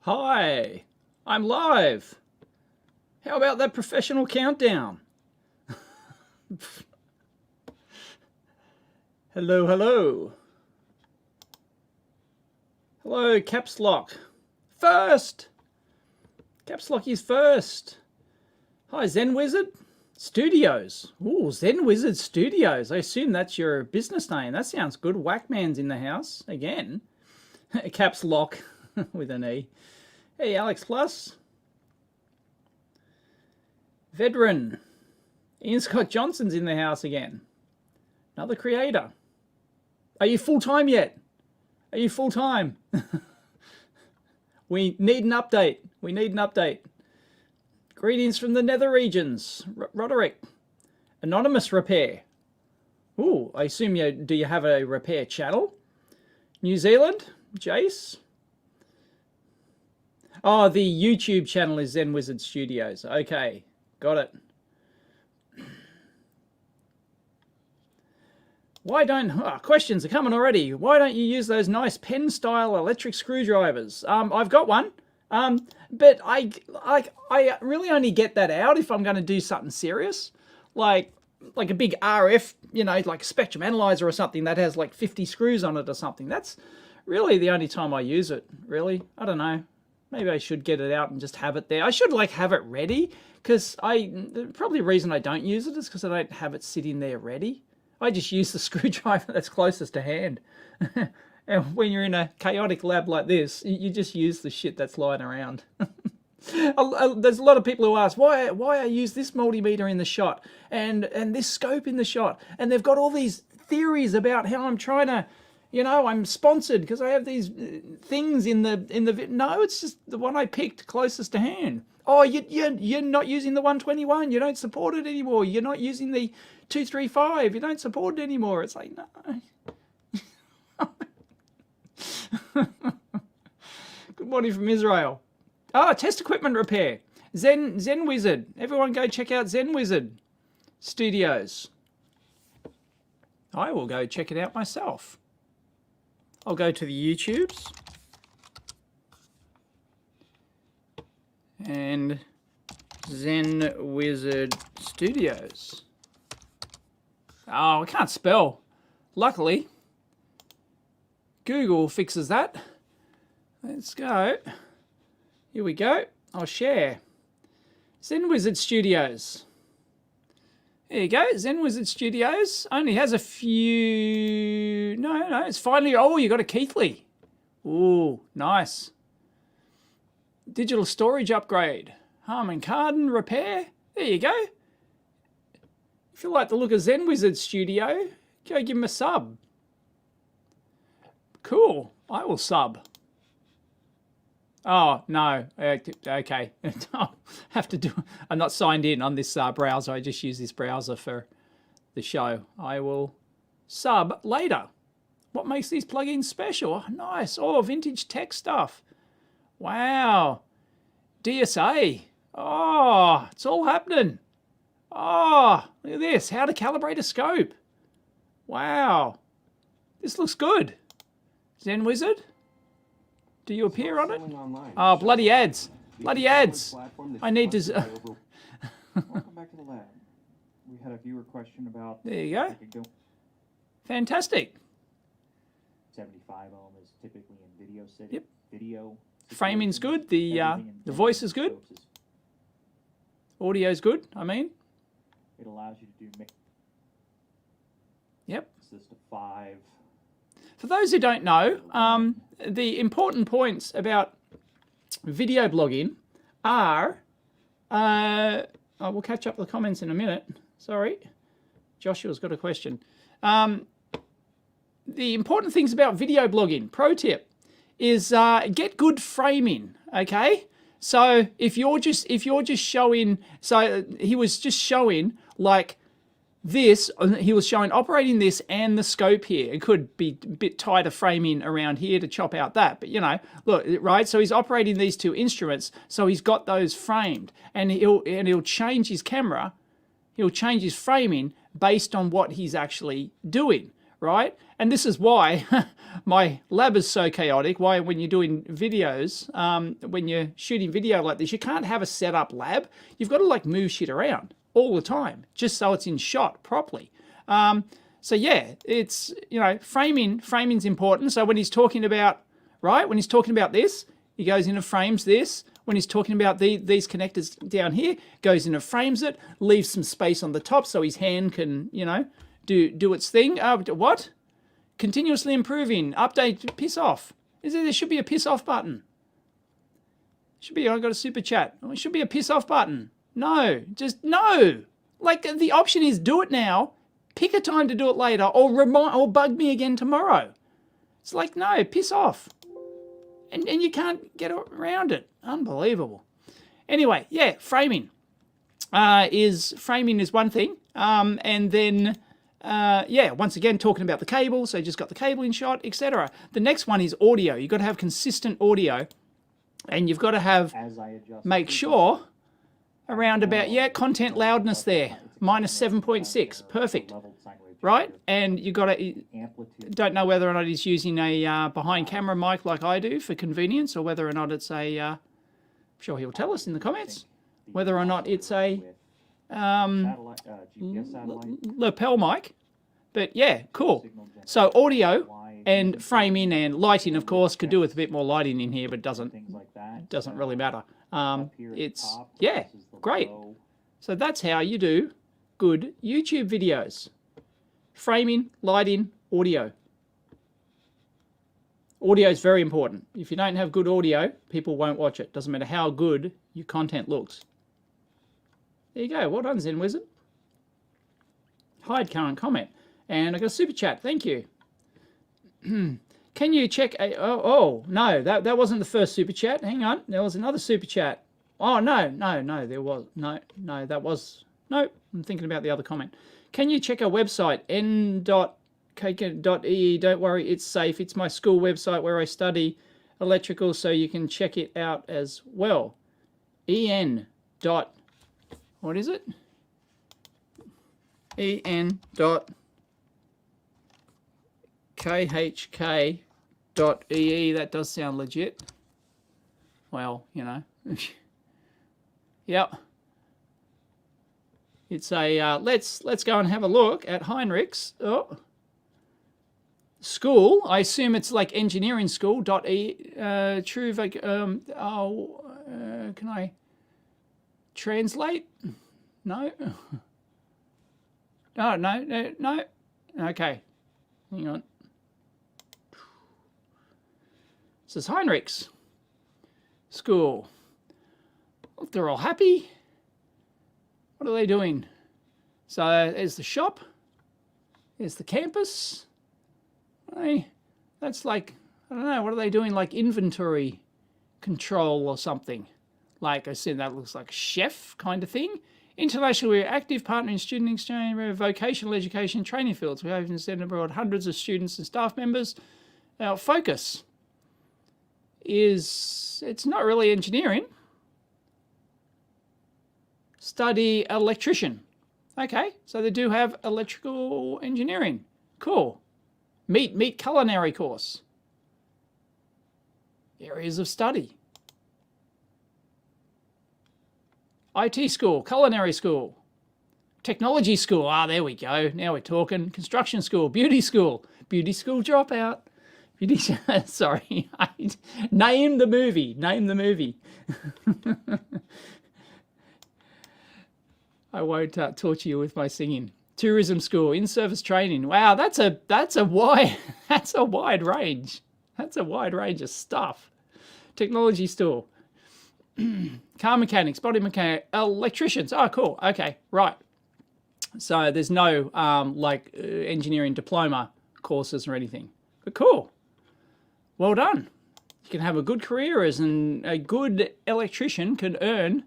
Hi, I'm live. How about that professional countdown? Hello, hello. Hello, Caps Lock. First. Caps Lock is first. Hi, Zen Wizard Studios. Ooh, Zen Wizard Studios. I assume that's your business name. That sounds good. Whackman's in the house again. Caps Lock with an E. Hey, Alex Plus. Veteran. Ian Scott Johnson's in the house again. Another creator. Are you full-time yet? Are you full-time? We need an update. We need an update. Greetings from the nether regions. Roderick. Anonymous Repair. Ooh, I assume do you have a repair channel? New Zealand. Jace. Oh, the YouTube channel is Zen Wizard Studios. Okay, got it. Why don't, questions are coming already. Why don't you use those nice pen style electric screwdrivers? I've got one, but I really only get that out if I'm going to do something serious, like a big RF, like a spectrum analyzer or something that has like 50 screws on it or something. That's really the only time I use it, really. I don't know. Maybe I should get it out and just have it there. I should have it ready, because probably the reason I don't use it is because I don't have it sitting there ready. I just use the screwdriver that's closest to hand. And when you're in a chaotic lab like this, you just use the shit that's lying around. There's a lot of people who ask, why I use this multimeter in the shot and this scope in the shot. And they've got all these theories about how I'm trying to, I'm sponsored because I have these things in the no, it's just the one I picked closest to hand. Oh, you're not using the 121. You don't support it anymore. You're not using the 235. You don't support it anymore. It's like, no. Good morning from Israel. Test equipment repair. Zen Wizard. Everyone go check out Zen Wizard Studios. I will go check it out myself. I'll go to the YouTubes. And Zen Wizard Studios. Oh, I can't spell. Luckily, Google fixes that. Let's go. Here we go. I'll share. Zen Wizard Studios. There you go. Zen Wizard Studios only has a few. No, it's finally. Oh, you got a Keithley. Ooh, nice. Digital storage upgrade. Harman Kardon repair. There you go. If you like the look of Zen Wizard Studio, go give him a sub. Cool. I will sub. Oh, no. Okay. I'll have to do. I'm not signed in on this browser. I just use this browser for the show. I will sub later. What makes these plugins special? Oh, nice. Oh, vintage tech stuff. Wow. DSA. Oh, it's all happening. Oh, look at this. How to calibrate a scope. Wow. This looks good. Zen Wizard? Do you appear on it? Oh, bloody ads. Bloody ads. I need to... Welcome back to the lab. We had a viewer question about... There you go. Fantastic. 75 ohm is typically in video setting. Yep. Video. Framing's good. The voice is good. Audio's good, I mean. It allows you to do mix. Yep. This to 5. For those who don't know, the important points about video blogging are... we'll catch up the comments in a minute. Sorry. Joshua's got a question. The important things about video blogging, pro tip, is get good framing, okay? So if you're just showing, so he was just showing like this, he was showing operating this and the scope here. It could be a bit tighter framing around here to chop out that, but look, right? So he's operating these two instruments, so he's got those framed, and he'll change his camera, he'll change his framing based on what he's actually doing, right? And this is why my lab is so chaotic. Why when you're doing videos, when you're shooting video like this, you can't have a set up lab. You've got to like move shit around all the time just so it's in shot properly. So yeah, it's, you know, framing's important. So when he's talking about, right, when he's talking about this, he goes into frames this. When he's talking about these connectors down here, goes into frames it, leaves some space on the top so his hand can, you know, do its thing. What? Continuously improving, update, piss off. There should be a piss off button. Should be, I got a super chat. It should be a piss off button. No, just no. Like the option is do it now, pick a time to do it later, or bug me again tomorrow. It's like, no, piss off. And you can't get around it. Unbelievable. Anyway, yeah, framing is one thing. And then, yeah, once again, talking about the cable. So you just got the cable in shot, etc. The next one is audio. You've got to have consistent audio. And you've got to have, make sure, around about, yeah, content loudness there, minus 7.6. Perfect. Right? And you got to, don't know whether or not he's using a behind camera mic like I do for convenience, or whether or not it's a, I'm sure he'll tell us in the comments, whether or not it's a lapel mic. But yeah, cool. So audio and framing and lighting, of course, could do with a bit more lighting in here, but doesn't really matter. It's, yeah, great. So that's how you do good YouTube videos. Framing, lighting, audio. Audio is very important. If you don't have good audio, people won't watch it. Doesn't matter how good your content looks. There you go. Well done, Zen Wizard. Hide current comment. And I got a super chat. Thank you. Can you check no, that wasn't the first super chat. Hang on. There was another super chat. Oh, no, there was. No, that was. No, I'm thinking about the other comment. Can you check our website, n.kk.ee? Don't worry, it's safe. It's my school website where I study electrical, so you can check it out as well. En. What is it? en.khk.ee. That does sound legit. Well, you know. Yep. It's a let's go and have a look at Heinrich's school. I assume it's like engineering school. True. Can I translate? No. Oh, no. Okay. Hang on. It says Heinrich's school. Look, they're all happy. What are they doing? So there's the shop. There's the campus. That's like, I don't know, what are they doing? Like inventory control or something. Like I said, that looks like chef kind of thing. Internationally, we're active partner in student exchange, vocational education, training fields. We have sent abroad hundreds of students and staff members. Our focus is, it's not really engineering. Study electrician. Okay, so they do have electrical engineering. Cool. Meet culinary course. Areas of study. IT school, culinary school, technology school. Ah, there we go. Now we're talking. Construction school, beauty school dropout. Sorry, name the movie. I won't torture you with my singing. Tourism school, in-service training. Wow, that's a wide range. That's a wide range of stuff. Technology store. Car mechanics, body mechanics, electricians. Oh, cool. Okay, right. So there's no engineering diploma courses or anything. But cool. Well done. You can have a good career as a good electrician can earn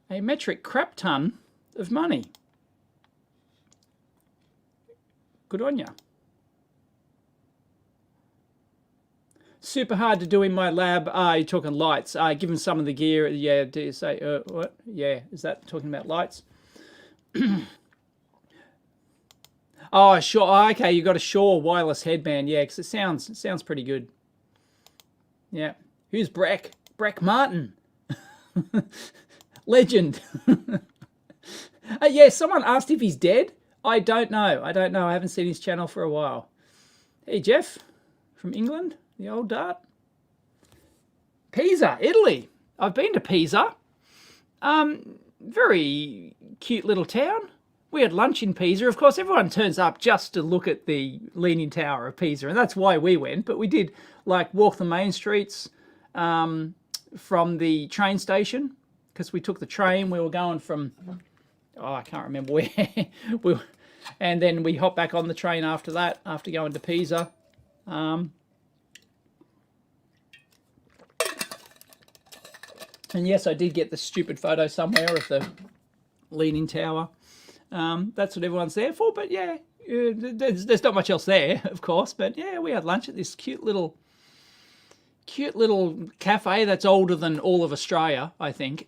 a metric crap ton of money. Good on ya. Super hard to do in my lab. You're talking lights. Given some of the gear, yeah, do you say, what? Yeah, is that talking about lights? Oh, sure. Oh, okay, you got a Shure wireless headband. Yeah, because it sounds pretty good. Yeah. Who's Breck? Breck Martin. Legend. Yeah, someone asked if he's dead. I don't know. I haven't seen his channel for a while. Hey, Jeff from England, the old dart. Pisa, Italy. I've been to Pisa. Very cute little town. We had lunch in Pisa. Of course, everyone turns up just to look at the Leaning Tower of Pisa, and that's why we went. But we did like walk the main streets from the train station, because we took the train. We were going from, I can't remember where. And then we hopped back on the train after that, after going to Pisa. And yes, I did get the stupid photo somewhere of the Leaning Tower. That's what everyone's there for. But yeah, there's not much else there, of course. But yeah, we had lunch at this cute little cafe that's older than all of Australia, I think.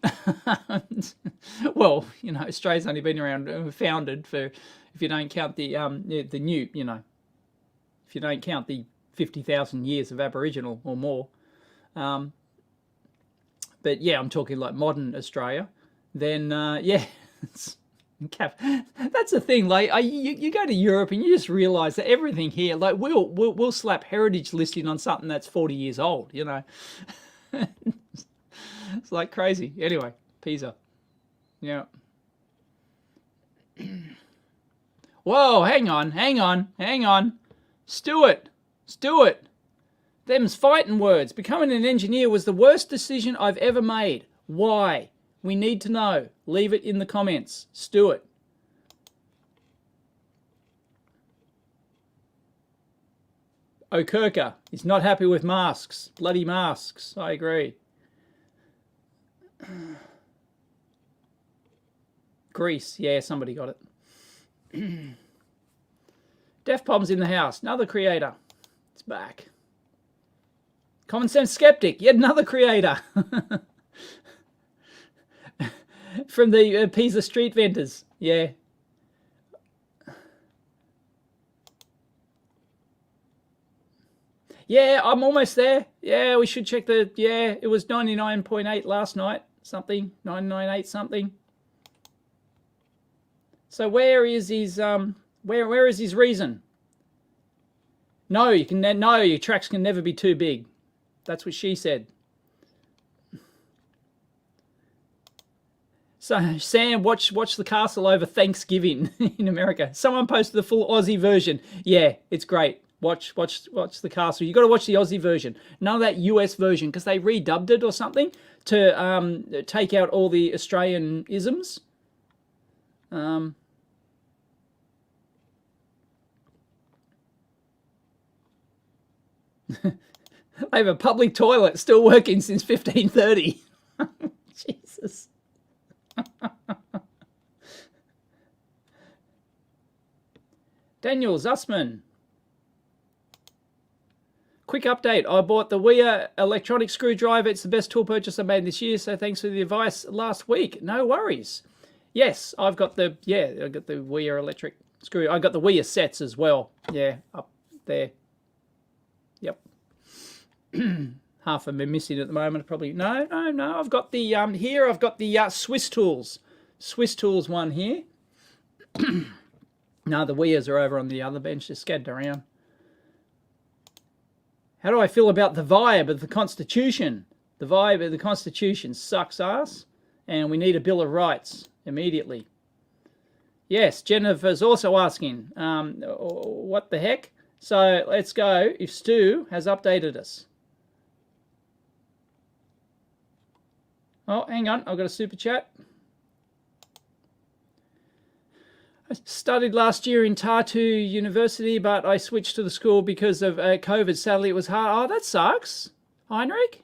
Well, you know, Australia's only been around, founded for, if you don't count the new, you know, if you don't count the 50,000 years of Aboriginal or more. But yeah, I'm talking like modern Australia. Then yeah, that's the thing. Like you go to Europe and you just realise that everything here, like we'll slap heritage listing on something that's 40 years old. You know, it's like crazy. Anyway, Pisa. Yeah. Whoa, hang on. Stuart. Them's fighting words. Becoming an engineer was the worst decision I've ever made. Why? We need to know. Leave it in the comments. Stuart. Okirka is not happy with masks. Bloody masks. I agree. Greece. Yeah, somebody got it. Def Pom's in the house. Another creator. It's back. Common Sense Skeptic. Yet another creator. From the Pisa street vendors. Yeah. Yeah, I'm almost there. Yeah, we should check the, yeah, it was 99.8 last night. Something, 998 something. So where is his, where is his reason? No, your tracks can never be too big. That's what she said. So Sam, watch the castle over Thanksgiving in America. Someone posted the full Aussie version. Yeah, it's great. Watch the castle. You got to watch the Aussie version. None of that US version, because they redubbed it or something to take out all the Australian isms. They have a public toilet still working since 1530. Jesus. Daniel Zussman. Quick update. I bought the Weir electronic screwdriver. It's the best tool purchase I made this year, so thanks for the advice last week. No worries. Yes, I've got the Weir electric screw. I got the Weir sets as well. Yeah, up there. Yep. Half of them are missing at the moment. Probably no. I've got the here. I've got the Swiss Tools one here. No, the Weirs are over on the other bench. They're scattered around. How do I feel about the vibe of the Constitution? The vibe of the Constitution sucks ass, and we need a Bill of Rights immediately. Yes, Jennifer's also asking, what the heck? So let's go if Stu has updated us. Oh, hang on, I've got a super chat. I studied last year in Tartu University, but I switched to the school because of COVID. Sadly, it was hard. Oh, that sucks, Heinrich.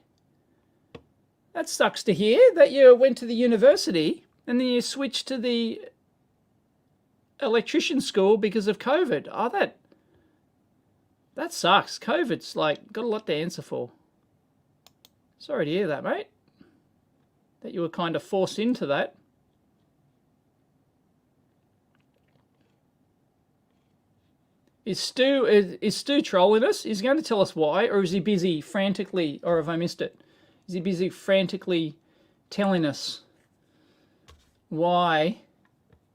That sucks to hear that you went to the university and then you switched to the electrician school because of COVID. Oh, that sucks. COVID's like got a lot to answer for. Sorry to hear that, mate. That you were kind of forced into that. Is Stu trolling us? He's going to tell us why, or is he busy frantically, or have I missed it? Is he busy frantically telling us why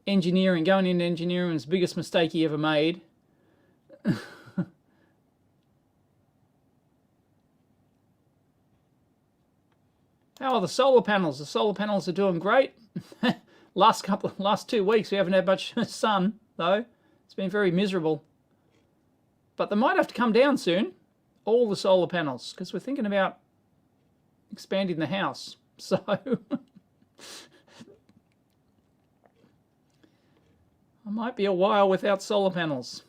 going into engineering was the biggest mistake he ever made? How are the solar panels? The solar panels are doing great. Last 2 weeks we haven't had much sun though. It's been very miserable. But they might have to come down soon, all the solar panels, because we're thinking about expanding the house. So I might be a while without solar panels.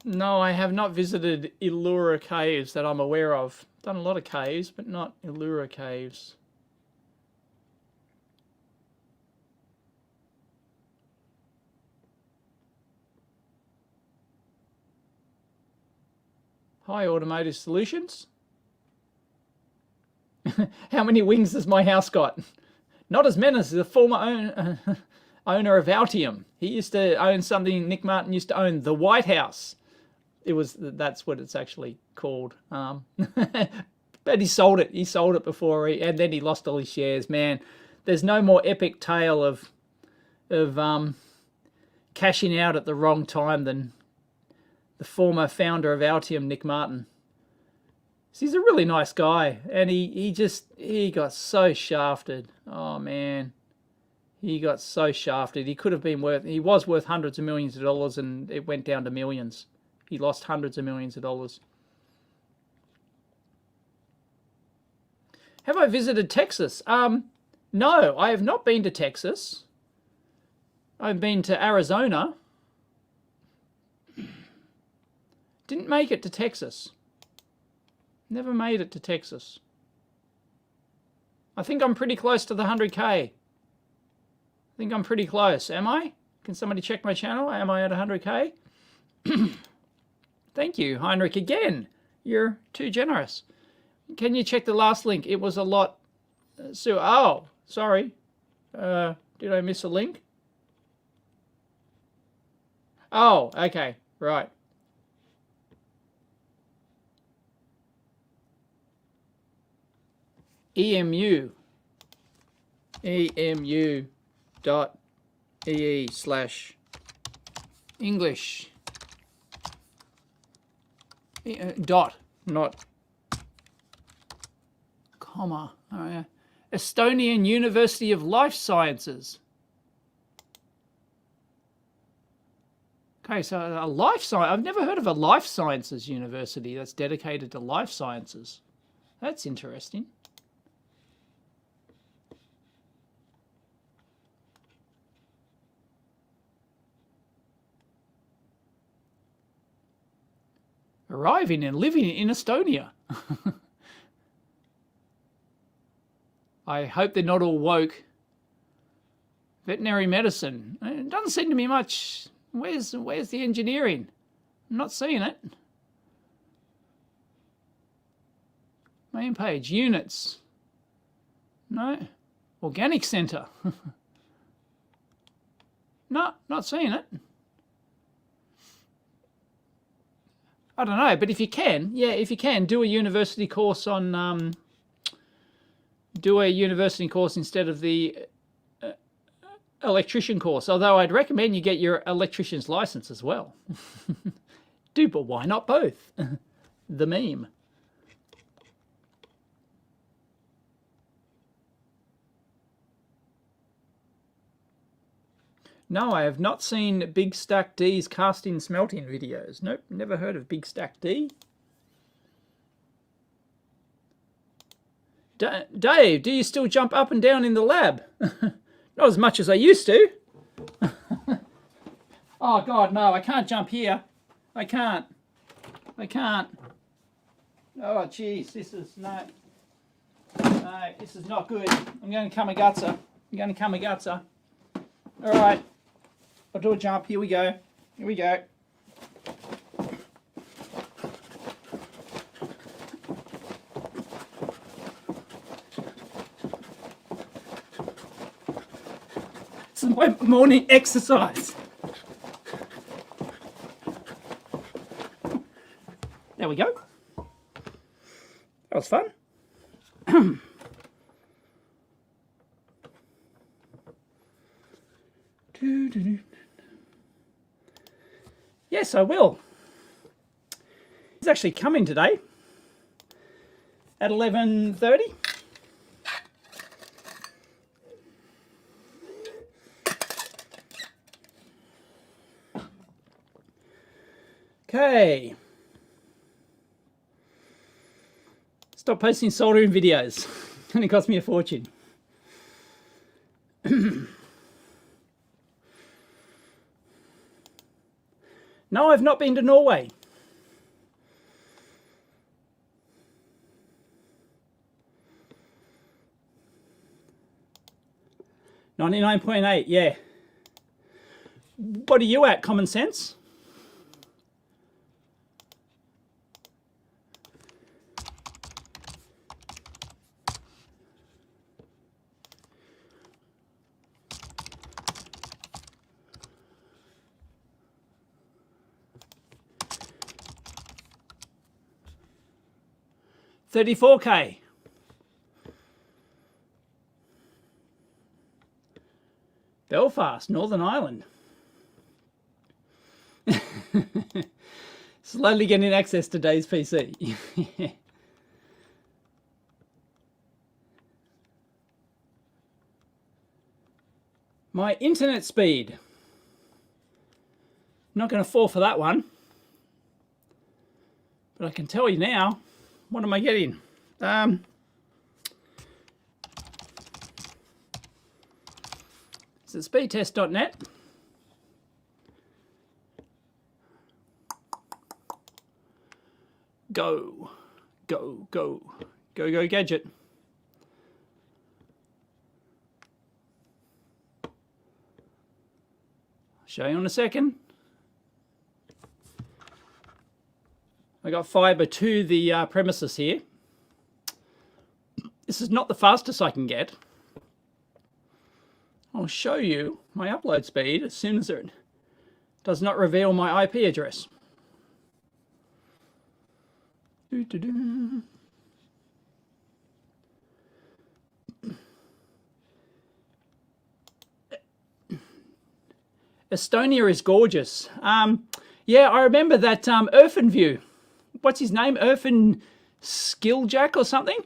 No, I have not visited Ellura Caves that I'm aware of. Done a lot of caves, but not Ellura Caves. Hi, Automotive Solutions. How many wings has my house got? Not as many as the former owner of Altium. He used to own something, Nick Martin used to own the White House. That's what it's actually called. But he sold it. He sold it before, and then he lost all his shares. Man, there's no more epic tale of cashing out at the wrong time than the former founder of Altium, Nick Martin. He's a really nice guy, and he got so shafted. Oh man, he got so shafted. He was worth hundreds of millions of dollars, and it went down to millions. He lost hundreds of millions of dollars. Have I visited Texas? No, I have not been to Texas. I've been to Arizona. Didn't make it to Texas. Never made it to Texas. I think I'm pretty close to the 100K. I think I'm pretty close. Am I? Can somebody check my channel? Am I at 100K? Thank you, Heinrich, again. You're too generous. Can you check the last link? It was a lot. Oh, sorry. Did I miss a link? Oh, okay. Right. EMU emu.ee/English dot, not comma. Oh, yeah. Estonian University of Life Sciences. Okay, so a life science. I've never heard of a life sciences university that's dedicated to life sciences. That's interesting. Arriving and living in Estonia. I hope they're not all woke. Veterinary medicine. It doesn't seem to be much. Where's the engineering? I'm not seeing it. Main page, units. No. Organic center. No, not seeing it. I don't know, but if you can, do a university course on, do a university course instead of the electrician course. Although I'd recommend you get your electrician's license as well. But why not both? The meme. No, I have not seen Big Stack D's casting smelting videos. Nope, never heard of Big Stack D. Dave, do you still jump up and down in the lab? Not as much as I used to. Oh God, no, I can't jump here. I can't. Oh jeez, this is no, this is not good. I'm going to kamikaze. All right. I'll do a jump. Here we go. This is my my morning exercise. There we go. That was fun. Yes, I will. He's actually coming today at 11:30. Okay. Stop posting soldering videos. Only cost me a fortune. No, I've not been to Norway. $99.8, yeah. What are you at, Common Sense? $34K. Belfast, Northern Ireland. Slowly getting access to Dave's PC. My internet speed. Not going to fall for that one. But I can tell you now. What am I getting? Is it speedtest.net? Go, go, go, go, go, gadget. I'll show you in a second. I got fiber to the premises here. This is not the fastest I can get. I'll show you my upload speed as soon as it does not reveal my IP address. Estonia is gorgeous. Yeah, I remember that View. What's his name? Irfan Skilljack or something?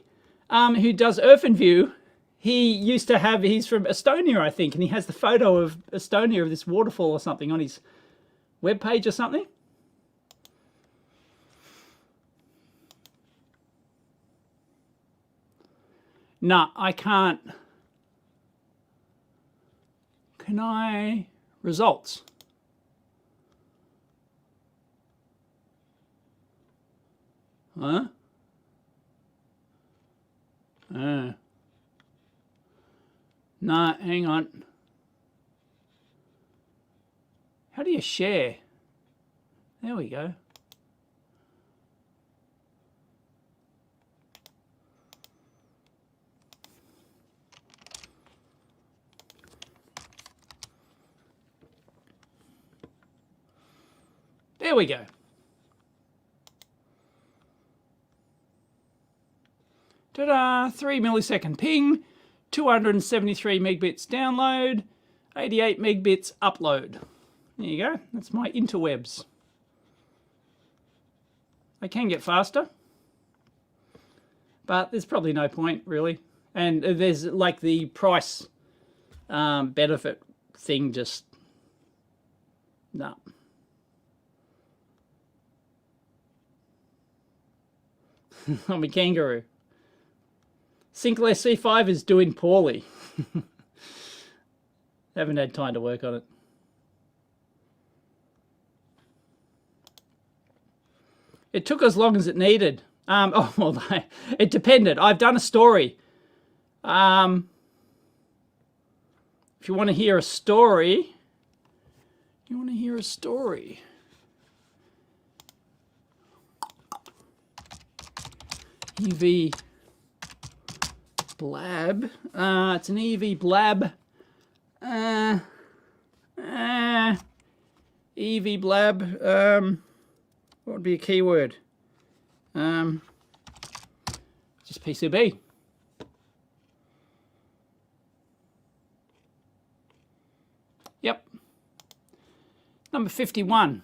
Who does View. He used to have, he's from Estonia, I think, and he has the photo of Estonia of this waterfall or something on his webpage or something. Nah, I can't. Can I? Results. Huh? Nah, hang on. How do you share? There we go. There we go. Ta-da! 3 millisecond ping, 273 megbits download, 88 megbits upload. There you go. That's my interwebs. I can get faster, but there's probably no point really. And there's like the price benefit thing just, no. I'm a kangaroo. Sinclair C5 is doing poorly. Haven't had time to work on it. It took as long as it needed. Oh, well, it depended. I've done a story. If you want to hear a story, EEVblog. It's an EEVblog. EEVblog. What would be a keyword? Just PCB. Yep. Number 51.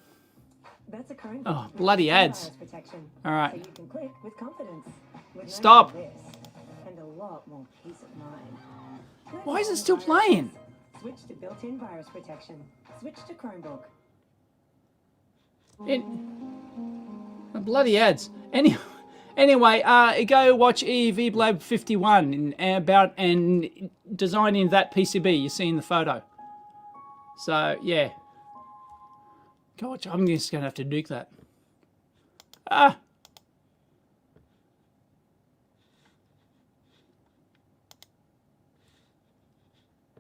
That's a current Oh, bloody ads. All right. So you can click with confidence. With Stop. this and a lot more peace of mind. Why is it still playing? Switch to built-in virus protection. Switch to Chromebook. The bloody ads. Anyway, go watch EEVblog 51 and designing that PCB you see in the photo. So yeah. God, I'm just gonna have to nuke that.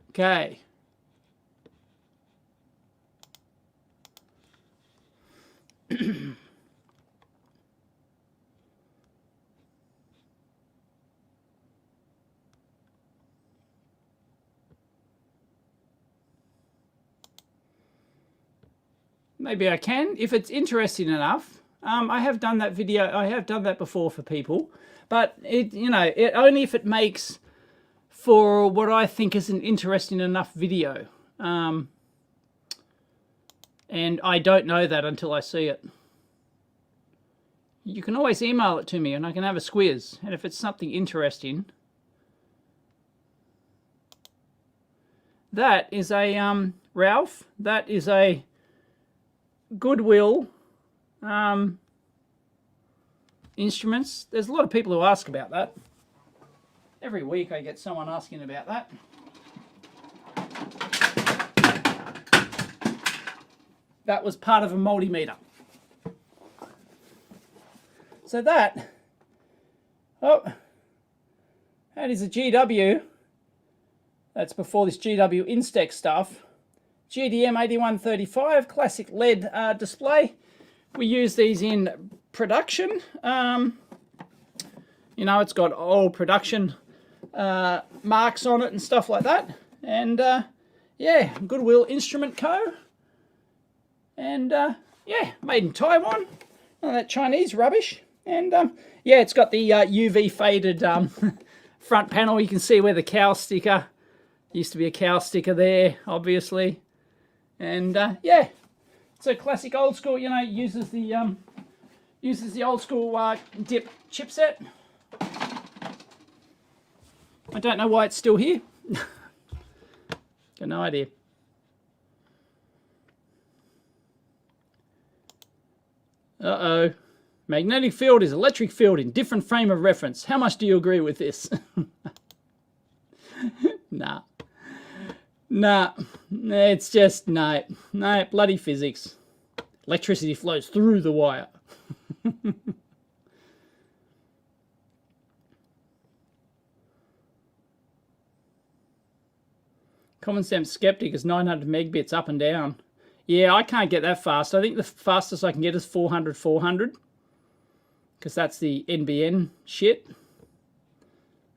Okay. Maybe I can, if it's interesting enough. I have done that video. I have done that before for people, but it only if it makes for what I think is an interesting enough video. And I don't know that until I see it. You can always email it to me and I can have a squiz. And if it's something interesting. That is a, Ralph, that is a Goodwill instruments. There's a lot of people who ask about that. Every week I get someone asking about that. That was part of a multimeter. So that is a GW. That's before this GW Instec stuff. GDM 8135 classic LED display. We use these in production. It's got old production marks on it and stuff like that. And yeah, Goodwill Instrument Co. And yeah, made in Taiwan. None of that Chinese rubbish. And yeah, it's got the UV faded front panel. You can see where the cow sticker used to be a cow sticker there, obviously. And yeah, it's a classic old school. Uses the old school dip chipset. I don't know why it's still here. Got no idea. Uh-oh. Magnetic field is electric field in different frame of reference. How much do you agree with this? Nah. Nah. It's just, no, bloody physics. Electricity flows through the wire. Common sense skeptic is 900 megbits up and down. Yeah, I can't get that fast. I think the fastest I can get is 400, 400. Because that's the NBN shit.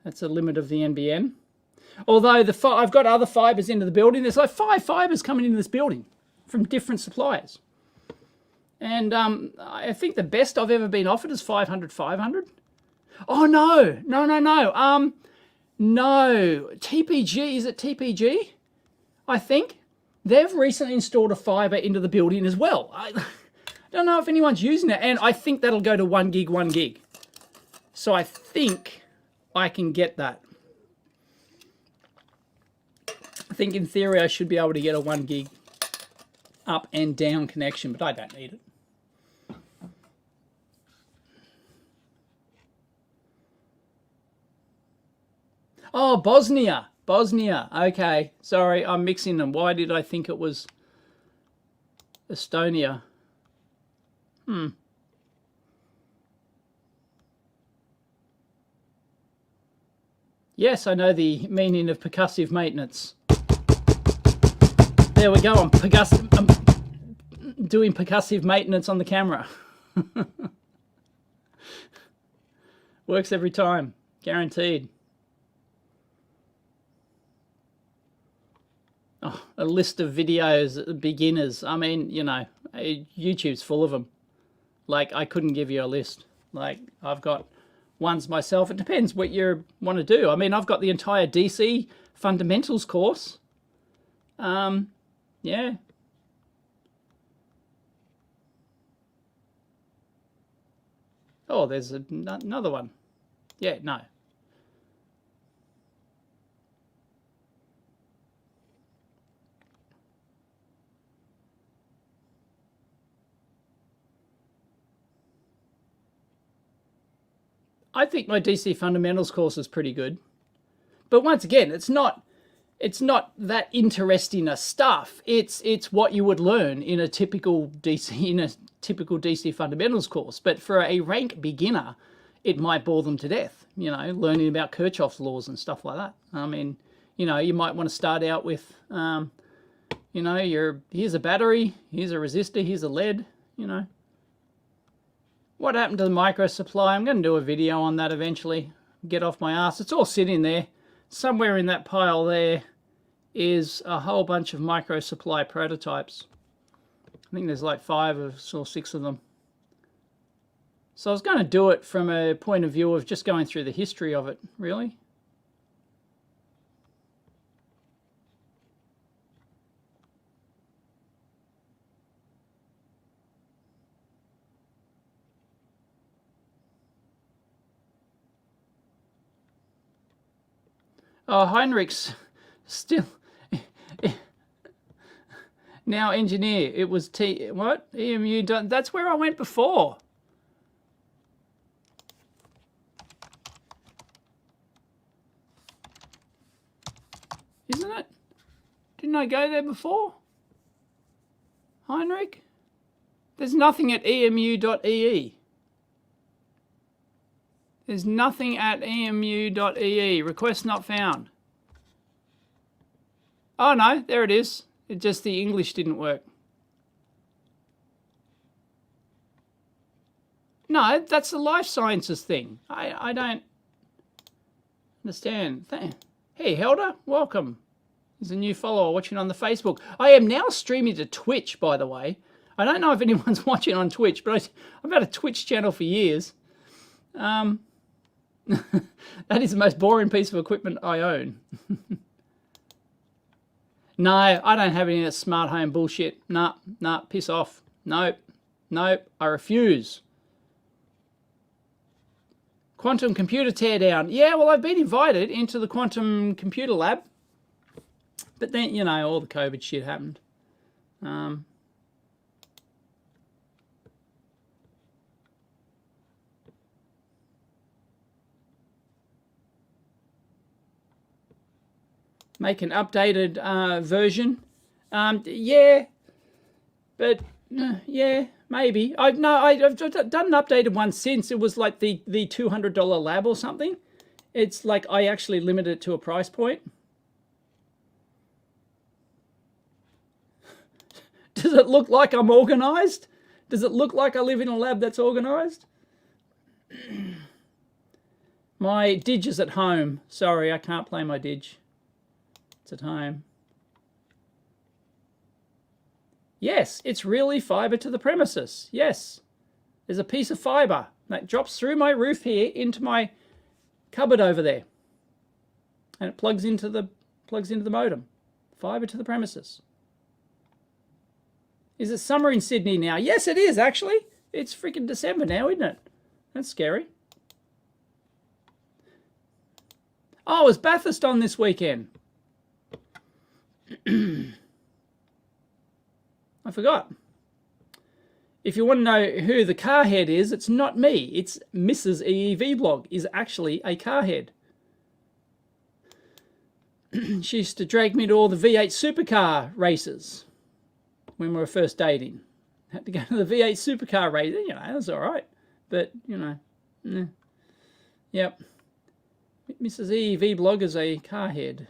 That's the limit of the NBN. Although I've got other fibers into the building. There's like 5 fibers coming into this building from different suppliers. And I think the best I've ever been offered is 500, 500. Oh, no. No. TPG, is it TPG? I think. They've recently installed a fiber into the building as well. I don't know if anyone's using it. And I think that'll go to 1 gig, 1 gig. So I think I can get that. I think in theory I should be able to get a 1 gig up and down connection, but I don't need it. Oh, Bosnia. Okay, sorry, I'm mixing them. Why did I think it was Estonia? Yes, I know the meaning of percussive maintenance. There we go. I'm doing percussive maintenance on the camera. Works every time, guaranteed. a list of videos, beginners. I mean, you know, YouTube's full of them. Like, I couldn't give you a list. Like, I've got ones myself. It depends what you want to do. I mean, I've got the entire DC fundamentals course. Yeah. Oh, there's another one. Yeah, no. I think my DC fundamentals course is pretty good. But once again, it's not that interesting a stuff. It's what you would learn in a typical DC fundamentals course. But for a rank beginner, it might bore them to death, you know, learning about Kirchhoff's laws and stuff like that. I mean, you know, you might want to start out with you know, here's a battery, here's a resistor, here's a lead, you know. What happened to the micro supply? I'm going to do a video on that eventually. Get off my ass. It's all sitting there. Somewhere in that pile there is a whole bunch of micro supply prototypes. I think there's like 5 or 6 of them. So I was going to do it from a point of view of just going through the history of it, really. Oh, Heinrich's still now engineer. It was what? EMU done. That's where I went before. Isn't it? Didn't I go there before? Heinrich? There's nothing at emu.ee. There's nothing at emu.ee. Request not found. Oh no, there it is. It just the English didn't work. No, that's the life sciences thing. I don't understand. Hey, Helder, welcome. There's a new follower watching on the Facebook. I am now streaming to Twitch, by the way. I don't know if anyone's watching on Twitch, but I've had a Twitch channel for years. That is the most boring piece of equipment I own. No, I don't have any of that smart home bullshit. Nah, piss off. Nope, I refuse. Quantum computer teardown. Yeah, well, I've been invited into the quantum computer lab. But then, you know, all the COVID shit happened. Make an updated version. Yeah, but yeah, maybe. I've done an updated one since. It was like the $200 lab or something. It's like I actually limited it to a price point. Does it look like I'm organized? Does it look like I live in a lab that's organized? My Dig is at home. Sorry, I can't play my Dig. It's at home. Yes, it's really fiber to the premises. Yes. There's a piece of fiber that drops through my roof here into my cupboard over there. And it plugs into the modem. Fiber to the premises. Is it summer in Sydney now? Yes, it is, actually. It's freaking December now, isn't it? That's scary. Oh, it was Bathurst on this weekend. I forgot. If you want to know who the car head is, it's not me. It's Mrs. EEVblog is actually a car head. She used to drag me to all the V8 supercar races when we were first dating. Had to go to the V8 supercar race. You know, that was all right. But, you know, yep. Mrs. EEVblog is a car head.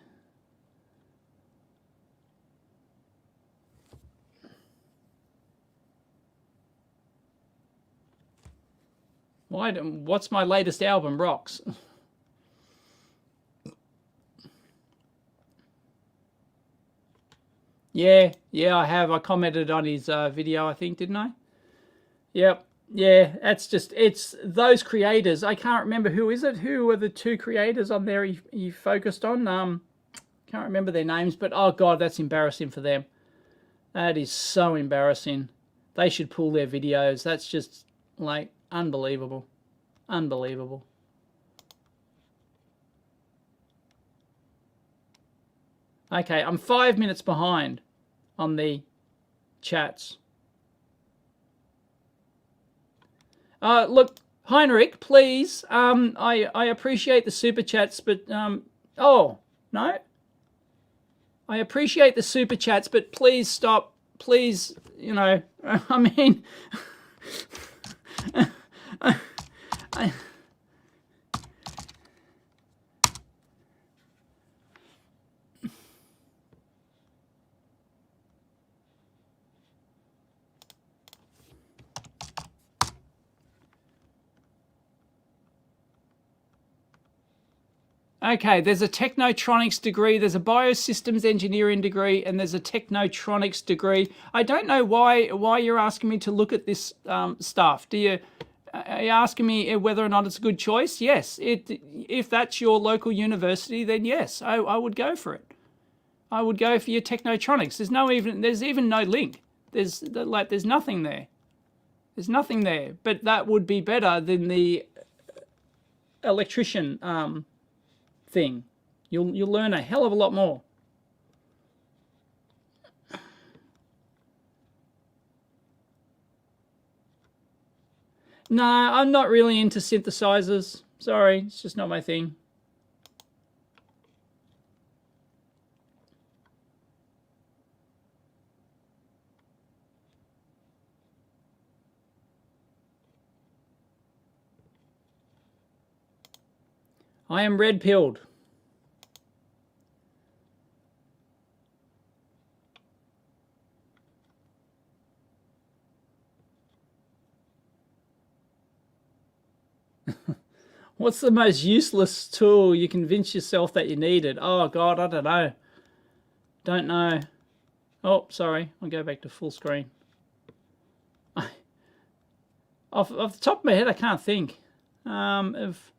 What's my latest album? Rocks. Yeah, I have. I commented on his video, I think, didn't I? Yep. Yeah, that's just, it's those creators. I can't remember who is it. Who are the two creators on there he focused on? Can't remember their names, but oh God, that's embarrassing for them. That is so embarrassing. They should pull their videos. That's just like unbelievable. Unbelievable. Okay, I'm 5 minutes behind on the chats. Look, Heinrich, please. I appreciate the super chats, but oh no, I appreciate the super chats, but please stop. Please, you know, I mean, okay, there's a technotronics degree, there's a biosystems engineering degree, and there's a technotronics degree. I don't know why you're asking me to look at this stuff. Are you asking me whether or not it's a good choice? Yes. If that's your local university, then yes, I would go for it. I would go for your technotronics. There's even no link. There's nothing there. There's nothing there. But that would be better than the electrician thing. You'll learn a hell of a lot more. No, I'm not really into synthesizers. Sorry, it's just not my thing. I am red-pilled. What's the most useless tool you convince yourself that you needed? Oh, God, I don't know. Don't know. Oh, sorry. I'll go back to full screen. Off the top of my head, I can't think of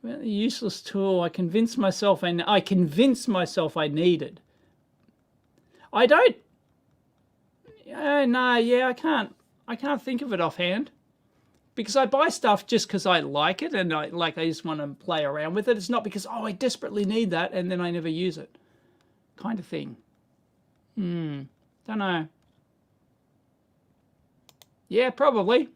a useless tool I convinced myself I needed. I don't. No, yeah, I can't think of it offhand. Because I buy stuff just because I like it and I just want to play around with it. It's not because, oh, I desperately need that and then I never use it. Kind of thing. Don't know. Yeah, probably.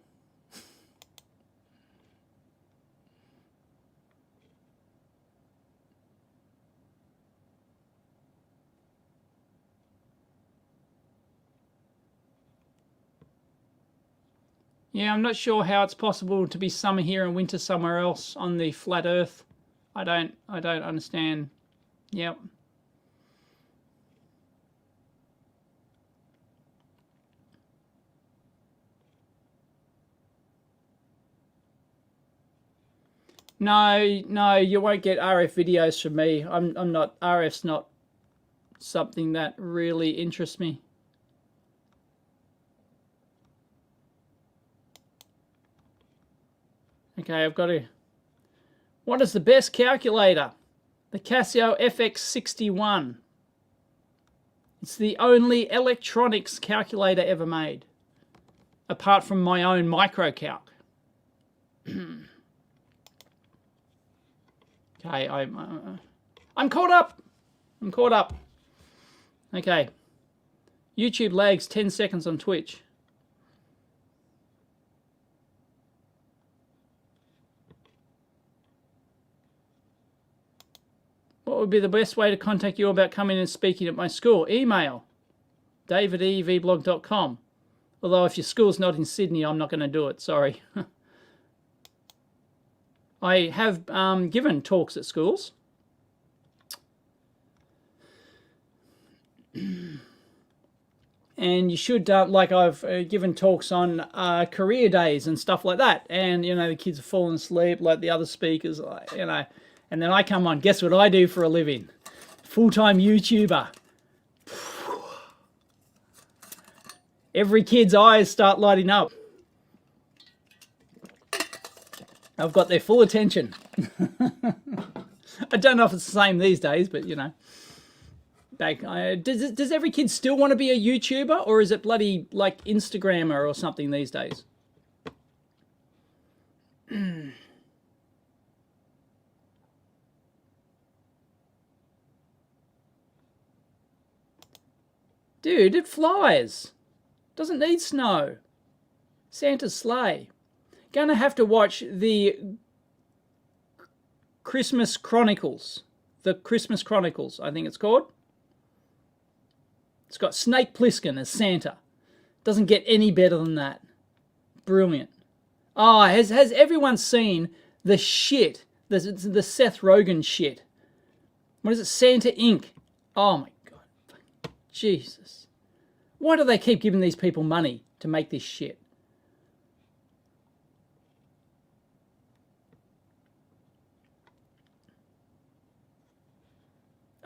Yeah, I'm not sure how it's possible to be summer here and winter somewhere else on the flat Earth. I don't understand. Yep. No, you won't get RF videos from me. I'm not. RF's not something that really interests me. Okay, I've got to. What is the best calculator? The Casio FX61. It's the only electronics calculator ever made, apart from my own microcalc. Okay, I'm caught up. I'm caught up. Okay. YouTube lags 10 seconds on Twitch. What would be the best way to contact you about coming and speaking at my school? Email, david@eevblog.com. Although if your school's not in Sydney, I'm not going to do it. Sorry. I have given talks at schools. And you should, like I've given talks on career days and stuff like that. And, you know, the kids are falling asleep like the other speakers, you know. And then I come on, guess what I do for a living? Full-time YouTuber. Every kid's eyes start lighting up. I've got their full attention. I don't know if it's the same these days, but you know. Does every kid still want to be a YouTuber, or is it bloody like Instagrammer or something these days? Dude, it flies. Doesn't need snow. Santa's sleigh. Gonna have to watch the Christmas Chronicles. The Christmas Chronicles, I think it's called. It's got Snake Plissken as Santa. Doesn't get any better than that. Brilliant. Oh, has everyone seen the shit? The Seth Rogen shit. What is it? Santa Inc. Oh my God. Jesus. Why do they keep giving these people money to make this shit?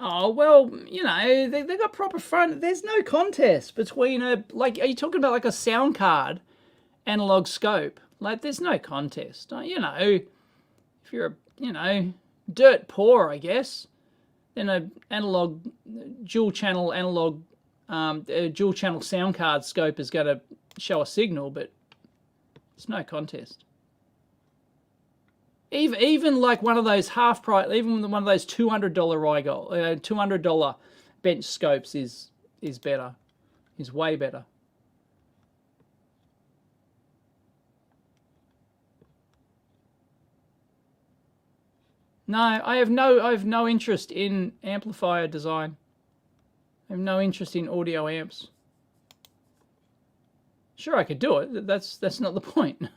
Oh, well, you know, they got proper front. There's no contest between a, like, are you talking about like a sound card analog scope? Like, there's no contest. You know, if you're, you know, dirt poor, I guess, then a analog, dual channel sound card scope is going to show a signal, but it's no contest. Even like one of those half price, even one of those $200 Rigol, $200 bench scopes is better, is way better. No, I have no interest in amplifier design. I have no interest in audio amps. Sure, I could do it. That's not the point.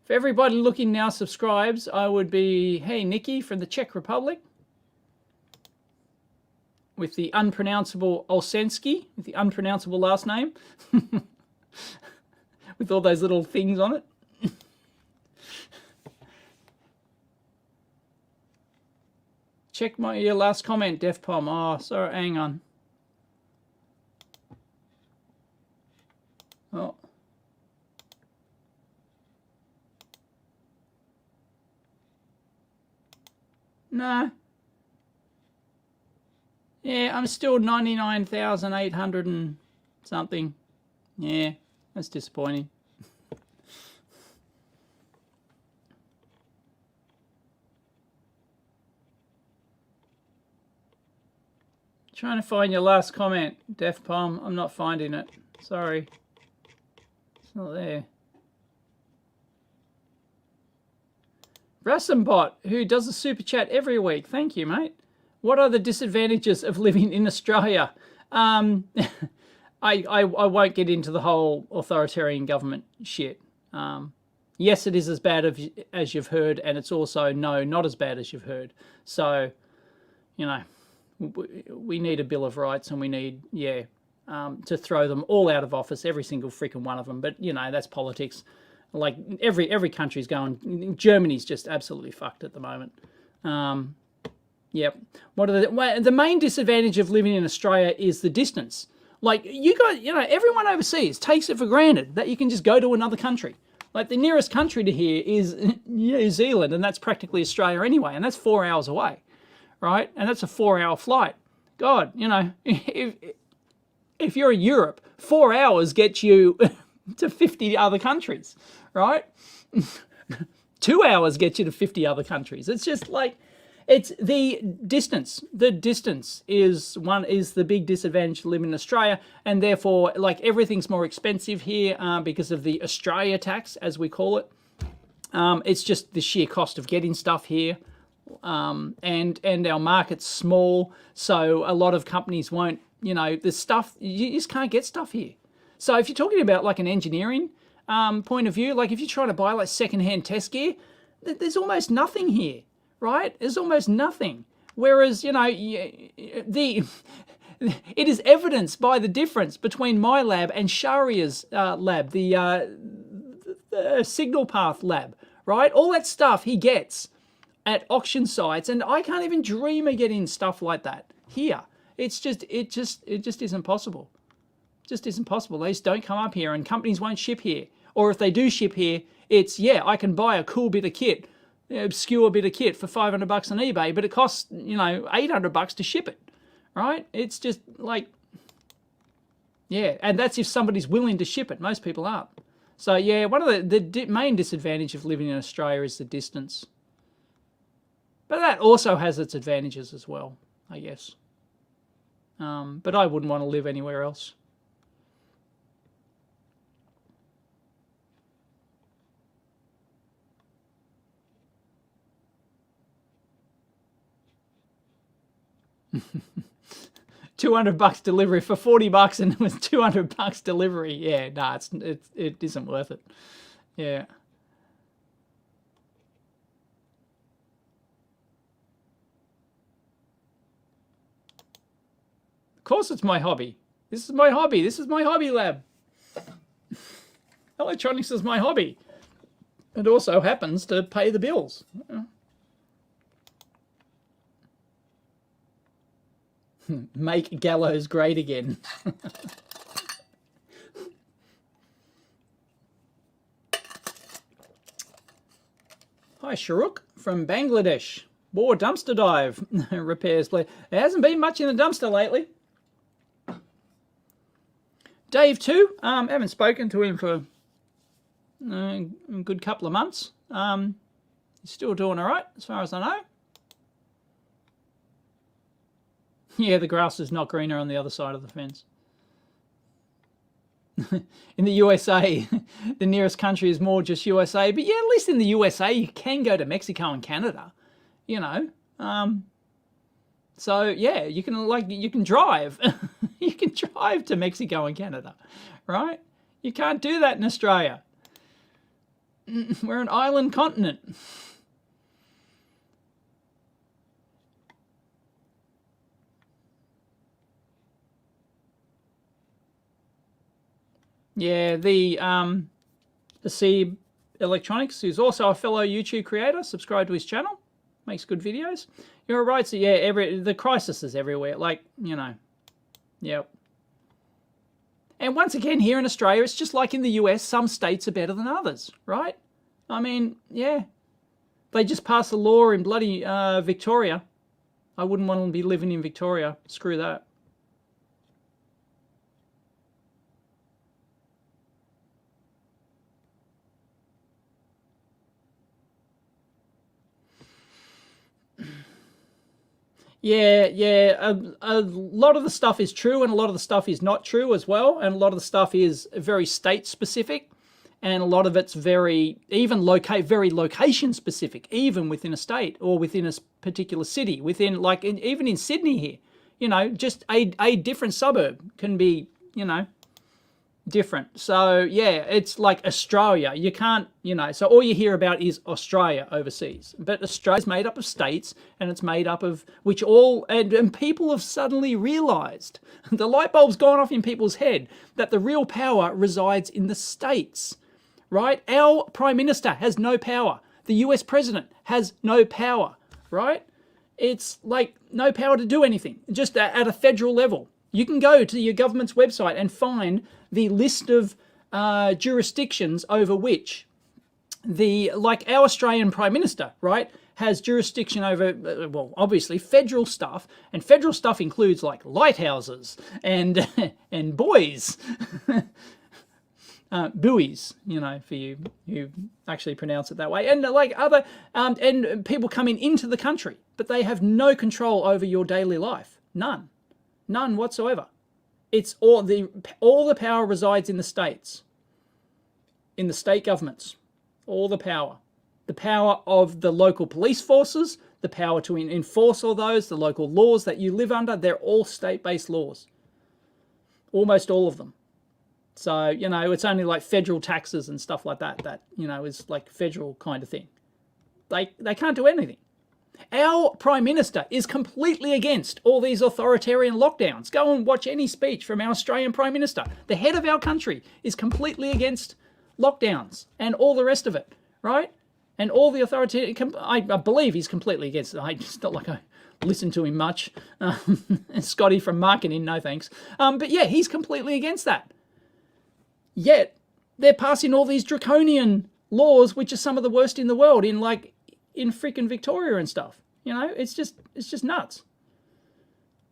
If everybody looking now subscribes, I would be, hey, Nikki from the Czech Republic. With the unpronounceable Olsensky, with the unpronounceable last name. With all those little things on it. Check your last comment, Defpom. Oh, sorry, hang on. Oh. No. Yeah, I'm still 99,800 and something. Yeah, that's disappointing. Trying to find your last comment, Defpom. I'm not finding it. Sorry. It's not there. Rassambot, who does a super chat every week. Thank you, mate. What are the disadvantages of living in Australia? I won't get into the whole authoritarian government shit. Yes, it is as bad as you've heard, and it's also, no, not as bad as you've heard. So, you know, we need a Bill of Rights, and we need, to throw them all out of office, every single freaking one of them. But, you know, that's politics. Like, every country's going. Germany's just absolutely fucked at the moment. Yep. What are the main disadvantage of living in Australia is the distance. Like, you got, you know, everyone overseas takes it for granted that you can just go to another country. Like, the nearest country to here is New Zealand, and that's practically Australia anyway, and that's 4 hours away, right? And that's a 4-hour flight. God, you know, if you're in Europe, 4 hours gets you to 50 other countries, right? 2 hours gets you to 50 other countries. It's just like, it's the distance. The distance is the big disadvantage to living in Australia, and therefore, like, everything's more expensive here because of the Australia tax, as we call it. It's just the sheer cost of getting stuff here, and our market's small, so a lot of companies won't. You know, the stuff, you just can't get stuff here. So if you're talking about like an engineering point of view, like if you're trying to buy like secondhand test gear, there's almost nothing here, right? There's almost nothing. Whereas, you know, it is evidenced by the difference between my lab and Sharia's lab, the signal path lab, right? All that stuff he gets at auction sites, and I can't even dream of getting stuff like that here. it just isn't possible. Just isn't possible. They just don't come up here, and companies won't ship here. Or if they do ship here, it's, yeah, I can buy a cool bit of kit, obscure bit of kit for $500 on eBay, but it costs, you know, $800 to ship it, right? It's just like, yeah, and that's if somebody's willing to ship it. Most people aren't. So yeah, one of the main disadvantage of living in Australia is the distance. But that also has its advantages as well, I guess. But I wouldn't want to live anywhere else. $200 delivery for $40, and it was $200 delivery. Yeah, nah, it isn't worth it. Yeah. Of course, it's my hobby. This is my hobby. This is my hobby lab. Electronics is my hobby. It also happens to pay the bills. Make gallows great again. Hi, Sharuk from Bangladesh. More dumpster dive repairs. There hasn't been much in the dumpster lately. Dave too. Haven't spoken to him for a good couple of months. He's still doing all right, as far as I know. Yeah, the grass is not greener on the other side of the fence. In the USA, the nearest country is more just USA. But yeah, at least in the USA, you can go to Mexico and Canada, you know. So yeah, you can drive. You can drive to Mexico and Canada, right? You can't do that in Australia. We're an island continent. Yeah, the C Electronics, who's also a fellow YouTube creator, subscribe to his channel, makes good videos. You're right, so yeah, the crisis is everywhere, like, you know, yep. And once again, here in Australia, it's just like in the US, some states are better than others, right? I mean, yeah, they just passed a law in bloody Victoria. I wouldn't want to be living in Victoria, screw that. Yeah. A lot of the stuff is true, and a lot of the stuff is not true as well. And a lot of the stuff is very state specific, and a lot of it's very location specific, even within a state or within a particular city. Within, like, even in Sydney here, you know, just a different suburb can be, you know, different. So yeah, it's like Australia. You can't, you know, so all you hear about is Australia overseas. But Australia's made up of states, and it's made up of which all, and people have suddenly realized, the light bulb's gone off in people's head, that the real power resides in the states, right? Our Prime Minister has no power. The US President has no power, right? It's like no power to do anything, just at a federal level. You can go to your government's website and find the list of jurisdictions over which like our Australian Prime Minister, right, has jurisdiction over, well, obviously federal stuff, and federal stuff includes like lighthouses and and buoys, buoys, you know, for you who actually pronounce it that way, and like other and people coming into the country, but they have no control over your daily life, none whatsoever. It's all the power resides in the states, in the state governments, all the power of the local police forces, the power to enforce all those, the local laws that you live under, they're all state-based laws, almost all of them. So, you know, it's only like federal taxes and stuff like that, you know, is like federal kind of thing. They can't do anything. Our Prime Minister is completely against all these authoritarian lockdowns. Go and watch any speech from our Australian Prime Minister. The head of our country is completely against lockdowns and all the rest of it, right? And all the authoritarian, I believe he's completely against it. It's not like listen to him much. Scotty from marketing, no thanks. But yeah, he's completely against that. Yet they're passing all these draconian laws, which are some of the worst in the world, in freaking Victoria and stuff. You know, it's just nuts.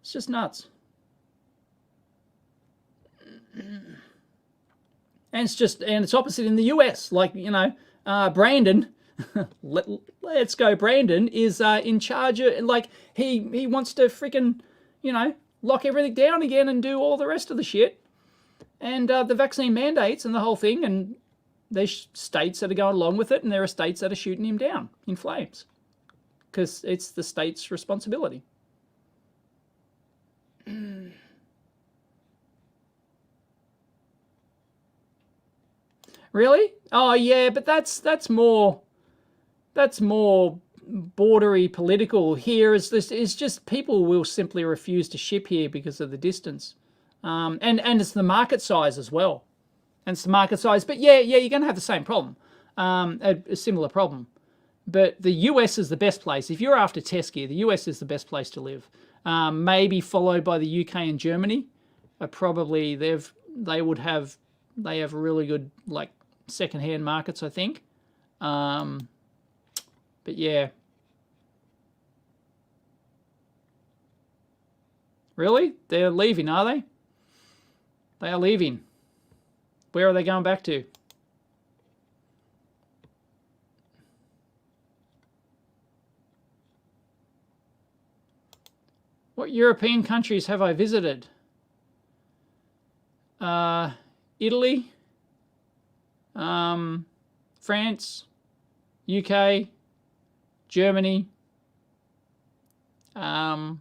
It's just nuts. And it's opposite in the US. Like, you know, Brandon, let's go. Brandon is in charge of, like, he wants to freaking, you know, lock everything down again and do all the rest of the shit. And the vaccine mandates and the whole thing, and there's states that are going along with it, and there are states that are shooting him down in flames because it's the state's responsibility. Really? Oh yeah, but that's more bordery political. Here is just people will simply refuse to ship here because of the distance, and it's the market size as well, and it's the market size. But yeah, you're going to have the same problem, a similar problem. But the US is the best place if you're after test gear. The US is the best place to live. Maybe followed by the UK and Germany. Probably they have really good like second-hand markets, I think. But yeah. Really? They're leaving, are they? They are leaving. Where are they going back to? What European countries have I visited? Italy, France, UK, Germany. I'd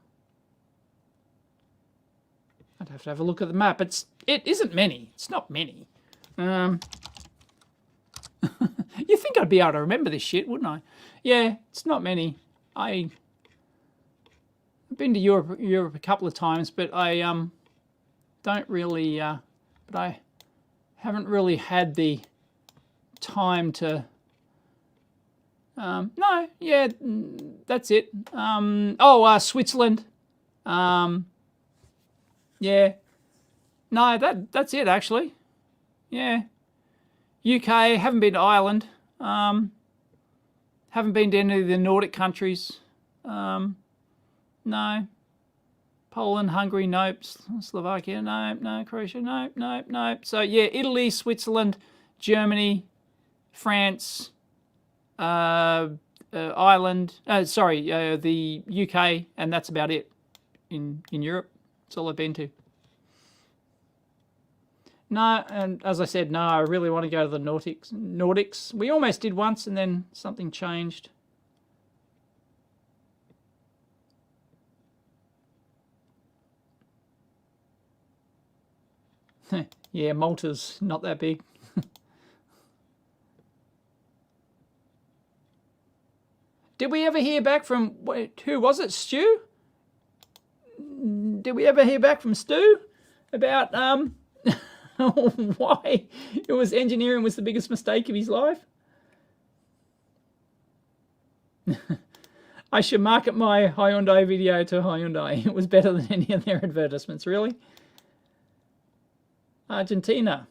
have to have a look at the map. It isn't many. It's not many. You think I'd be able to remember this shit, wouldn't I? Yeah, it's not many. I've been to Europe a couple of times, but I don't really. But I haven't really had the time to. No, yeah, that's it. Switzerland. Yeah. No, that's it actually. Yeah. UK, haven't been to Ireland. Haven't been to any of the Nordic countries. No. Poland, Hungary, nope. Slovakia, nope. No. Croatia, nope. So yeah, Italy, Switzerland, Germany, France, Ireland. The UK, and that's about it in Europe. That's all I've been to. No, and as I said, no, I really want to go to the Nordics. We almost did once, and then something changed. Yeah, Malta's not that big. Did we ever hear back from, who was it, Stu? Did we ever hear back from Stu about why it was engineering was the biggest mistake of his life? I should market my Hyundai video to Hyundai. It was better than any of their advertisements, really. Argentina.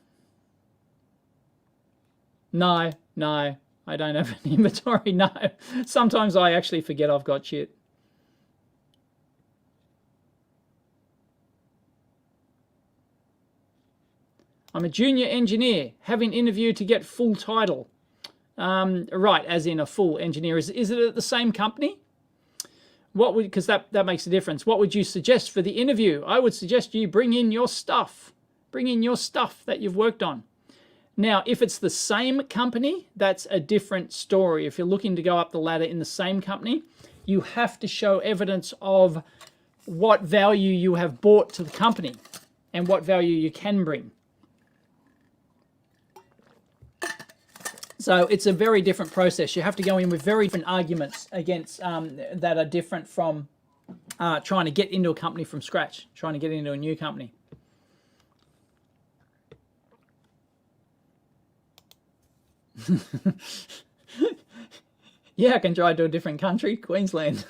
No, I don't have an inventory, no. Sometimes I actually forget I've got shit. I'm a junior engineer, having interviewed to get full title. Right, as in a full engineer. Is it at the same company? Because that makes a difference. What would you suggest for the interview? I would suggest you bring in your stuff. Bring in your stuff that you've worked on. Now, if it's the same company, that's a different story. If you're looking to go up the ladder in the same company, you have to show evidence of what value you have brought to the company and what value you can bring. So it's a very different process. You have to go in with very different arguments against that are different from trying to get into a company from scratch, trying to get into a new company. Yeah, I can try to a different country, Queensland.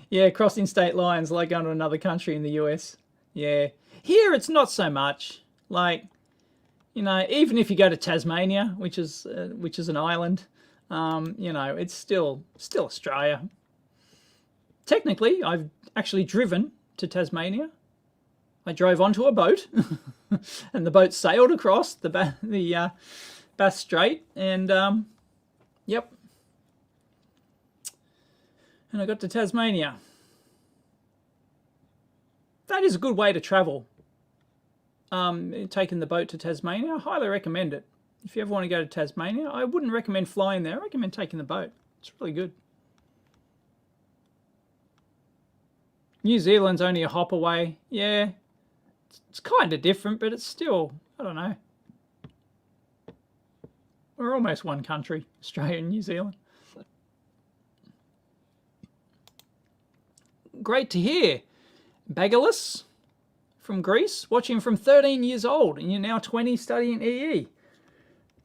Yeah, crossing state lines like going to another country in the US. Yeah. Here it's not so much. Like, you know, even if you go to Tasmania, which is an island, you know, it's still Australia. Technically, I've actually driven to Tasmania. I drove onto a boat, and the boat sailed across the Bass Strait, and yep, and I got to Tasmania. That is a good way to travel. Taking the boat to Tasmania, I highly recommend it. If you ever want to go to Tasmania, I wouldn't recommend flying there. I recommend taking the boat. It's really good. New Zealand's only a hop away. Yeah, it's kind of different, but it's still, I don't know. We're almost one country, Australia and New Zealand. Great to hear. Bagalis from Greece, watching from 13 years old, and you're now 20 studying EE.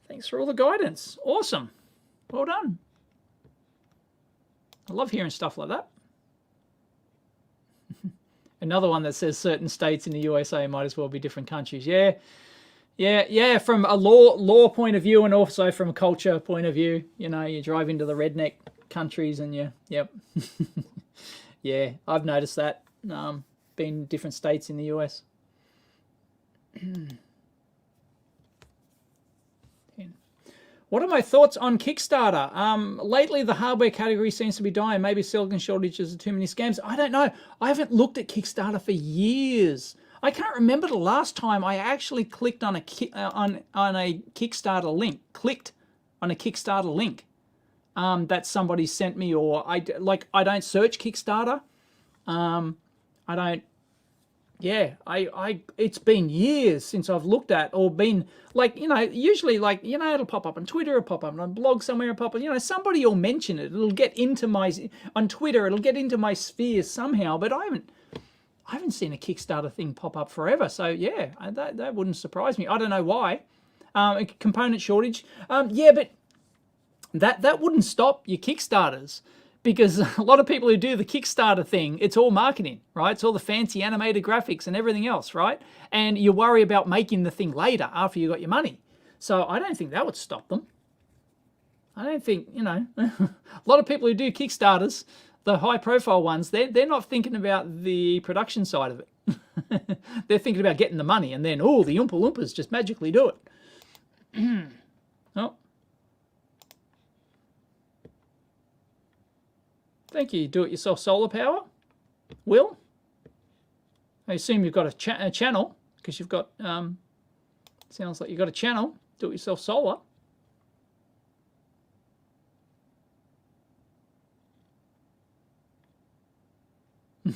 Thanks for all the guidance. Awesome. Well done. I love hearing stuff like that. Another one that says certain states in the USA might as well be different countries. Yeah. From a law point of view and also from a culture point of view, you know, you drive into the redneck countries and yep. Yeah, I've noticed that. Been in different states in the US. What are my thoughts on Kickstarter? Lately, the hardware category seems to be dying. Maybe silicon shortages are too many scams. I don't know. I haven't looked at Kickstarter for years. I can't remember the last time I actually clicked on a Kickstarter link. Clicked on a Kickstarter link that somebody sent me, or I don't search Kickstarter. I don't. Yeah, it's been years since I've looked at or been like, you know, usually like, you know, it'll pop up on Twitter, it'll pop up on a blog somewhere, it'll pop up, you know, somebody will mention it. It'll get into on Twitter, it'll get into my sphere somehow, but I haven't seen a Kickstarter thing pop up forever. So yeah, that wouldn't surprise me. I don't know why. A component shortage. Yeah, but that wouldn't stop your Kickstarters. Because a lot of people who do the Kickstarter thing, it's all marketing, right? It's all the fancy animated graphics and everything else, right? And you worry about making the thing later after you got your money. So I don't think that would stop them. I don't think, you know, a lot of people who do Kickstarters, the high profile ones, they're not thinking about the production side of it. They're thinking about getting the money and then, oh, the Oompa Loompas just magically do it. Oh. Thank you. Do-it-yourself solar power. Will? I assume you've got a channel because you've got, sounds like you've got a channel. Do-it-yourself solar.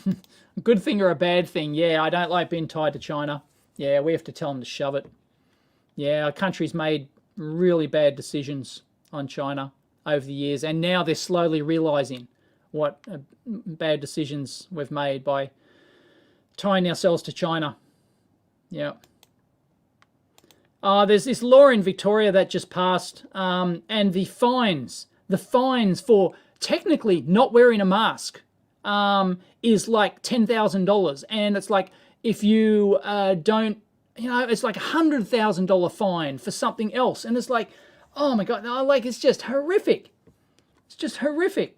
A good thing or a bad thing? Yeah, I don't like being tied to China. Yeah, we have to tell them to shove it. Yeah, our country's made really bad decisions on China over the years, and now they're slowly realizing what bad decisions we've made by tying ourselves to China. Yeah. There's this law in Victoria that just passed, and the fines for technically not wearing a mask is like $10,000, and it's like if you don't, you know, it's like $100,000 fine for something else, and it's like, oh my God, like it's just horrific. It's just horrific.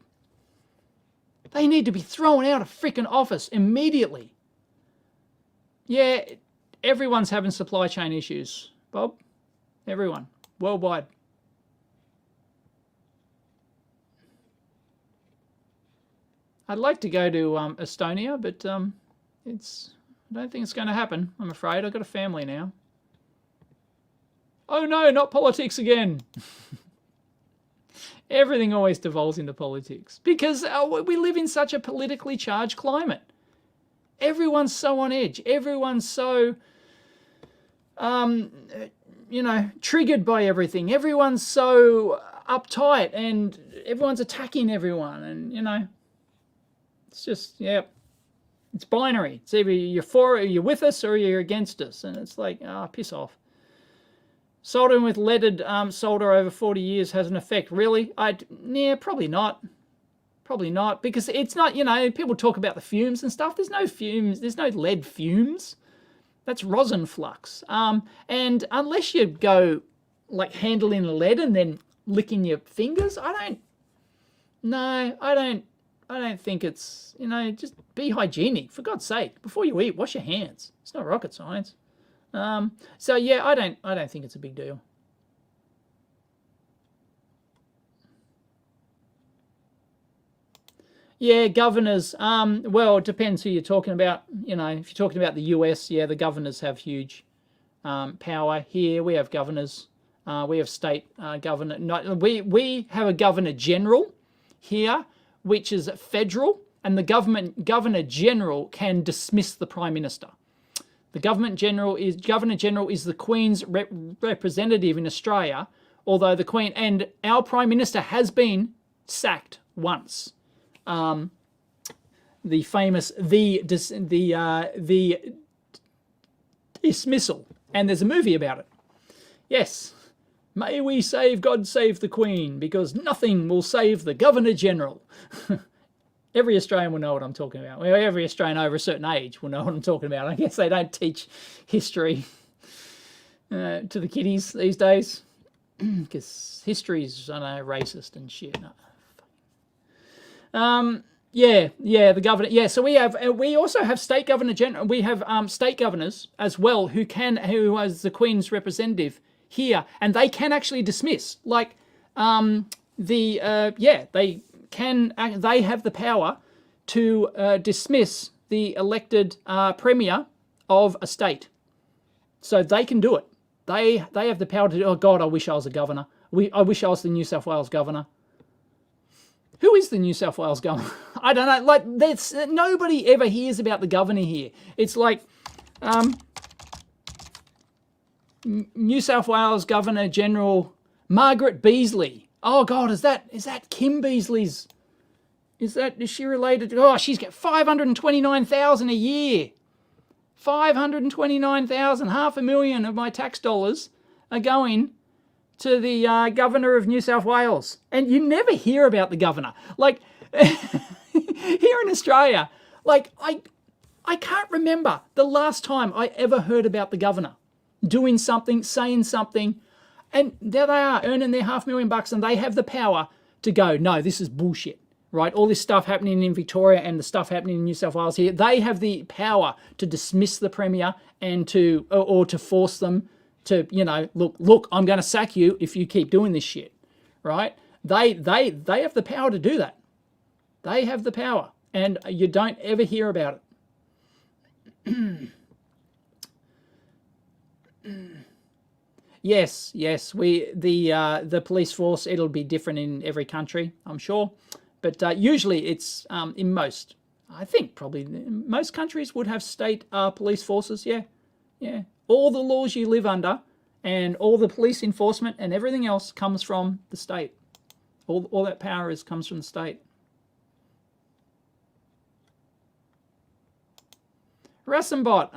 They need to be thrown out of freaking office immediately. Yeah, everyone's having supply chain issues, Bob. Everyone, worldwide. I'd like to go to Estonia, but I don't think it's going to happen, I'm afraid. I've got a family now. Oh no, not politics again. Everything always devolves into politics because we live in such a politically charged climate. Everyone's so on edge. Everyone's so, you know, triggered by everything. Everyone's so uptight and everyone's attacking everyone. And, you know, it's just, yeah, it's binary. It's either you're for it, you're with us or you're against us. And it's like, piss off. Soldering with leaded solder over 40 years has an effect. Really? Yeah, probably not. Probably not, because it's not, you know, people talk about the fumes and stuff. There's no fumes. There's no lead fumes. That's rosin flux. And unless you go like handling the lead and then licking your fingers, I don't think it's, you know, just be hygienic, for God's sake. Before you eat, wash your hands. It's not rocket science. So yeah, I don't think it's a big deal. Yeah, governors. Well, it depends who you're talking about. You know, if you're talking about the US, yeah, the governors have huge power. Here we have governors. We have state governor. No, we have a governor general here, which is federal, and the governor general can dismiss the prime minister. The governor general is the Queen's representative in Australia, although the Queen and our prime minister has been sacked once. The famous the dismissal, and there's a movie about it. Yes, may we save God save the Queen, because nothing will save the Governor General. Every Australian will know what I'm talking about. Well, every Australian over a certain age will know what I'm talking about. I guess they don't teach history to the kiddies these days, because history's, I don't know, racist and shit. No. Yeah, the governor. Yeah, so we also have state governor general. We have state governors as well who as the Queen's representative here, and they can actually dismiss. Like they have the power to dismiss the elected premier of a state. So they can do it. They have the power to do. Oh God, I wish I was a governor. I wish I was the New South Wales governor. Who is the New South Wales governor? I don't know. Like, nobody ever hears about the governor here. It's like New South Wales Governor General Margaret Beazley. Oh God, is that Kim Beazley's? Is she related to? Oh, she's got $529,000 a year. $529,000, $500,000 of my tax dollars are going to the governor of New South Wales. And you never hear about the governor. Like, here in Australia, like, I can't remember the last time I ever heard about the governor doing something, saying something, and there they are earning their $500,000 and they have the power to go, no, this is bullshit, right? All this stuff happening in Victoria and the stuff happening in New South Wales here, they have the power to dismiss the premier and or to force them to, you know, look, I'm going to sack you if you keep doing this shit, right? They have the power to do that. They have the power, and you don't ever hear about it. Yes, the police force, it'll be different in every country, I'm sure, but usually it's in most. I think probably most countries would have state police forces. Yeah. All the laws you live under and all the police enforcement and everything else comes from the state. All that power comes from the state. Rassenbot,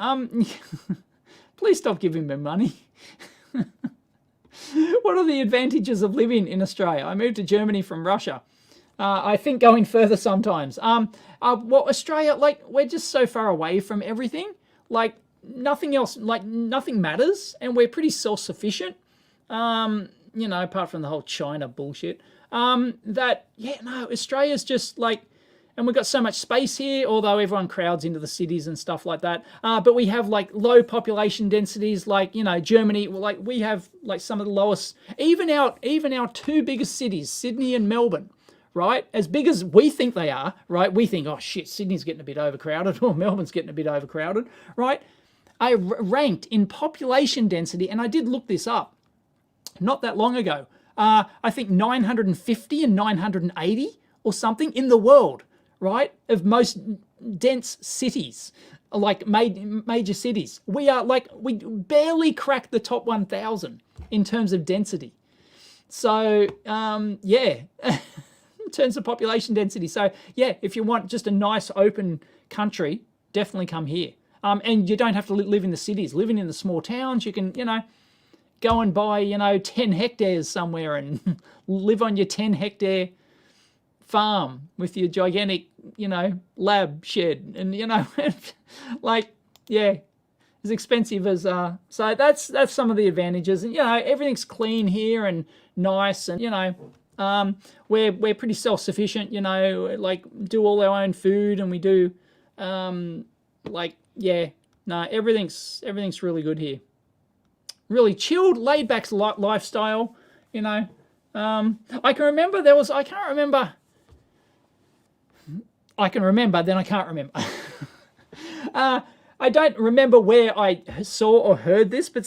please stop giving me money. What are the advantages of living in Australia? I moved to Germany from Russia. I think going further sometimes. Australia, like, we're just so far away from everything. Like, nothing else, like, nothing matters, and we're pretty self-sufficient. You know, apart from the whole China bullshit. Australia's just like, and we've got so much space here, although everyone crowds into the cities and stuff like that. But we have like low population densities, like, you know, Germany, like we have like some of the lowest, even our two biggest cities, Sydney and Melbourne, right? As big as we think they are, right? We think, oh shit, Sydney's getting a bit overcrowded, or Melbourne's getting a bit overcrowded, right? I ranked in population density, and I did look this up not that long ago. I think 950 and 980 or something in the world, right? Of most dense cities, like major cities. We barely cracked the top 1,000 in terms of density. So, yeah, in terms of population density. So, yeah, if you want just a nice open country, definitely come here. And you don't have to live in the cities. Living in the small towns, you can, you know, go and buy, 10 hectares somewhere and live on your 10 hectare farm with your gigantic, lab shed, and like, yeah, as expensive as so that's some of the advantages. And everything's clean here and nice, and we're pretty self-sufficient, like do all our own food, and we do everything's really good here. Really chilled, laid back lifestyle, I can remember I can remember, then I can't remember. I don't remember where I saw or heard this, but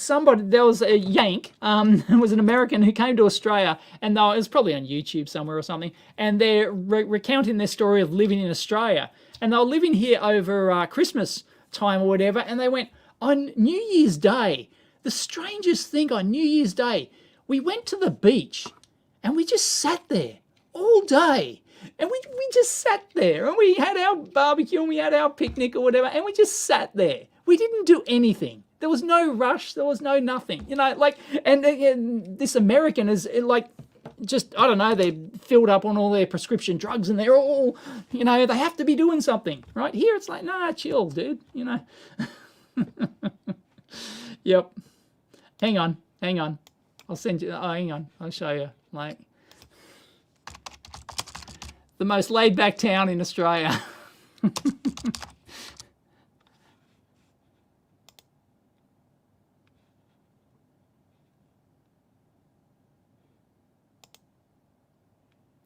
there was a Yank, it was an American who came to Australia, and it was probably on YouTube somewhere or something, and they're recounting their story of living in Australia. And they were living here over Christmas time or whatever, and they went, on New Year's Day, the strangest thing on New Year's Day, we went to the beach, and we just sat there all day. And we just sat there, and we had our barbecue, and we had our picnic or whatever, and we just sat there. We didn't do anything. There was no rush. There was no nothing. And this American is like, just, I don't know, they're filled up on all their prescription drugs, and they're all, they have to be doing something, right? Here it's like, nah, chill, dude, Yep. Hang on. I'll send you, hang on, I'll show you, like, the most laid-back town in Australia.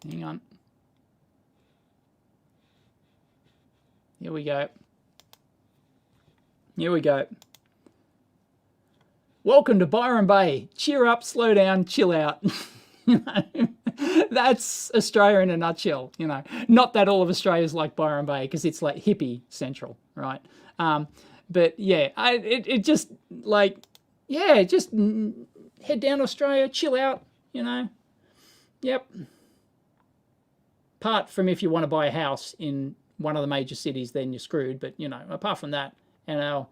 Hang on. Here we go. Welcome to Byron Bay. Cheer up, slow down, chill out. That's Australia in a nutshell. Not that all of Australia is like Byron Bay, because it's like hippie central, right? But yeah, it just like, yeah, just head down to Australia, chill out, Yep. Apart from if you want to buy a house in one of the major cities, then you're screwed. But apart from that, our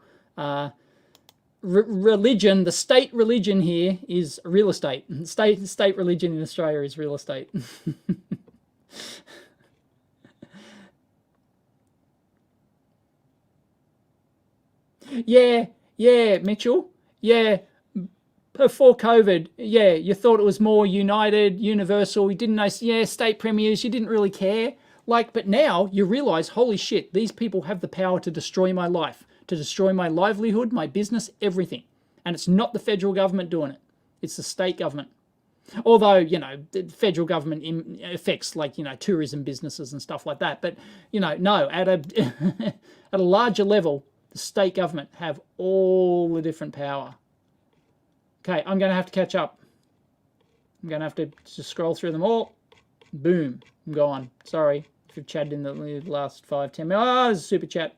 religion, the state religion here is real estate. State religion in Australia is real estate. Yeah, Mitchell. Yeah, before COVID, yeah, you thought it was more united, universal. You didn't know, state premiers, you didn't really care. But now you realize, holy shit, these people have the power to destroy my life, to destroy my livelihood, my business, everything. And it's not the federal government doing it. It's the state government. Although, the federal government affects, tourism businesses and stuff like that. But, no, at a, at a larger level, the state government have all the different power. Okay, I'm going to have to catch up. I'm going to have to just scroll through them all. Boom, I'm gone. Sorry if you've chatted in the last 5-10 minutes. Oh, there's a super chat.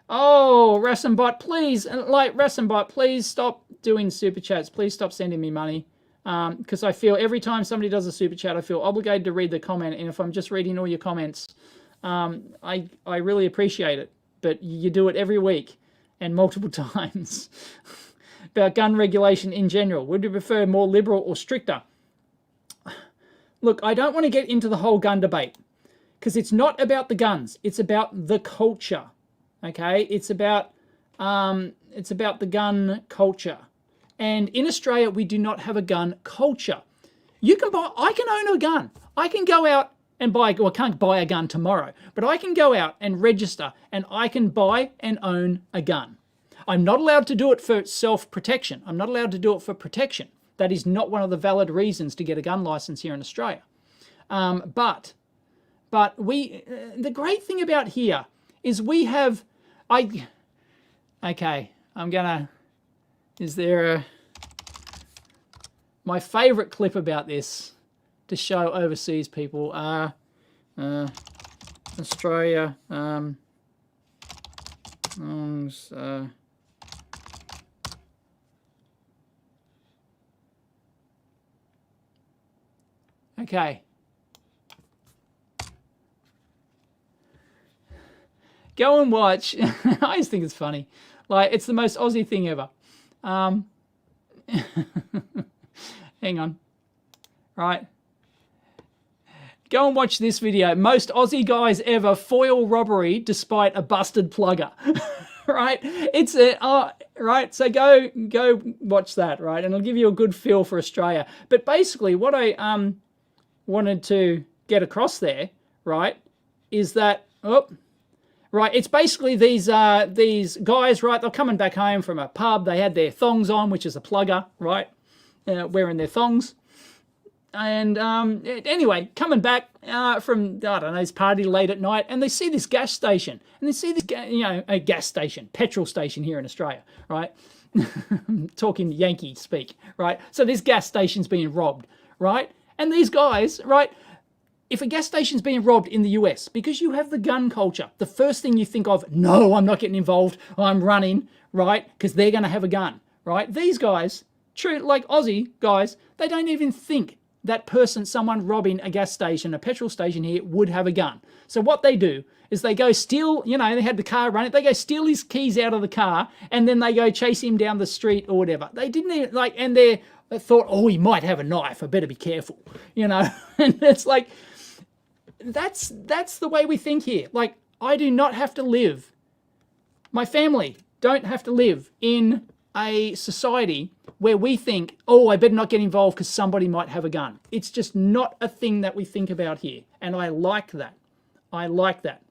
Oh, Rassenbot, please, Rassenbot, please stop doing super chats. Please stop sending me money. Because I feel every time somebody does a super chat, I feel obligated to read the comment. And if I'm just reading all your comments, I really appreciate it. But you do it every week and multiple times. About gun regulation in general. Would you prefer more liberal or stricter? Look, I don't want to get into the whole gun debate because it's not about the guns. It's about the culture. Okay, it's about the gun culture. And in Australia, we do not have a gun culture. I can own a gun. I can go out and buy, well, I can't buy a gun tomorrow, but I can go out and register and I can buy and own a gun. I'm not allowed to do it for self-protection. I'm not allowed to do it for protection. That is not one of the valid reasons to get a gun license here in Australia. But the great thing about here is we have, my favorite clip about this to show overseas people are Australia okay. Go and watch. I just think it's funny. It's the most Aussie thing ever. Hang on. Right. Go and watch this video. Most Aussie guys ever foil robbery despite a busted plugger. Right? It's a right. So go watch that. Right, and it'll give you a good feel for Australia. But basically, what I wanted to get across there, right, is that right, it's basically these guys, right? They're coming back home from a pub. They had their thongs on, which is a plugger, right? Wearing their thongs. And anyway, coming back from, I don't know, this party late at night, and they see this gas station, and they see this, a gas station, petrol station here in Australia, right? Talking Yankee speak, right? So this gas station's being robbed, right? And these guys, right? If a gas station's being robbed in the US, because you have the gun culture, the first thing you think of, no, I'm not getting involved, I'm running, right? Because they're going to have a gun, right? These guys, true, like Aussie guys, they don't even think that person, someone robbing a gas station, a petrol station here, would have a gun. So what they do is they go steal, they had the car running, they go steal his keys out of the car, and then they go chase him down the street or whatever. They didn't even, and they thought, oh, he might have a knife, I better be careful, and it's like, that's the way we think here. Like, I do not have to live, my family don't have to live in a society where we think, oh, I better not get involved because somebody might have a gun. It's just not a thing that we think about here. And I like that. I like that.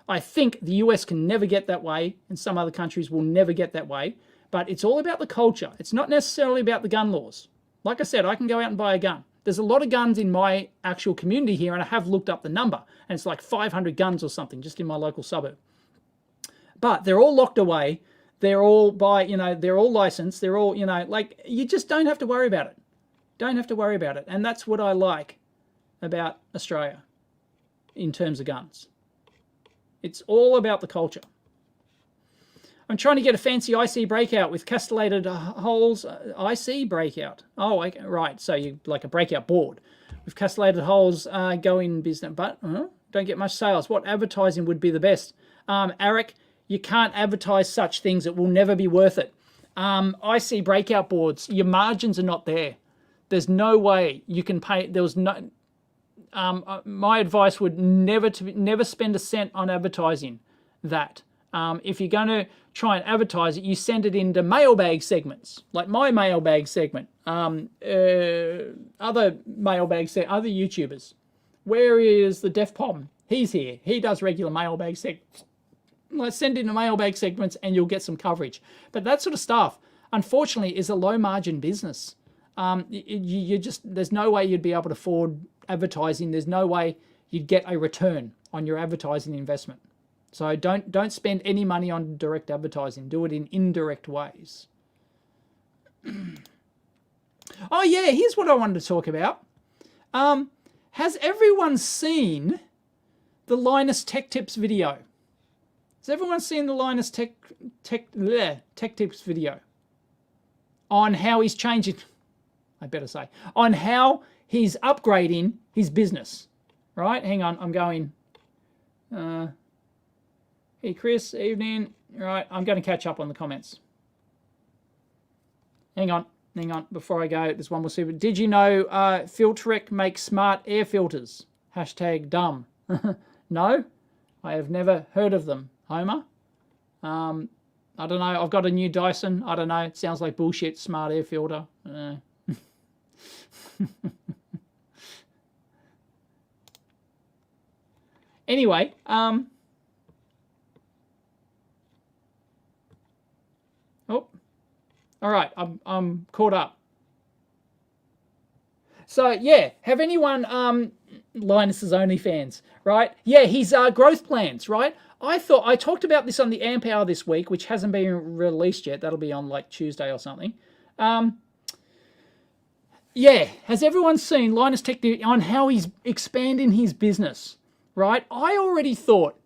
I think the US can never get that way, and some other countries will never get that way. But it's all about the culture. It's not necessarily about the gun laws. Like I said, I can go out and buy a gun. There's a lot of guns in my actual community here, and I have looked up the number, and it's like 500 guns or something just in my local suburb. But they're all locked away. They're all they're all licensed. They're all, you just don't have to worry about it. Don't have to worry about it. And that's what I like about Australia in terms of guns. It's all about the culture. I'm trying to get a fancy IC breakout with castellated holes. IC breakout. Oh, right. So you like a breakout board with castellated holes go in business, but don't get much sales. What advertising would be the best? Eric, you can't advertise such things. It will never be worth it. IC breakout boards, your margins are not there. There's no way you can pay. There was no. My advice would never spend a cent on advertising that. If you're going to try and advertise it, you send it into mailbag segments, like my mailbag segment, other YouTubers. Where is the Def Pom? He's here. He does regular mailbag segments. Let's send it into mailbag segments and you'll get some coverage. But that sort of stuff, unfortunately, is a low margin business. There's no way you'd be able to afford advertising. There's no way you'd get a return on your advertising investment. So don't spend any money on direct advertising. Do it in indirect ways. Oh yeah, here's what I wanted to talk about. Has everyone seen the Linus Tech Tips video? Has everyone seen the Linus Tech Tips video on how he's changing? I better say on how he's upgrading his business. Right? Hang on, I'm going. Hey Chris, evening. Right, I'm going to catch up on the comments. Hang on, before I go, there's one more super. Did you know Filtrek makes smart air filters? # dumb. No, I have never heard of them, Homer. I don't know, I've got a new Dyson. I don't know, it sounds like bullshit, smart air filter. Anyway, all right, I'm caught up. So yeah, have anyone Linus's OnlyFans, right? Yeah, his growth plans, right? I talked about this on the Amp Hour this week, which hasn't been released yet. That'll be on like Tuesday or something. Yeah, has everyone seen Linus Tech on how he's expanding his business, right? I already thought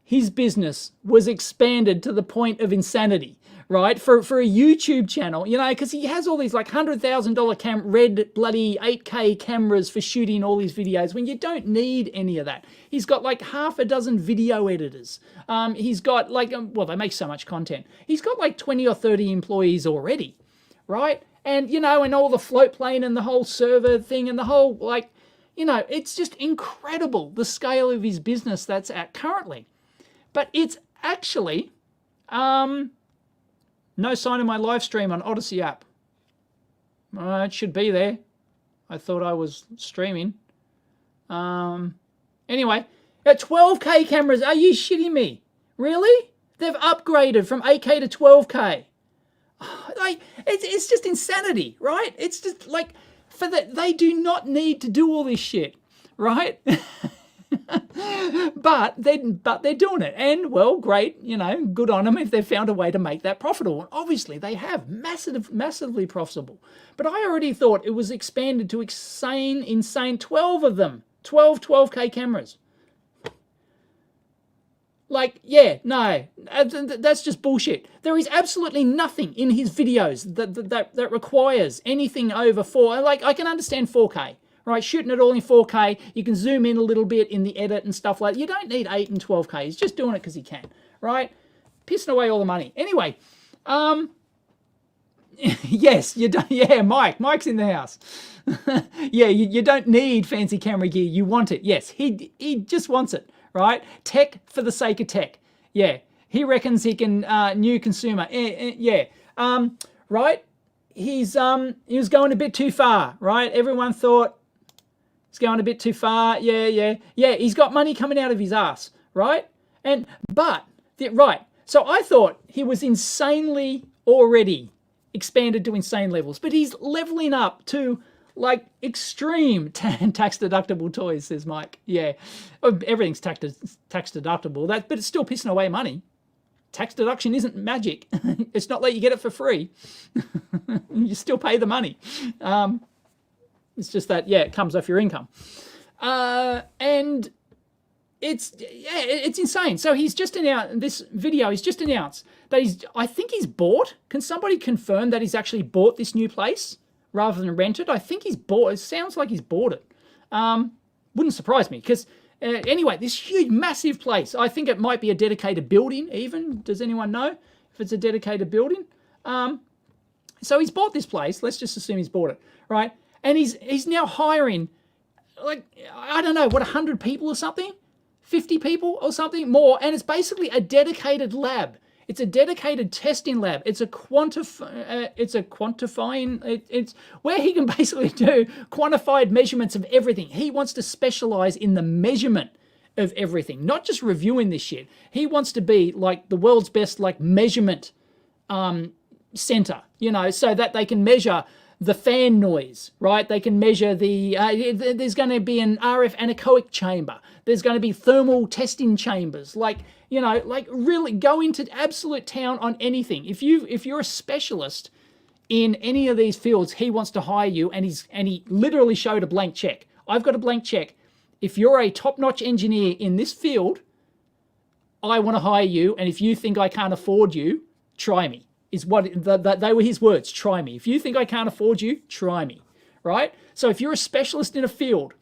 his business was expanded to the point of insanity, right? For a YouTube channel, because he has all these like $100,000 red bloody 8K cameras for shooting all these videos when you don't need any of that. He's got like half a dozen video editors. He's got like, well, they make so much content. He's got like 20 or 30 employees already, right? And, and all the float plane and the whole server thing and the whole, like, You know, it's just incredible, the scale of his business that's at currently. But it's actually, no sign of my live stream on Odyssey app. It should be there. I thought I was streaming. Anyway, at 12K cameras, are you shitting me? Really? They've upgraded from 8K to 12K. Like, it's just insanity, right? It's just like, they do not need to do all this shit, right? but they're doing it, and well, great, you know, good on them if they've found a way to make that profitable. And obviously, they have massively profitable. But I already thought it was expanded to insane 12 of them, 12K cameras. Like, yeah, no, that's just bullshit. There is absolutely nothing in his videos that requires anything over 4. Like, I can understand 4K, right? Shooting it all in 4K, you can zoom in a little bit in the edit and stuff like that. You don't need 8 and 12K. He's just doing it because he can, right? Pissing away all the money. Anyway, yes, you don't. Yeah, Mike's in the house. Yeah, you don't need fancy camera gear. You want it. Yes, he just wants it. Right? Tech for the sake of tech. Yeah. He reckons he can, new consumer. Yeah. Right? He was going a bit too far, right? Everyone thought he's going a bit too far. Yeah. He's got money coming out of his ass, right? Right. So I thought he was insanely already expanded to insane levels, but he's leveling up to like extreme tax deductible toys, says Mike. Yeah, everything's tax deductible. But it's still pissing away money. Tax deduction isn't magic. It's not like you get it for free. You still pay the money. It's just that, yeah, it comes off your income. And it's insane. So he's just announced in this video. He's just announced that I think he's bought. Can somebody confirm that he's actually bought this new place rather than rented? I think he's bought. It sounds like he's bought it. Wouldn't surprise me because anyway, this huge, massive place. I think it might be a dedicated building. Even does anyone know if it's a dedicated building? So he's bought this place. Let's just assume he's bought it, right? And he's now hiring, like, I don't know, 100 people or something, 50 people or something more, and it's basically a dedicated lab. It's a dedicated testing lab. It's where he can basically do quantified measurements of everything. He wants to specialize in the measurement of everything, not just reviewing this shit. He wants to be like the world's best like measurement center, you know, so that they can measure the fan noise, right? They can measure there's going to be an RF anechoic chamber. There's going to be thermal testing chambers. Like, you know, like really go into absolute town on anything. If you're a specialist in any of these fields, he wants to hire you, and he literally showed a blank check. I've got a blank check. If you're a top-notch engineer in this field, I want to hire you, and if you think I can't afford you, try me. They were his words, try me. If you think I can't afford you, try me, right? So if you're a specialist in a field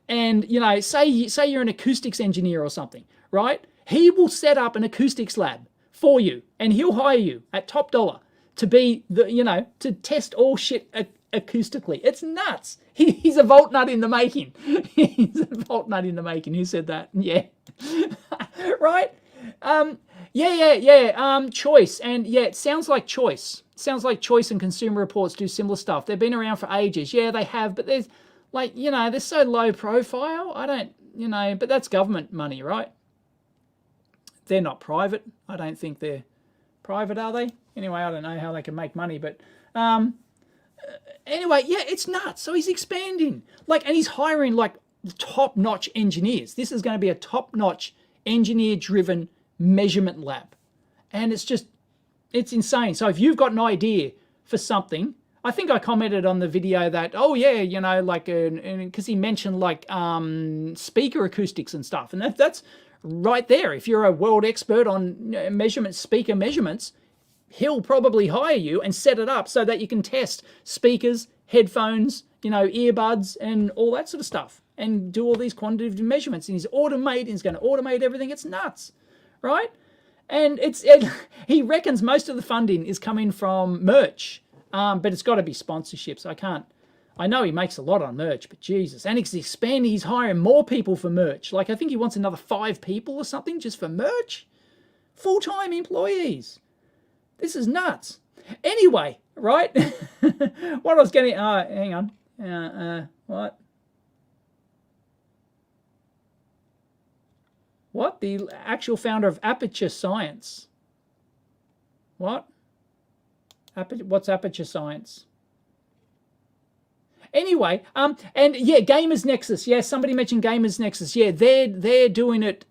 and, you know, say you're an acoustics engineer or something, right? He will set up an acoustics lab for you, and he'll hire you at top dollar to be to test all shit acoustically. It's nuts. He's a volt nut in the making. He's a volt nut in the making. Who said that? Yeah. Right? Choice. And yeah, it sounds like Choice. Sounds like Choice and Consumer Reports do similar stuff. They've been around for ages. Yeah, they have, but there's like, you know, they're so low profile. I don't, you know, but that's government money, right? They're not private. I don't think they're private, are they? Anyway, I don't know how they can make money, but anyway, yeah, it's nuts. So he's expanding, like, and he's hiring like top-notch engineers. This is going to be a top-notch engineer-driven measurement lab, and it's insane. So if you've got an idea for something, I think I commented on the video that, oh yeah, you know, like, because he mentioned like speaker acoustics and stuff, and that's right there. If you're a world expert on speaker measurements, he'll probably hire you and set it up so that you can test speakers, headphones, you know, earbuds, and all that sort of stuff, and do all these quantitative measurements. And he's going to automate everything. It's nuts, right? And he reckons most of the funding is coming from merch, but it's got to be sponsorships. I I know he makes a lot on merch, but Jesus. And he's expanding, he's hiring more people for merch. Like, I think he wants another 5 people or something just for merch. Full-time employees. This is nuts. Anyway, right? What I was getting... hang on. What? What? The actual founder of Aperture Science. What? What's Aperture Science? Anyway, and yeah, Gamers Nexus. Yeah, somebody mentioned Gamers Nexus. Yeah, they're doing it.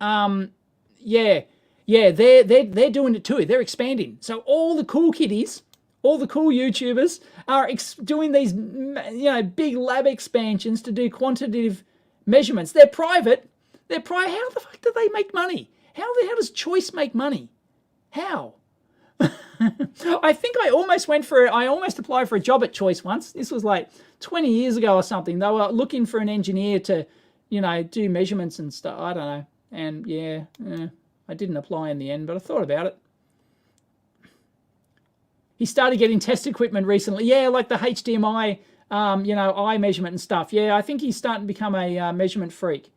Yeah, they're doing it too. They're expanding. So all the cool kiddies, all the cool YouTubers are doing these, big lab expansions to do quantitative measurements. They're private. They're private. How the fuck do they make money? How does Choice make money? How? I think I almost applied for a job at Choice once. This was like 20 years ago or something. They were looking for an engineer to, do measurements and stuff. I don't know. And yeah, I didn't apply in the end, but I thought about it. He started getting test equipment recently. Yeah, like the HDMI, eye measurement and stuff. Yeah, I think he's starting to become a measurement freak.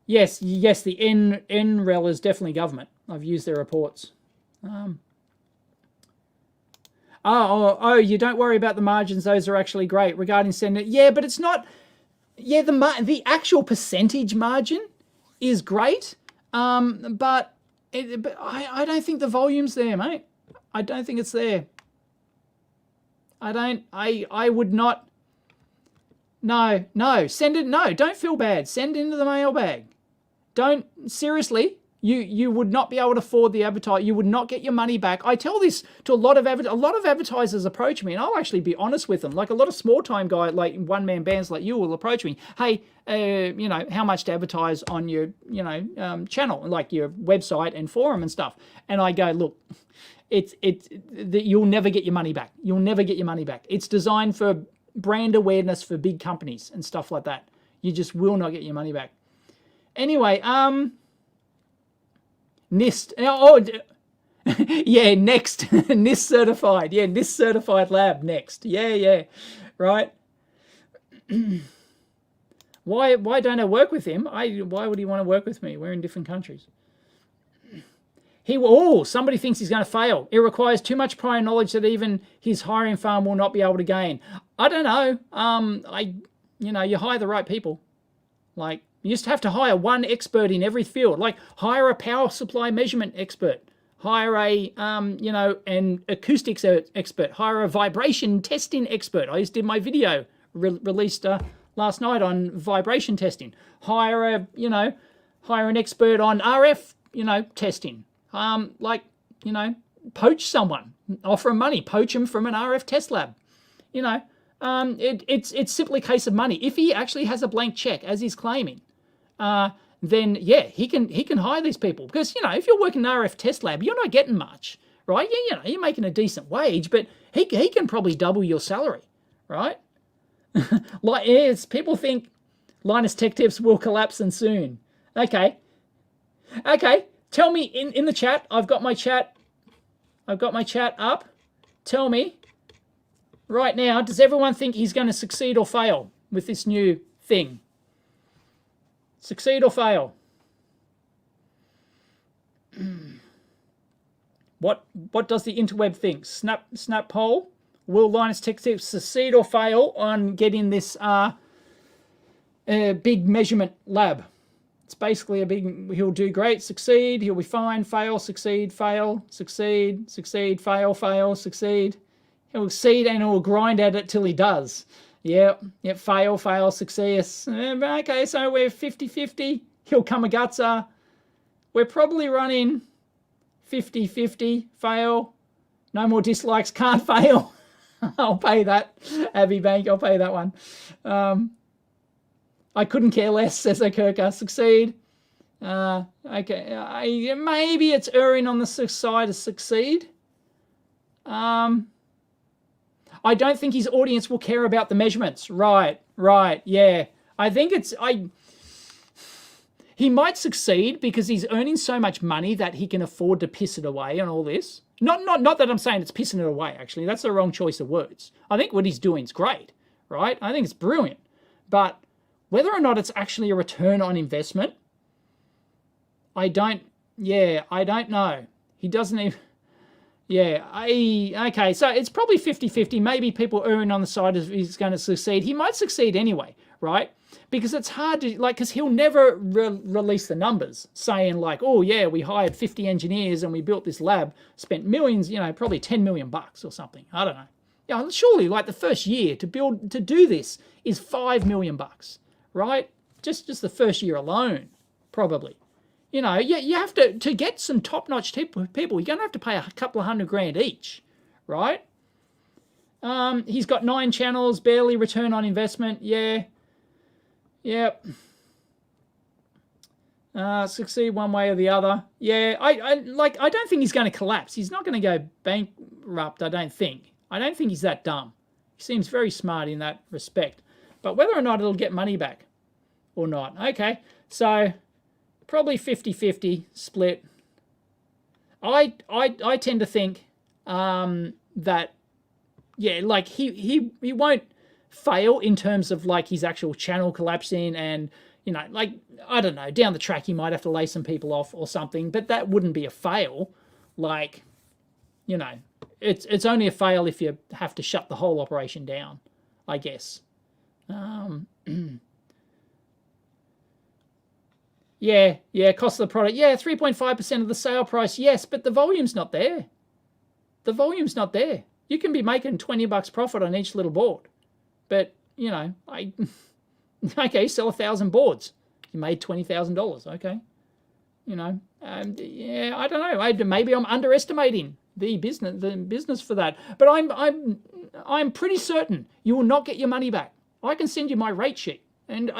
Yes, the NREL is definitely government. I've used their reports. You don't worry about the margins. Those are actually great regarding sending. Yeah, but it's not. Yeah, the actual percentage margin is great, but I don't think the volume's there, mate. I don't think it's there. I would not. No, send it. No, don't feel bad. Send it into the mailbag. Don't, seriously, you would not be able to afford the advertise. You would not get your money back. I tell this to a lot of advertisers approach me, and I'll actually be honest with them. Like a lot of small time guy, like one-man bands like you will approach me. Hey, how much to advertise on your, channel, like your website and forum and stuff. And I go, look, you'll never get your money back. You'll never get your money back. It's designed for brand awareness for big companies and stuff like that. You just will not get your money back. Anyway, NIST. Yeah, next. NIST certified. Yeah, NIST certified lab next. Yeah, right. Why don't I work with him? Why would he want to work with me? We're in different countries. Somebody thinks he's going to fail. It requires too much prior knowledge that even his hiring firm will not be able to gain. I don't know. You hire the right people. Like, you used to have to hire one expert in every field. Like, hire a power supply measurement expert. Hire an acoustics expert. Hire a vibration testing expert. I just did my video released last night on vibration testing. Hire an expert on RF, testing. Poach someone, offer them money, poach them from an RF test lab. It's simply a case of money. If he actually has a blank check, as he's claiming, then yeah, he can hire these people. Because, if you're working in an RF test lab, you're not getting much, right? You're making a decent wage, but he can probably double your salary, right? People think Linus Tech Tips will collapse and soon. Okay. Tell me in the chat. I've got my chat up. Tell me right now, does everyone think he's going to succeed or fail with this new thing? Succeed or fail? What does the interweb think? Snap poll. Will Linus Tech Tips succeed or fail on getting this big measurement lab? It's basically he'll do great, succeed, he'll be fine, fail, succeed, fail, succeed, fail, succeed. He'll succeed and he'll grind at it till he does. Yep, fail, success. Okay, so we're 50-50. He'll kamigutsa. We're probably running 50-50, fail. No more dislikes, can't fail. I'll pay that. Abbey Bank, I'll pay that one. I couldn't care less, says Okerka. Succeed. Okay. Maybe it's erring on the side of succeed. I don't think his audience will care about the measurements. Right. Yeah. I think He might succeed because he's earning so much money that he can afford to piss it away on all this. Not that I'm saying it's pissing it away, actually. That's the wrong choice of words. I think what he's doing is great, right? I think it's brilliant. But whether or not it's actually a return on investment, I don't know. He doesn't even... Yeah, okay, so it's probably 50-50. Maybe people erring on the side of he's going to succeed. He might succeed anyway, right? Because it's hard to, like, because he'll never release the numbers saying like, oh yeah, we hired 50 engineers and we built this lab, spent millions, you know, probably 10 million bucks or something. I don't know. Yeah, surely like the first year to do this is 5 million bucks, right? Just the first year alone, probably. You know, you have to get some top-notch people, you're going to have to pay a couple of $100,000 each, right? He's got 9 channels, barely return on investment. Yeah. Yep. Succeed one way or the other. Yeah, I don't think he's going to collapse. He's not going to go bankrupt, I don't think. I don't think he's that dumb. He seems very smart in that respect. But whether or not it'll get money back or not. Okay, so... probably 50-50 split. I tend to think that, yeah, like he won't fail in terms of like his actual channel collapsing and, you know, like, I don't know, down the track he might have to lay some people off or something, but that wouldn't be a fail. Like, you know, it's only a fail if you have to shut the whole operation down, I guess. Yeah, cost of the product. Yeah, 3.5% of the sale price. Yes, but the volume's not there. The volume's not there. You can be making $20 profit on each little board. But, you know, okay, sell 1,000 boards. You made $20,000. Okay. You know, yeah, I don't know. Maybe I'm underestimating the business for that. But I'm pretty certain you will not get your money back. I can send you my rate sheet. And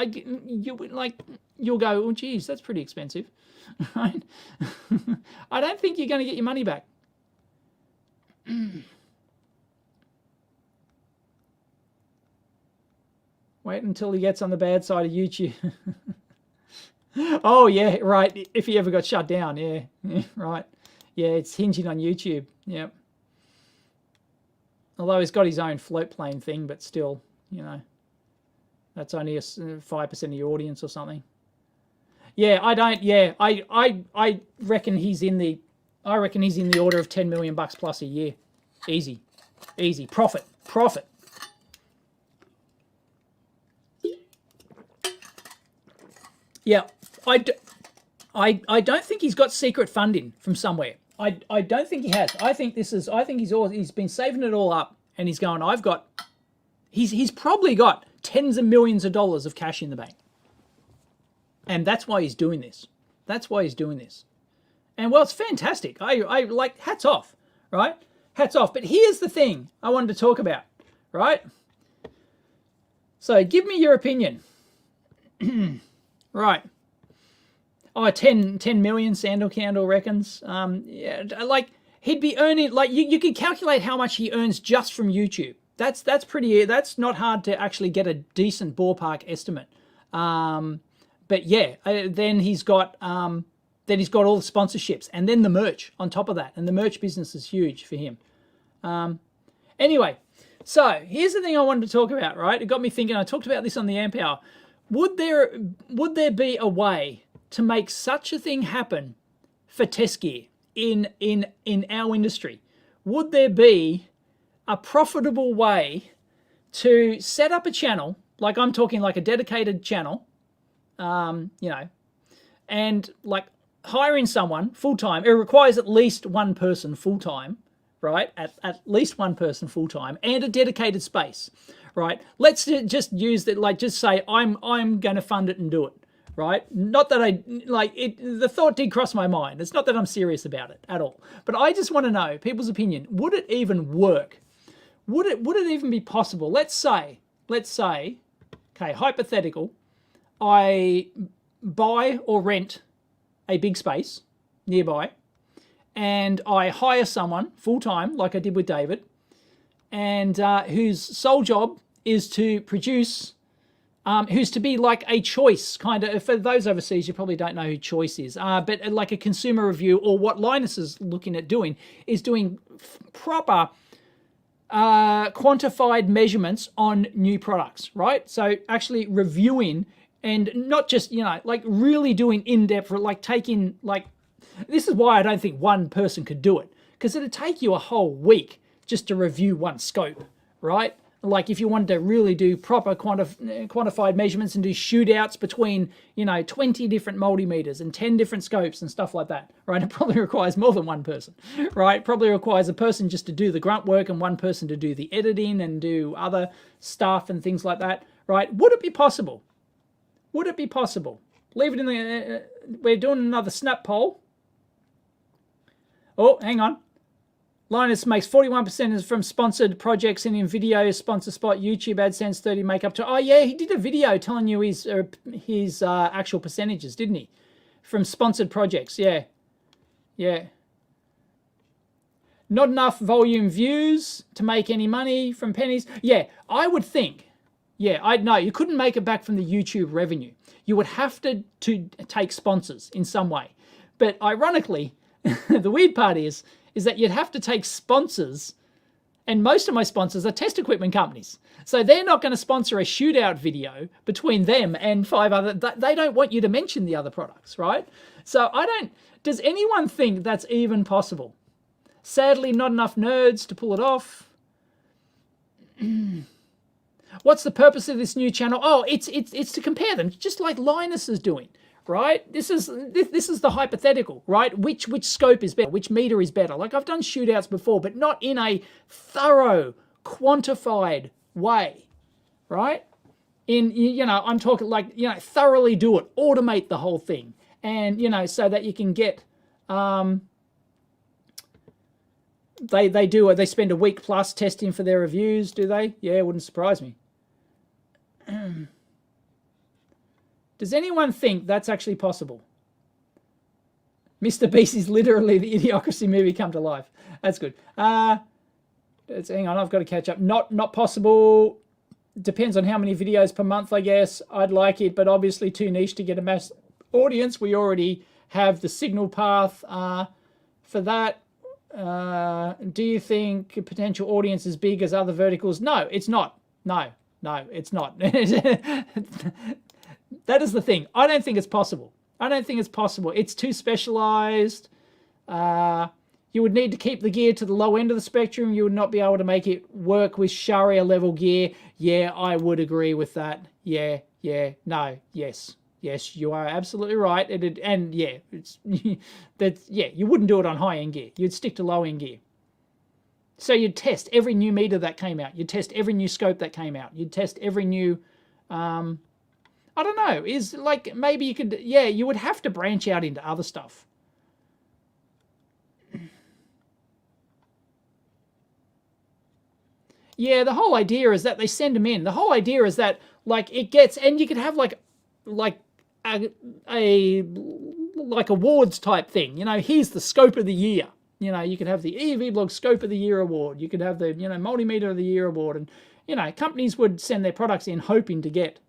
you'll go, oh, geez, that's pretty expensive. Right? I don't think you're going to get your money back. Wait until he gets on the bad side of YouTube. Oh, yeah, right. If he ever got shut down, yeah, right. Yeah, it's hinging on YouTube. Yep. Although he's got his own float plane thing, but still, you know. That's only 5% of your audience or something. Yeah, I reckon he's in the order of 10 million bucks plus a year. Easy. Profit. Yeah, I don't think he's got secret funding from somewhere. I don't think he has. I think he's been saving it all up and he's going, he's probably got tens of millions of dollars of cash in the bank. And that's why he's doing this. And well, it's fantastic. I like, hats off, right? Hats off. But here's the thing I wanted to talk about, right? So give me your opinion. Right. Oh, 10 million, Sandal Candle reckons. Yeah, like he'd be earning, like you could calculate how much he earns just from YouTube. That's not hard to actually get a decent ballpark estimate. But yeah, then he's got all the sponsorships and then the merch on top of that. And the merch business is huge for him. Anyway, so here's the thing I wanted to talk about, right? It got me thinking. I talked about this on the Amp Hour. Would there be a way to make such a thing happen for test gear in our industry? Would there be a profitable way to set up a channel, like I'm talking like a dedicated channel, you know, and like hiring someone full-time? It requires at least one person full-time, right? At least one person full-time and a dedicated space, right? Let's just use that, like just say I'm going to fund it and do it, right? Not that the thought did cross my mind. It's not that I'm serious about it at all, but I just want to know people's opinion. Would it even work? Would it even be possible? Let's say, okay, hypothetical, I buy or rent a big space nearby and I hire someone full-time, like I did with David, and whose sole job is to produce who's to be like a choice, kind of. For those overseas, you probably don't know who Choice is, but like a consumer review, or what Linus is looking at doing, is doing proper quantified measurements on new products, right? So actually reviewing, and not just, like really doing in-depth, like taking, like, this is why I don't think one person could do it, because it'd take you a whole week just to review one scope, right? Like if you wanted to really do proper quantified measurements and do shootouts between, 20 different multimeters and 10 different scopes and stuff like that, right? It probably requires more than one person, right? It probably requires a person just to do the grunt work and one person to do the editing and do other stuff and things like that, right? Would it be possible? Would it be possible? Leave it in the... we're doing another snap poll. Oh, hang on. Linus makes 41% from sponsored projects and in videos, sponsor spot, YouTube AdSense, 30 makeup to... Oh yeah, he did a video telling you his actual percentages, didn't he? From sponsored projects, yeah. Yeah. Not enough volume views to make any money from pennies. Yeah, I would think. Yeah, I know. You couldn't make it back from the YouTube revenue. You would have to take sponsors in some way. But ironically, the weird part is that you'd have to take sponsors, and most of my sponsors are test equipment companies. So they're not going to sponsor a shootout video between them and 5 other... They don't want you to mention the other products, right? So I don't... Does anyone think that's even possible? Sadly, not enough nerds to pull it off. What's the purpose of this new channel? Oh, it's to compare them, just like Linus is doing. Right? This is the hypothetical, right? Which scope is better? Which meter is better? Like I've done shootouts before, but not in a thorough, quantified way, right? I'm talking like, thoroughly do it, automate the whole thing, and so that you can get. They spend a week plus testing for their reviews, do they? Yeah, it wouldn't surprise me. Does anyone think that's actually possible? Mr. Beast is literally the Idiocracy movie come to life. That's good. Hang on, I've got to catch up. Not possible. Depends on how many videos per month, I guess. I'd like it, but obviously too niche to get a mass audience. We already have the signal path for that. Do you think a potential audience is big as other verticals? No, it's not. No, it's not. That is the thing. I don't think it's possible. It's too specialized. You would need to keep the gear to the low end of the spectrum. You would not be able to make it work with Sharia level gear. Yeah, I would agree with that. Yeah, no, yes, you are absolutely right. You wouldn't do it on high end gear. You'd stick to low end gear. So you'd test every new meter that came out. You'd test every new scope that came out. You'd test every new... I don't know, is like, maybe you could, you would have to branch out into other stuff. Yeah, the whole idea is that they send them in. The whole idea is that, like, it gets, and you could have like awards type thing. Here's the scope of the year. You could have the EEVblog scope of the year award. You could have the, multimeter of the year award. And, companies would send their products in hoping to get,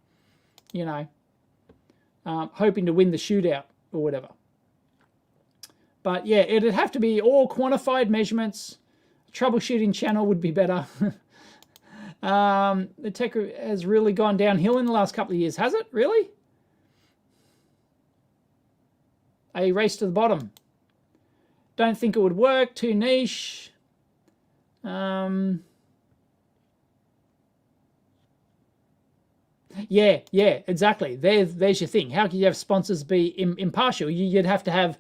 hoping to win the shootout or whatever. But yeah, it'd have to be all quantified measurements. Troubleshooting channel would be better. The tech has really gone downhill in the last couple of years. Has it? Really? A race to the bottom. Don't think it would work. Too niche. Yeah, exactly. There's your thing. How can you have sponsors be impartial? You'd have to have,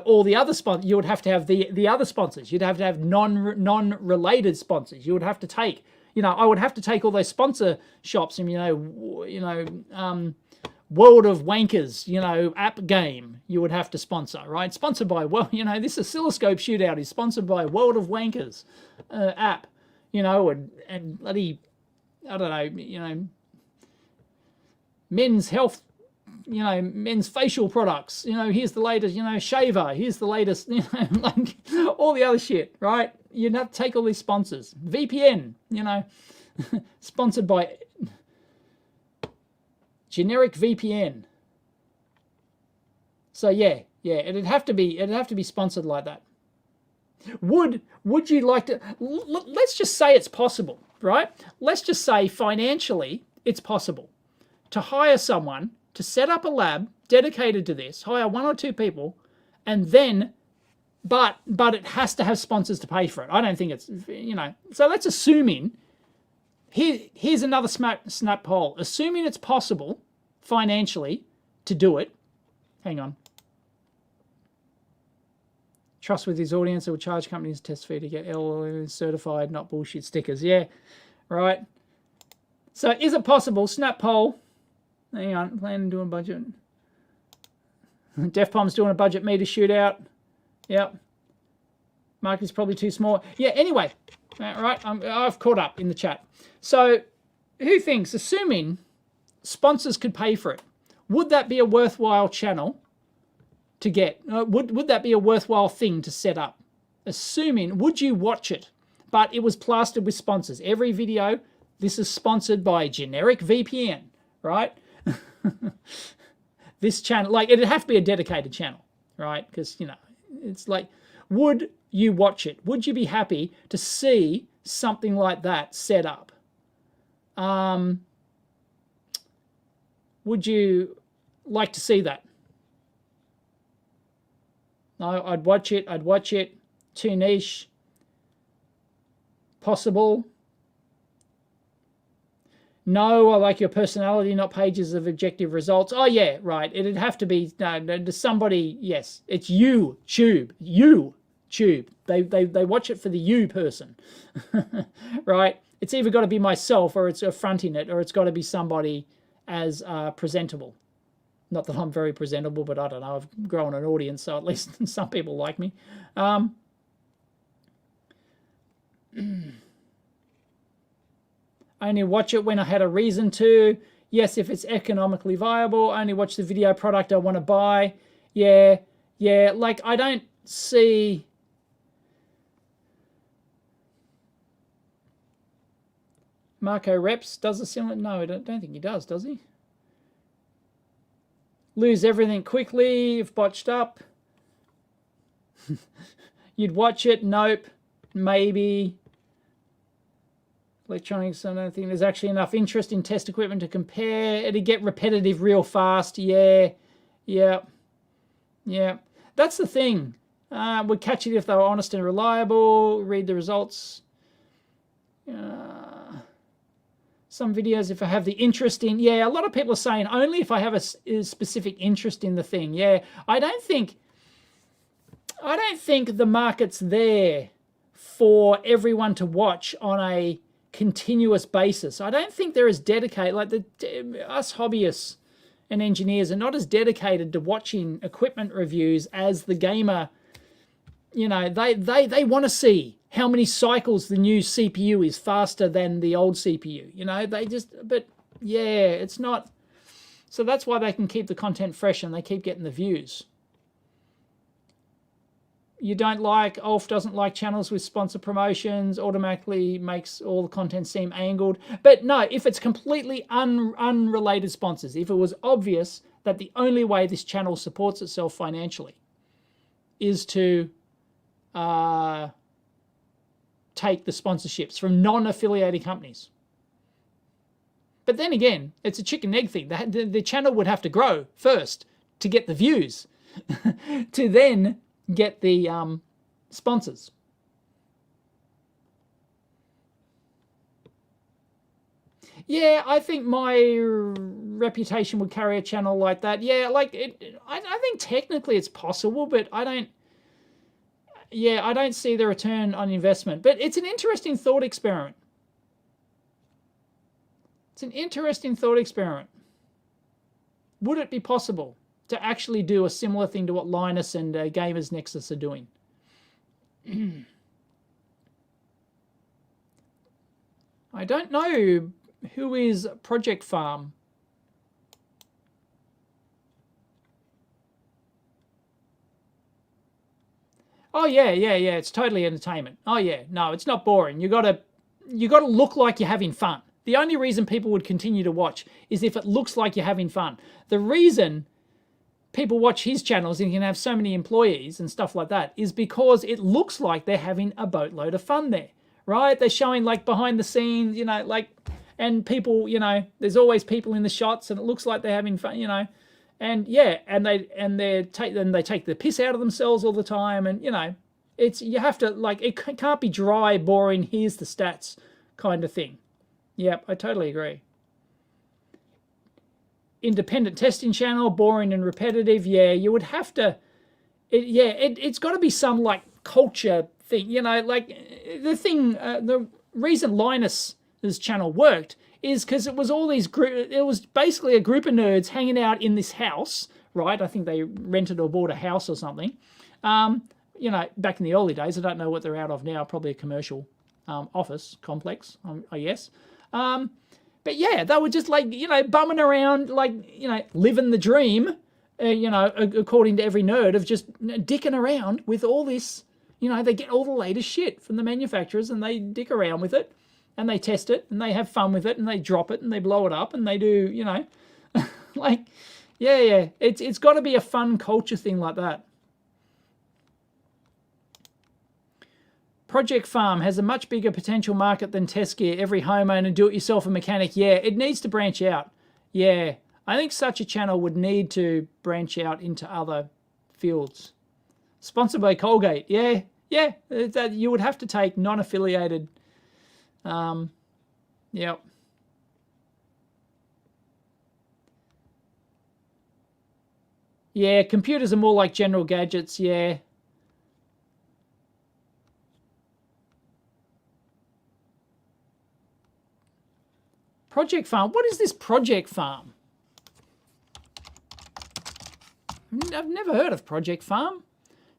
all the other sponsors. You would have to have the other sponsors. You'd have to have non-related sponsors. You would have to take, I would have to take all those sponsor shops and, World of Wankers, app game, you would have to sponsor, right? Sponsored by, this oscilloscope shootout is sponsored by World of Wankers app, and bloody, I don't know, men's health, men's facial products, here's the latest, shaver, here's the latest, like all the other shit, right? You'd have to take all these sponsors. VPN, sponsored by Generic VPN. So yeah, it'd have to be sponsored like that. Would you like to? Let's just say it's possible, right? Let's just say financially it's possible to hire someone to set up a lab dedicated to this, hire 1 or 2 people, and then, but it has to have sponsors to pay for it. I don't think it's, So let's assume here's another snap poll. Assuming it's possible financially to do it. Hang on. Trust with his audience, it will charge companies a test fee to get LLM certified, not bullshit stickers. Yeah, right. So is it possible? Snap poll. Hang on, plan on doing a budget. DEFPOM's doing a budget meter shootout. Yep. Market is probably too small. Yeah, anyway, right, I've caught up in the chat. So who thinks, assuming sponsors could pay for it, would that be a worthwhile channel to get? Would that be a worthwhile thing to set up? Assuming, would you watch it, but it was plastered with sponsors? Every video, this is sponsored by generic VPN, right? This channel, like, it'd have to be a dedicated channel, right? Because, it's like, would you watch it? Would you be happy to see something like that set up? Would you like to see that? No, I'd watch it. Too niche. Possible. No, I like your personality, not pages of objective results. Oh, yeah, right. It'd have to be to somebody. Yes, it's YouTube. YouTube. They watch it for the you person, right? It's either got to be myself, or it's fronting it, or it's got to be somebody as presentable. Not that I'm very presentable, but I don't know. I've grown an audience, so at least some people like me. I only watch it when I had a reason to. Yes, if it's economically viable. I only watch the video product I want to buy. Yeah. Like, I don't see... Marco Reps does a similar... No, I don't think he does he? Lose everything quickly if botched up. You'd watch it? Nope. Maybe. Electronics, I don't think there's actually enough interest in test equipment to compare. It'd get repetitive real fast. Yeah. That's the thing. Would catch it if they were honest and reliable. Read the results. Some videos, if I have the interest in... Yeah, a lot of people are saying only if I have a specific interest in the thing. Yeah, I don't think the market's there for everyone to watch on a continuous basis. I don't think they're as dedicated, like us hobbyists and engineers are not as dedicated to watching equipment reviews as the gamer. They want to see how many cycles the new CPU is faster than the old CPU. But yeah, it's not. So that's why they can keep the content fresh and they keep getting the views. Ulf doesn't like channels with sponsor promotions, automatically makes all the content seem angled. But no, if it's completely unrelated sponsors, if it was obvious that the only way this channel supports itself financially is to take the sponsorships from non-affiliated companies. But then again, it's a chicken egg thing. The channel would have to grow first to get the views, to then get the sponsors. Yeah, I think my reputation would carry a channel like that. Yeah, like I think technically it's possible, but I don't see the return on investment. But it's an interesting thought experiment. Would it be possible to actually do a similar thing to what Linus and Gamers Nexus are doing? I don't know who is Project Farm. Oh yeah, it's totally entertainment. Oh yeah, no, it's not boring. You gotta look like you're having fun. The only reason people would continue to watch is if it looks like you're having fun. The reason people watch his channels and he can have so many employees and stuff like that is because it looks like they're having a boatload of fun there, right? They're showing like behind the scenes, you know, like, and people, you know, there's always people in the shots and it looks like they're having fun, you know, and yeah, and they take the piss out of themselves all the time, and you know, it's, you have to, like, it can't be dry, boring, here's the stats kind of thing. Yep, I totally agree. Independent testing channel, boring and repetitive. Yeah, you would have to, it's got to be some like culture thing, you know, like the thing, the reason Linus's channel worked is because it was all these it was basically a group of nerds hanging out in this house, right? I think they rented or bought a house or something. You know, back in the early days, I don't know what they're out of now, probably a commercial office complex, I guess. But yeah, they were just like, you know, bumming around, like, you know, living the dream, you know, according to every nerd, of just dicking around with all this, you know, they get all the latest shit from the manufacturers and they dick around with it and they test it and they have fun with it and they drop it and they blow it up and they do, you know, like, yeah, it's got to be a fun culture thing like that. Project Farm has a much bigger potential market than Test Gear. Every homeowner, do-it-yourself a mechanic. Yeah, it needs to branch out. Yeah, I think such a channel would need to branch out into other fields. Sponsored by Colgate. Yeah, that you would have to take non-affiliated. Yep. Yeah, computers are more like general gadgets. Yeah. Project Farm. What is this Project Farm? I've never heard of Project Farm.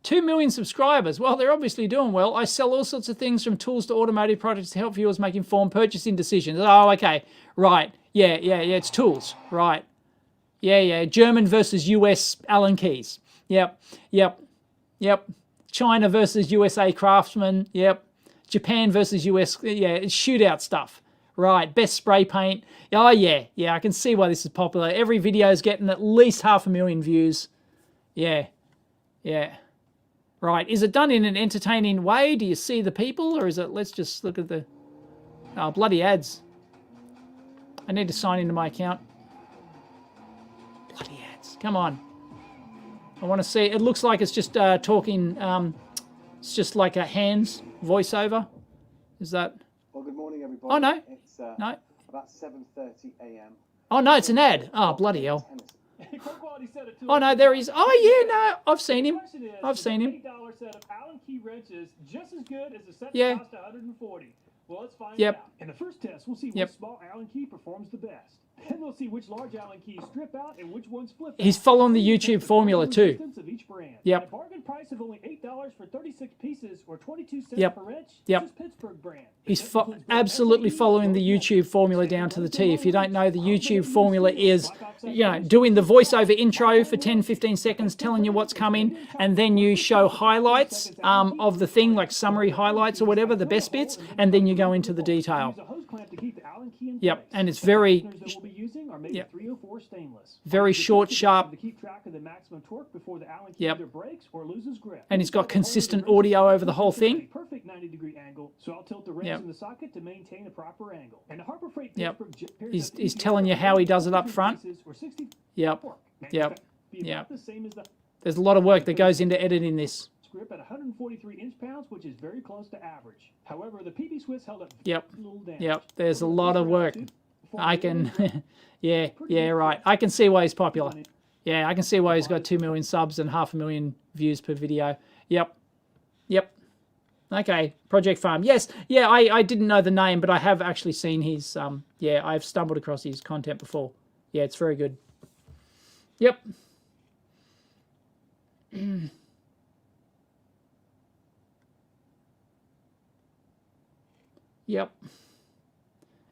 2 million subscribers. Well, they're obviously doing well. I sell all sorts of things from tools to automotive products to help viewers make informed purchasing decisions. Oh, okay. Right. Yeah. It's tools. Right. Yeah. German versus US Allen keys. Yep. China versus USA Craftsman. Yep. Japan versus US. Yeah, it's shootout stuff. Right, best spray paint. Oh, yeah, I can see why this is popular. Every video is getting at least 500,000 views. Yeah. Right, is it done in an entertaining way? Do you see the people? Or is it, let's just look at the, oh, bloody ads. I need to sign into my account. Bloody ads, come on. I want to see, it looks like it's just talking, it's just like a hands voiceover. Is that? Well, good morning, everybody. Oh, no. It's No. about 7:30 a.m. Oh, no, it's an ad. Oh, bloody hell. Oh, no, there he is. Oh, yeah, no, I've seen him. I've seen him. $8 set of Allen key wrenches just as good as the set Yeah. that cost $140. Well, let's find Yep. out. In the first test, we'll see Yep. which small Allen key performs the best. Then we'll see which large Allen keys strip out and which ones flip out. He's following the YouTube formula too. Of each brand. Yep. And a bargain price of only $8 for 36 pieces or 22 cents Yep. per wrench. Yep. This is Pittsburgh brand. He's absolutely following the YouTube formula down to the T. If you don't know, the YouTube formula is, you know, doing the voiceover intro for 10, 15 seconds, telling you what's coming, and then you show highlights of the thing, like summary highlights or whatever, the best bits, and then you go into the detail. Use a hose clamp to keep the Allen key in Yep, place. and it's very, Fasteners that we'll be using are made yep. of 304 stainless. Very short, sharp. To keep track of the maximum torque before the Allen key Yep. either breaks or loses grip. And it's got consistent audio over the whole thing. Perfect 90-degree angle, so I'll tilt the wrench Yep. in the socket to maintain a proper angle. And the Harbor Freight Yep. Pittsburgh jet pairs He's- up he's easy telling you how he does it up front. pieces or 60 Yep. torque. Yep. Be about Yep. the same as the There's a lot of work that goes into editing this. grip at 143 inch-pounds, which is very close to average. However, the PB Swiss held up Yep. little damage. Yep, there's a lot of work. I can, yeah, right. I can see why he's popular. Yeah, I can see why he's got 2 million subs and 500,000 views per video. Yep. Okay, Project Farm. Yes, yeah, I didn't know the name, but I have actually seen his, yeah, I've stumbled across his content before. Yeah, it's very good. Yep. Yep.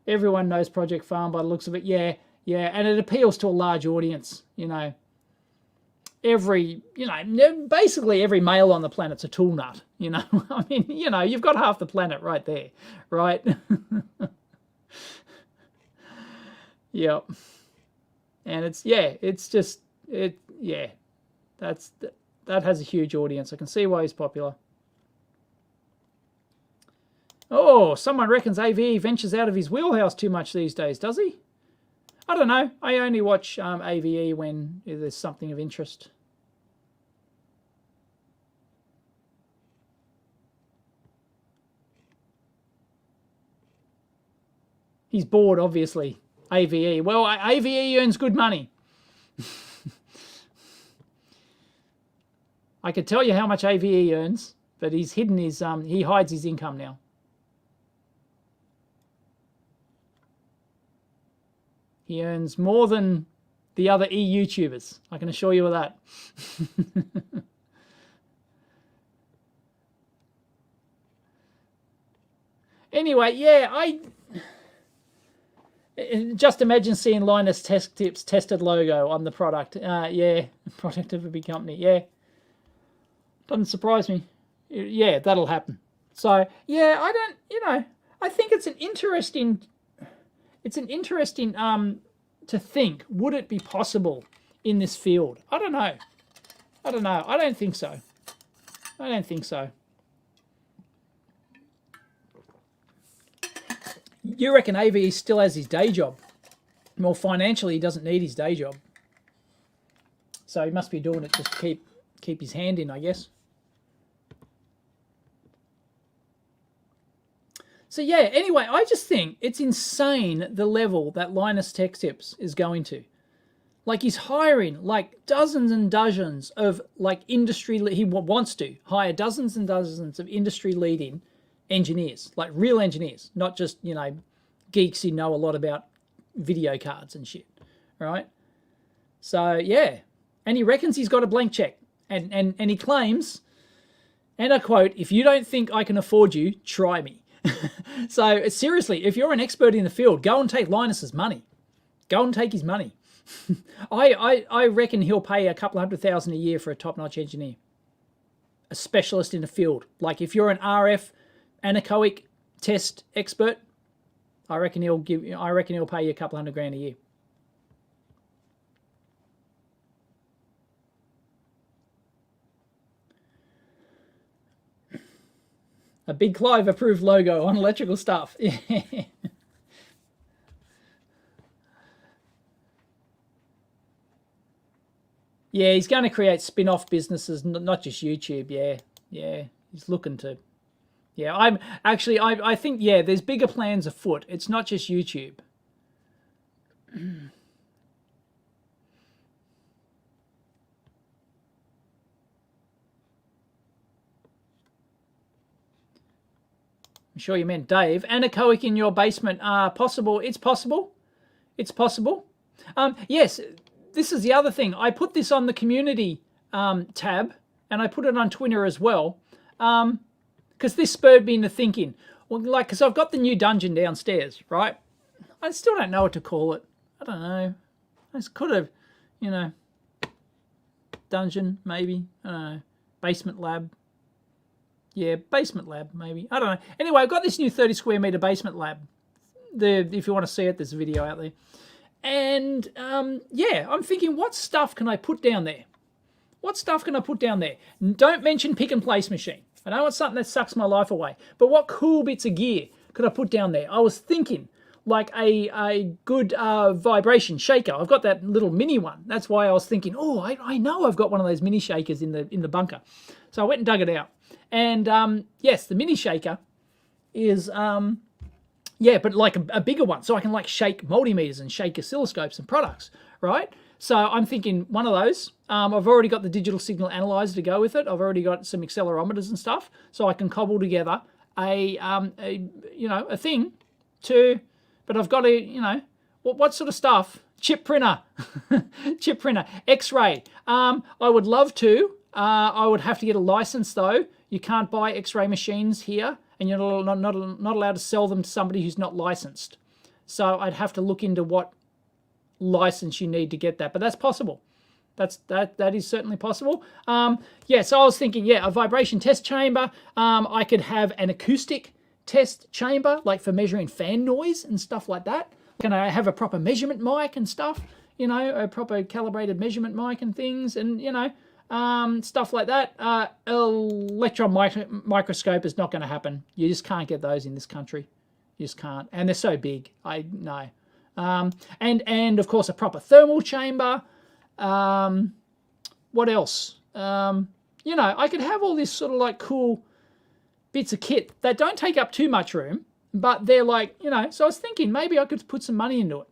Everyone knows Project Farm by the looks of it. Yeah, and it appeals to a large audience, you know. Basically every male on the planet's a tool nut, you know. I mean, you know, you've got half the planet right there, right? Yep. And it's just, that has a huge audience. I can see why he's popular. Oh, someone reckons AVE ventures out of his wheelhouse too much these days, does he? I don't know. I only watch AVE when there's something of interest. He's bored, obviously. AVE. Well, AVE earns good money. I could tell you how much AVE earns, but he's hidden his, he hides his income now. He earns more than the other YouTubers. I can assure you of that. Anyway, yeah, just imagine seeing Linus Tech Tips tested logo on the product. Yeah, product of a big company. Yeah, doesn't surprise me. Yeah, that'll happen. So yeah, I don't. I think it's an interesting. To think, would it be possible in this field? I don't know. I don't think so. You reckon AVE still has his day job? Well, financially, he doesn't need his day job. So he must be doing it just to keep his hand in, I guess. So yeah, anyway, I just think it's insane the level that Linus Tech Tips is going to. Like, he's hiring like dozens and dozens of like he wants to hire dozens and dozens of industry leading engineers, like real engineers, not just, geeks who know a lot about video cards and shit, right? So yeah, and he reckons he's got a blank check, and he claims, and I quote, "If you don't think I can afford you, try me." So seriously, if you're an expert in the field, go and take Linus's money. Go and take his money. I reckon he'll pay a couple $100,000 a year for a top-notch engineer, a specialist in the field. Like if you're an RF anechoic test expert, I reckon he'll pay you a couple $100,000 a year. A Big Clive approved logo on electrical stuff. Yeah, he's going to create spin-off businesses, not just YouTube. Yeah, he's looking to. Yeah, I think, yeah, there's bigger plans afoot. It's not just YouTube. I'm sure you meant Dave. Anechoic in your basement. Possible. It's possible. It's possible. Yes, this is the other thing. I put this on the community tab, and I put it on Twitter as well, because this spurred me into thinking. Well, like, because I've got the new dungeon downstairs, right? I still don't know what to call it. I don't know. I could have, dungeon maybe. I don't know. Basement lab. Yeah, basement lab, maybe. I don't know. Anyway, I've got this new 30 square meter basement lab. If you want to see it, there's a video out there. And, yeah, I'm thinking, what stuff can I put down there? What stuff can I put down there? Don't mention pick and place machine. I know it's something that sucks my life away. But what cool bits of gear could I put down there? I was thinking, like a good vibration shaker. I've got that little mini one. That's why I was thinking, oh, I know I've got one of those mini shakers in the bunker. So I went and dug it out. And yes, the mini shaker is, yeah, but like a bigger one. So I can like shake multimeters and shake oscilloscopes and products, right? So I'm thinking one of those. I've already got the digital signal analyzer to go with it. I've already got some accelerometers and stuff. So I can cobble together a thing to, but I've got to, what sort of stuff? Chip printer, chip printer, X-ray. I would love to. I would have to get a license though. You can't buy X-ray machines here, and you're not allowed to sell them to somebody who's not licensed. So I'd have to look into what license you need to get that, but that's possible. That is certainly possible. Yeah, so I was thinking, yeah, a vibration test chamber. I could have an acoustic test chamber, like for measuring fan noise and stuff like that. Can I have a proper measurement mic and stuff? You know, a proper calibrated measurement mic and things, and you know, stuff like that. Electron microscope is not going to happen. You just can't get those in this country. You just can't, and they're so big. I know. And of course a proper thermal chamber. What else? You know, I could have all this sort of like cool bits of kit that don't take up too much room, but they're like, you know, so I was thinking maybe I could put some money into it.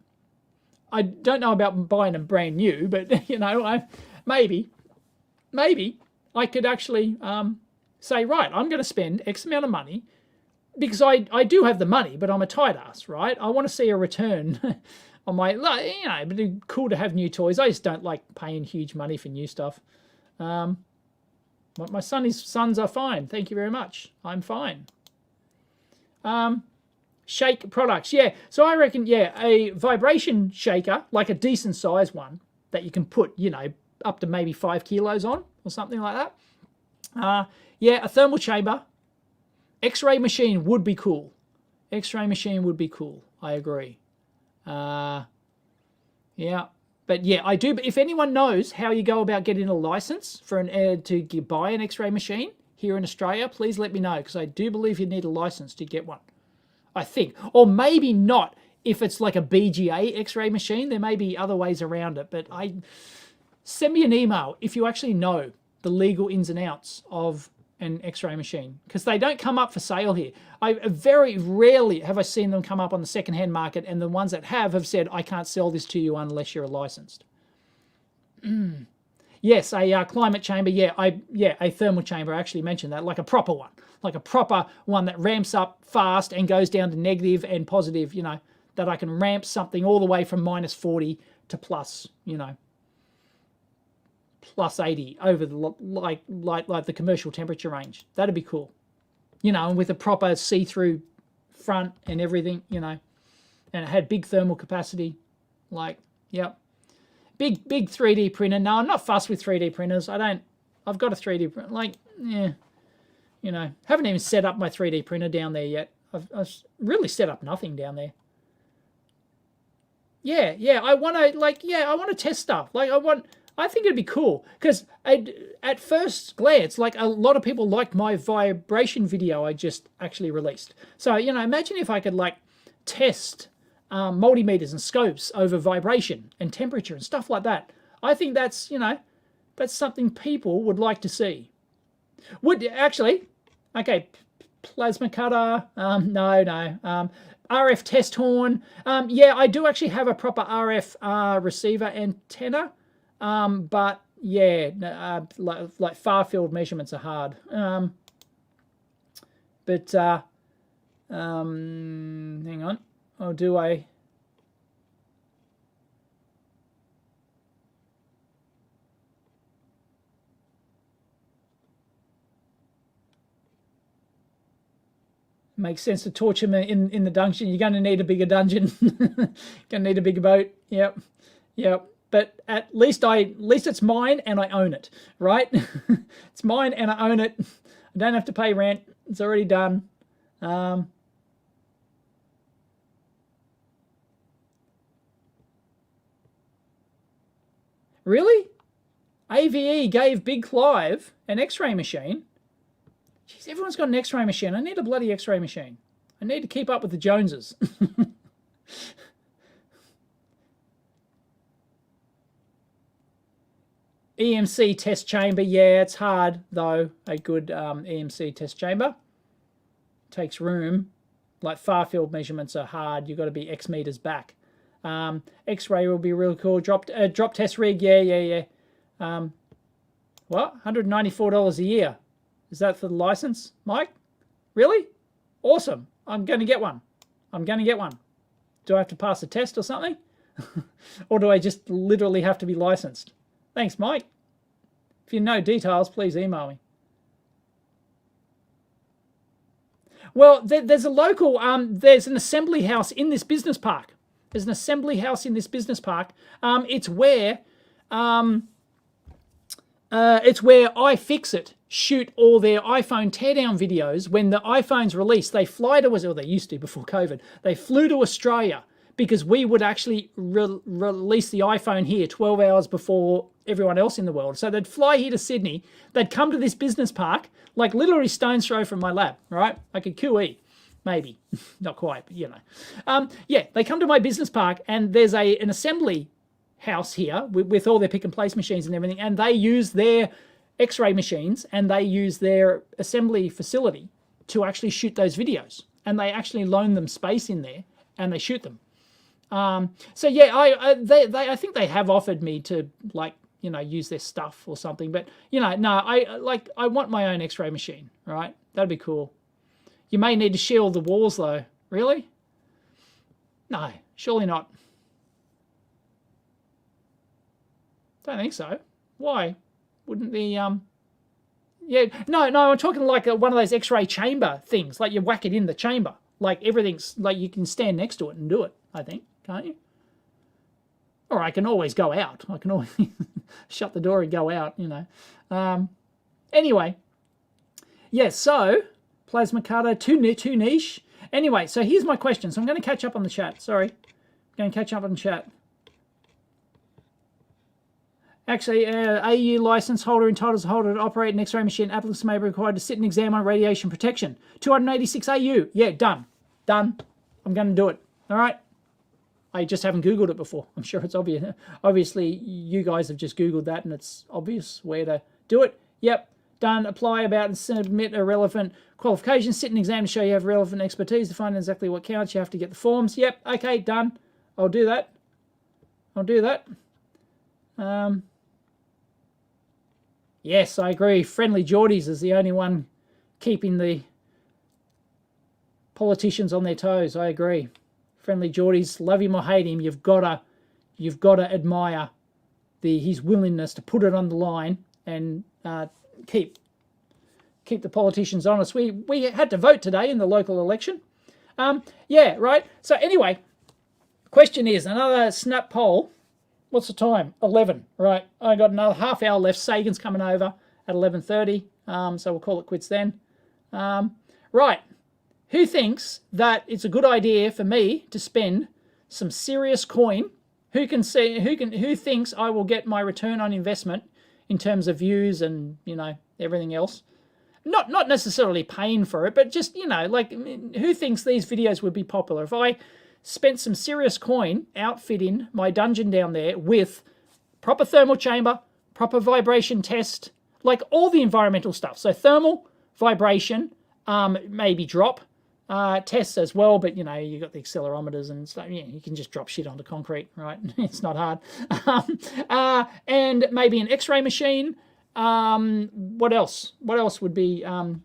I don't know about buying them brand new, but you know, maybe I could actually say, right, I'm going to spend X amount of money, because I do have the money, but I'm a tight ass, right? I want to see a return on my, you know, but it's cool to have new toys. I just don't like paying huge money for new stuff. My sons are fine. Thank you very much. I'm fine. Shake products. Yeah. So I reckon, yeah, a vibration shaker, like a decent size one that you can put, you know, up to maybe 5 kilos on or something like that. Yeah, a thermal chamber. X-ray machine would be cool. X-ray machine would be cool. I agree. Yeah. But yeah, I do. If anyone knows how you go about getting a license for to buy an X-ray machine here in Australia, please let me know, because I do believe you need a license to get one. I think, or maybe not. If it's like a BGA X-ray machine, there may be other ways around it. But send me an email if you actually know the legal ins and outs of an X-ray machine, because they don't come up for sale here. Very rarely have I seen them come up on the second-hand market, and the ones that have said, I can't sell this to you unless you're licensed. Yes, a climate chamber. Yeah, a thermal chamber. I actually mentioned that, like a proper one, that ramps up fast and goes down to negative and positive. You know, that I can ramp something all the way from -40 to plus. You know, plus 80 over the like the commercial temperature range. That'd be cool. You know, and with a proper see-through front and everything, you know, and it had big thermal capacity. Like, yep. Big 3D printer. No, I'm not fussed with 3D printers. I've got a 3D printer. Like, yeah, you know, haven't even set up my 3D printer down there yet. I've really set up nothing down there. Yeah, I want to test stuff. Like, I think it'd be cool, because at first glance, like, a lot of people liked my vibration video I just actually released. So, you know, imagine if I could like test multimeters and scopes over vibration and temperature and stuff like that. I think that's, you know, that's something people would like to see. Would actually, okay, plasma cutter, no. RF test horn. Yeah, I do actually have a proper RF receiver antenna. But yeah, like far field measurements are hard. Hang on. Or do I? Makes sense to torture him in the dungeon. You're going to need a bigger dungeon. Going to need a bigger boat. Yep. But at least it's mine and I own it, right? It's mine and I own it. I don't have to pay rent. It's already done. Really? AVE gave Big Clive an X-ray machine. Jeez, everyone's got an X-ray machine. I need a bloody X-ray machine. I need to keep up with the Joneses. EMC test chamber. Yeah, it's hard, though. A good EMC test chamber takes room. Like far field measurements are hard. You've got to be X meters back. X-ray will be really cool. Drop test rig. Yeah. What? $194 a year. Is that for the license, Mike? Really? Awesome. I'm going to get one. Do I have to pass a test or something? Or do I just literally have to be licensed? Thanks, Mike. If you know details, please email me. Well, there's a local, there's an assembly house in this business park. It's where iFixit shoot all their iPhone teardown videos. When the iPhones released, they fly to, or they used to before COVID, they flew to Australia because we would actually release the iPhone here 12 hours before everyone else in the world. So they'd fly here to Sydney, they'd come to this business park, like literally stone's throw from my lab, right? Like a QE, maybe, not quite, but you know. Yeah, they come to my business park, and there's an assembly house here with all their pick and place machines and everything, and they use their X-ray machines and they use their assembly facility to actually shoot those videos, and they actually loan them space in there and they shoot them. So yeah, I think they have offered me to, like, you know, use their stuff or something, but you know, no, I want my own X-ray machine, right? That'd be cool. You may need to shield the walls though. Really? No, surely not. Don't think so. Why? Wouldn't the yeah, no, I'm talking like one of those X-ray chamber things, like you whack it in the chamber, like everything's like you can stand next to it and do it, I think, can't you? Or I can always go out. I can always shut the door and go out, you know. Anyway, yeah, so plasma cutter, too niche. Anyway, so here's my question. So I'm going to catch up on the chat. Sorry. I'm going to catch up on the chat. Actually, AU license holder entitles the holder to operate an X-ray machine. Applicants may be required to sit an exam on radiation protection. 286 AU. Yeah, done. Done. I'm going to do it. All right. I just haven't Googled it before. I'm sure it's obvious. Obviously, you guys have just Googled that, and it's obvious where to do it. Yep. Done. Apply about and submit a relevant qualification. Sit an exam to show you have relevant expertise to find exactly what counts. You have to get the forms. Yep. Okay. Done. I'll do that. I'll do that. Yes, I agree. Friendly Geordies is the only one keeping the politicians on their toes. I agree. Friendly Geordies, love him or hate him, you've got to admire his willingness to put it on the line and keep the politicians honest. We had to vote today in the local election. Yeah, right. So anyway, question is another snap poll. What's the time? 11. Right. I got another half hour left. Sagan's coming over at 11:30. So we'll call it quits then. Right. Who thinks that it's a good idea for me to spend some serious coin? Who thinks I will get my return on investment in terms of views and, you know, everything else? Not necessarily paying for it, but just, you know, like, who thinks these videos would be popular if I spent some serious coin outfitting my dungeon down there with proper thermal chamber, proper vibration test, like all the environmental stuff. So thermal, vibration, maybe drop tests as well, but you know, you got the accelerometers and stuff. Yeah, you can just drop shit onto concrete, right? It's not hard. And maybe an X-ray machine. What else? What else would be an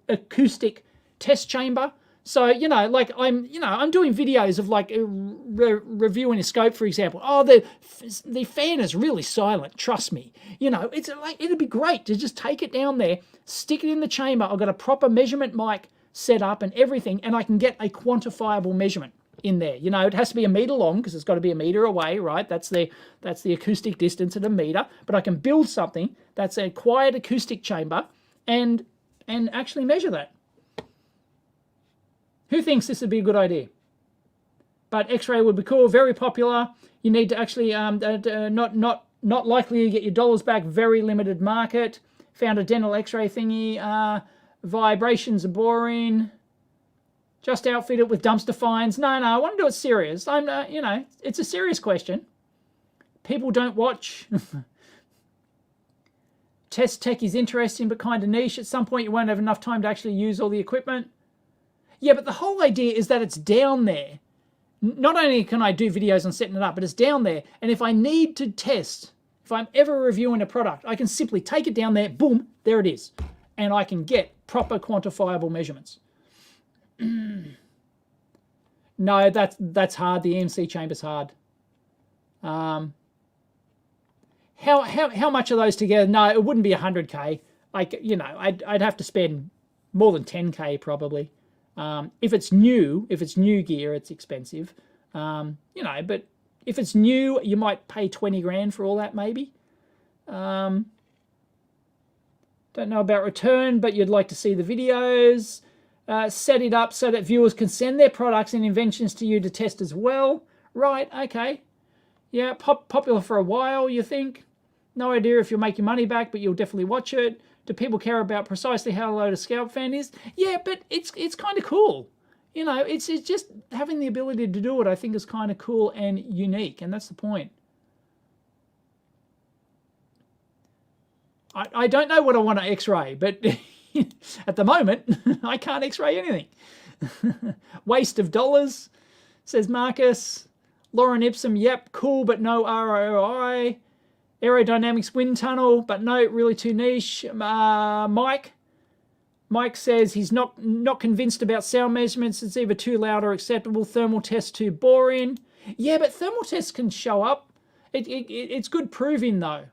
acoustic test chamber. So, you know, like I'm doing videos of like reviewing a scope, for example. Oh, the fan is really silent. Trust me. You know, it's like, it'd be great to just take it down there, stick it in the chamber. I've got a proper measurement mic set up and everything, and I can get a quantifiable measurement in there. You know, it has to be a meter long because it's got to be a meter away, right? That's the acoustic distance at a meter. But I can build something that's a quiet acoustic chamber and actually measure that. Who thinks this would be a good idea? But X-ray would be cool, very popular. You need to actually not likely to get your dollars back. Very limited market. Found a dental X-ray thingy. Vibrations are boring. Just outfit it with dumpster finds. No, I want to do it serious. You know, it's a serious question. People don't watch. Test tech is interesting but kind of niche. At some point, you won't have enough time to actually use all the equipment. Yeah, but the whole idea is that it's down there. Not only can I do videos on setting it up, but it's down there. And if I need to test, if I'm ever reviewing a product, I can simply take it down there, boom, there it is. And I can get proper quantifiable measurements. No, that's hard. The EMC chamber's hard. How much are those together? No, it wouldn't be 100K. I'd have to spend more than 10K probably. If it's new gear, it's expensive. But if it's new, you might pay 20 grand for all that maybe. Don't know about return, but you'd like to see the videos. set it up so that viewers can send their products and inventions to you to test as well. Right, okay. Yeah, popular for a while, you think? No idea if you'll make your money back, but you'll definitely watch it. Do people care about precisely how low a scalp fan is? Yeah, but it's kind of cool. You know, it's just having the ability to do it, I think, is kind of cool and unique, and that's the point. I don't know what I want to X-ray, but at the moment, I can't X-ray anything. Waste of dollars, says Marcus. Lauren Ipsum, yep, cool, but no ROI. Aerodynamics wind tunnel, but no, really too niche. Mike says he's not convinced about sound measurements. It's either too loud or acceptable. Thermal test too boring. Yeah, but thermal tests can show up. It's good proving, though.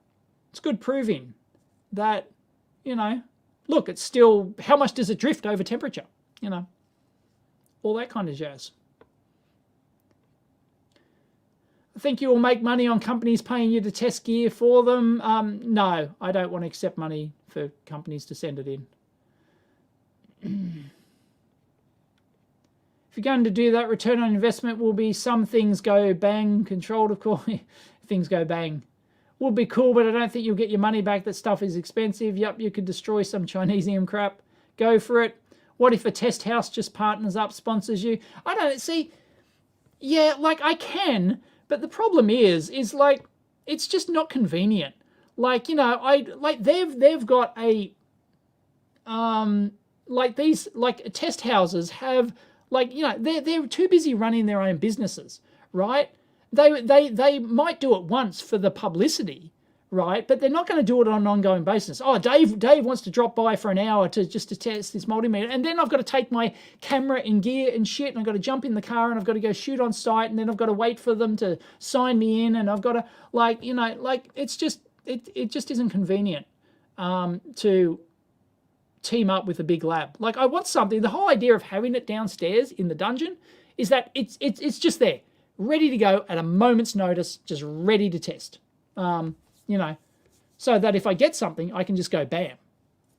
It's good proving that, you know, look, it's still, how much does it drift over temperature? You know, all that kind of jazz. I think you will make money on companies paying you to test gear for them. No, I don't want to accept money for companies to send it in. If you're going to do that, return on investment will be some things go bang, controlled, of course. Things go bang. Would be cool, but I don't think you'll get your money back. That stuff is expensive. Yep, you could destroy some Chinesium crap. Go for it. What if a test house just partners up, sponsors you? I don't see. Yeah, like I can, but the problem is like it's just not convenient. Like, you know, they've got a like these like test houses have, like, you know, they're too busy running their own businesses, right? They might do it once for the publicity, right? But they're not going to do it on an ongoing basis. Oh, Dave wants to drop by for an hour to test this multimeter, and then I've got to take my camera and gear and shit, and I've got to jump in the car and I've got to go shoot on site, and then I've got to wait for them to sign me in, and I've got to, like, you know, like it just isn't convenient to team up with a big lab. Like, I want something. The whole idea of having it downstairs in the dungeon is that it's just there, ready to go at a moment's notice, just ready to test. You know, so that if I get something, I can just go bam.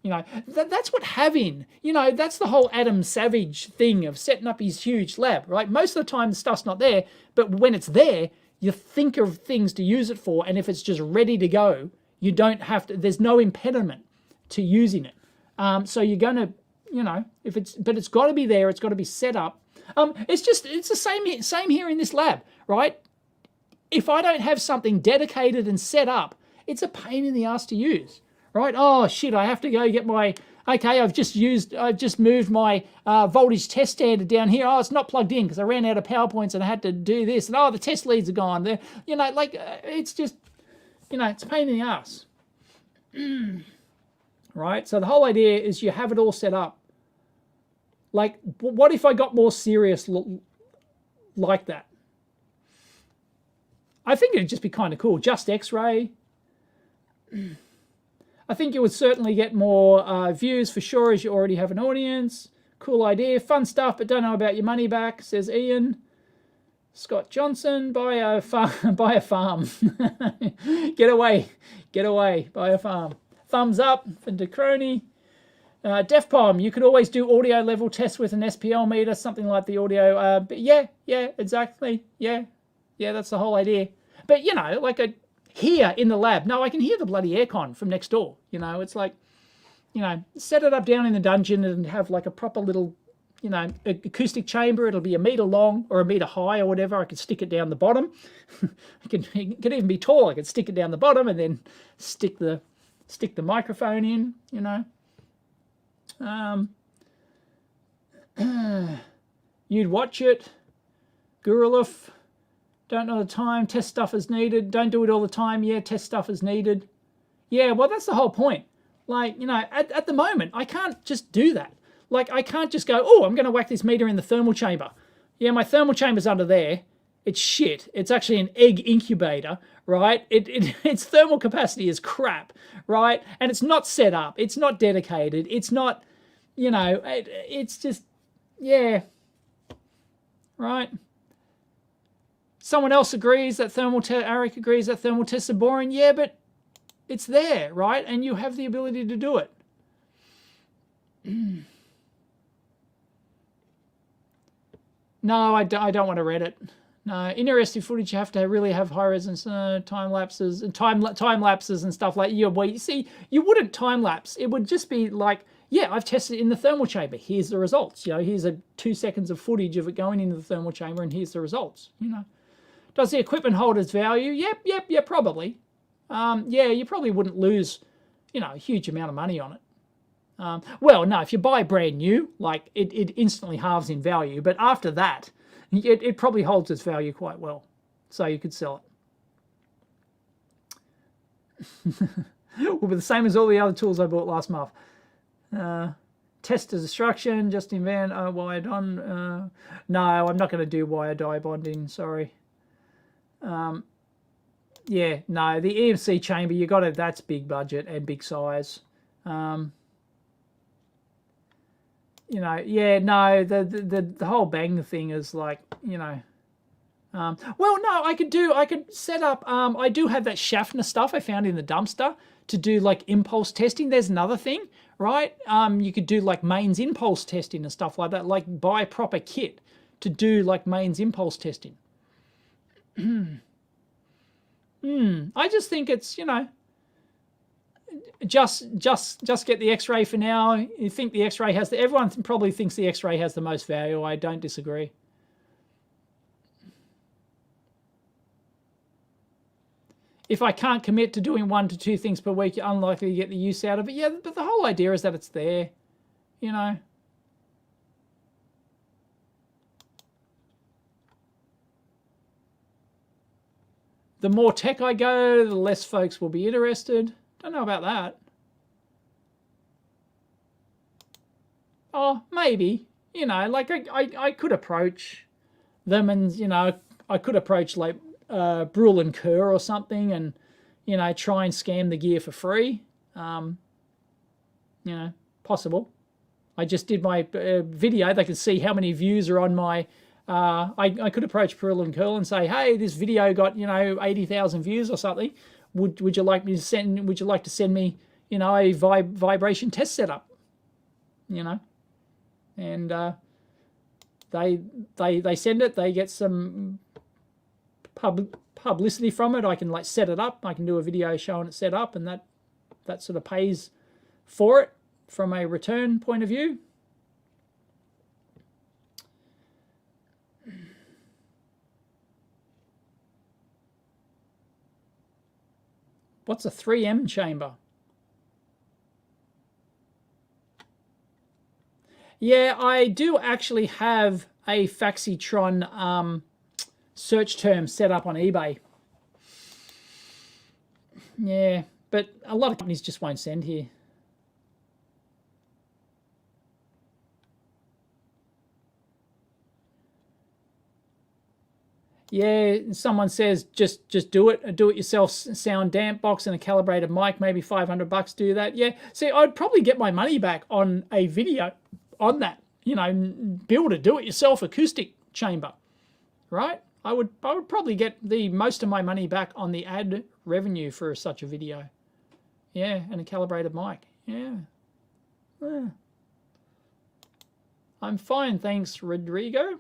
You know, that's what having, you know, that's the whole Adam Savage thing of setting up his huge lab, right? Most of the time the stuff's not there, but when it's there, you think of things to use it for, and if it's just ready to go, you don't have to, there's no impediment to using it. So you're going to, you know, but it's got to be there, it's got to be set up. It's the same here in this lab, right? If I don't have something dedicated and set up, it's a pain in the ass to use, right? Oh shit, I have to go get my, okay, I've just moved my voltage test standard down here. Oh, it's not plugged in because I ran out of PowerPoints and I had to do this. And oh, the test leads are gone. They're, you know, like, it's just, you know, it's a pain in the ass. Right? So the whole idea is you have it all set up. Like, what if I got more serious like that? I think it'd just be kind of cool. Just X-ray. I think you would certainly get more views for sure, as you already have an audience. Cool idea. Fun stuff, but don't know about your money back, says Ian. Scott Johnson, buy a farm. Buy a farm. Get away. Buy a farm. Thumbs up for Decrony. DefPom, you could always do audio level tests with an SPL meter, something like the audio. But yeah, exactly. Yeah, that's the whole idea. But, you know, like here in the lab, no, I can hear the bloody aircon from next door. You know, it's like, you know, set it up down in the dungeon and have like a proper little, you know, acoustic chamber. It'll be a meter long or a meter high or whatever. I could stick it down the bottom. It could even be tall. I could stick it down the bottom and then stick the microphone in, you know. You'd watch it. Guruluf, don't know the time. Test stuff is needed. Don't do it all the time. Yeah, test stuff is needed. Yeah, well, that's the whole point. Like, you know, at the moment, I can't just do that. Like, I can't just go, oh, I'm going to whack this meter in the thermal chamber. Yeah, my thermal chamber's under there. It's shit. It's actually an egg incubator, right? Its thermal capacity is crap, right? And it's not set up. It's not dedicated. It's not, you know, it's just, yeah, right? Someone else agrees that Eric agrees that thermal tests are boring. Yeah, but it's there, right? And you have the ability to do it. No, I don't want to Reddit. No, interesting footage. You have to really have high resolution time lapses and time lapses and stuff like. Yeah, well, you see, you wouldn't time lapse. It would just be like, yeah, I've tested it in the thermal chamber. Here's the results. You know, here's a 2 seconds of footage of it going into the thermal chamber, and here's the results. You know, does the equipment hold its value? Yep, probably. Yeah, you probably wouldn't lose, you know, a huge amount of money on it. Well, no, if you buy brand new, like it instantly halves in value. But after that, it probably holds its value quite well. So you could sell it. Will be the same as all the other tools I bought last month. Test to destruction, just invent wire on. No, I'm not going to do wire die bonding. Sorry. Yeah, no, the EMC chamber, you got it. That's big budget and big size. You know, yeah, no, the whole bang thing is like, you know, well, no, I could set up, I do have that Schaffner stuff I found in the dumpster to do like impulse testing. There's another thing, right? You could do like mains impulse testing and stuff like that, like buy a proper kit to do like mains impulse testing. I just think it's, you know, just get the X-ray for now. You think the X-ray has everyone probably thinks the X-ray has the most value. I don't disagree. If I can't commit to doing 1 to 2 things per week, you're unlikely to get the use out of it. Yeah, but the whole idea is that it's there, you know. The more tech I go, the less folks will be interested. Don't know about that. Oh, maybe. You know, like I could approach them and, you know, I could approach like Brule and Kerr or something and, you know, try and scam the gear for free. You know, possible. I just did my video. They can see how many views are on my... I could approach Brule and Kerr and say, hey, this video got, you know, 80,000 views or something. Would you like me to send? Would you like to send me, you know, a vibration test setup? You know, and they send it. They get some publicity from it. I can like set it up. I can do a video showing it set up, and that sort of pays for it from a return point of view. What's a 3M chamber? Yeah, I do actually have a Faxitron search term set up on eBay. Yeah, but a lot of companies just won't send here. Yeah, someone says just do it. A do-it-yourself sound damp box and a calibrated mic, maybe $500. Do that. Yeah. See, I'd probably get my money back on a video on that. You know, build a do-it-yourself acoustic chamber, right? I would probably get the most of my money back on the ad revenue for such a video. Yeah, and a calibrated mic. Yeah. I'm fine, thanks, Rodrigo.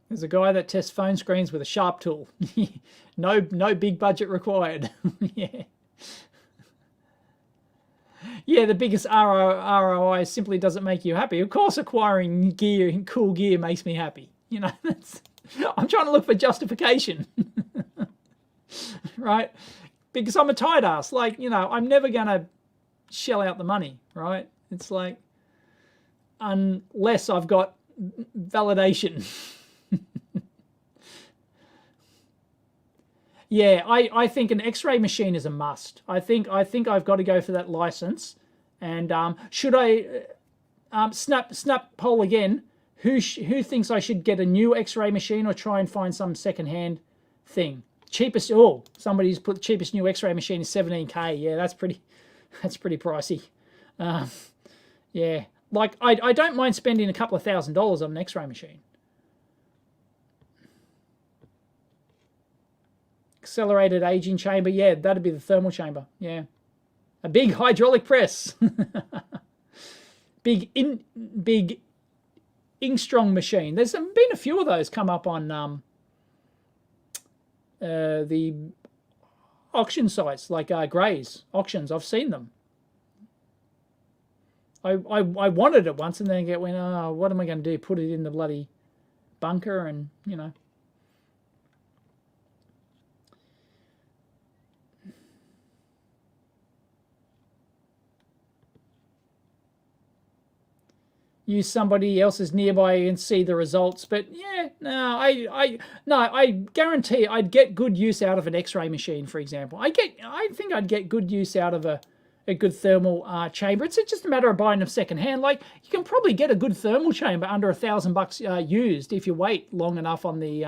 There's a guy that tests phone screens with a sharp tool. No big budget required. Yeah. Yeah, the biggest ROI simply doesn't make you happy. Of course, acquiring gear, cool gear, makes me happy. You know, I'm trying to look for justification, right? Because I'm a tight ass. Like, you know, I'm never gonna shell out the money, right? It's like, unless I've got validation. Yeah, I think an X-ray machine is a must. I think I've got to go for that license. And should I snap poll again? Who thinks I should get a new X-ray machine or try and find some second-hand thing? Cheapest. Oh, somebody's put the cheapest new X-ray machine is 17K. Yeah, that's pretty pricey. Yeah, like I don't mind spending a couple of $1,000s on an X-ray machine. Accelerated aging chamber, yeah, that'd be the thermal chamber, yeah. A big hydraulic press. big ink-strong machine. There's been a few of those come up on the auction sites, like Gray's auctions. I've seen them. I wanted it once, and then I went, oh, what am I going to do? Put it in the bloody bunker, and you know. Use somebody else's nearby and see the results, but yeah, no, I guarantee I'd get good use out of an X-ray machine, for example. I think I'd get good use out of a good thermal chamber. It's just a matter of buying them secondhand. Like, you can probably get a good thermal chamber under $1,000 used if you wait long enough on the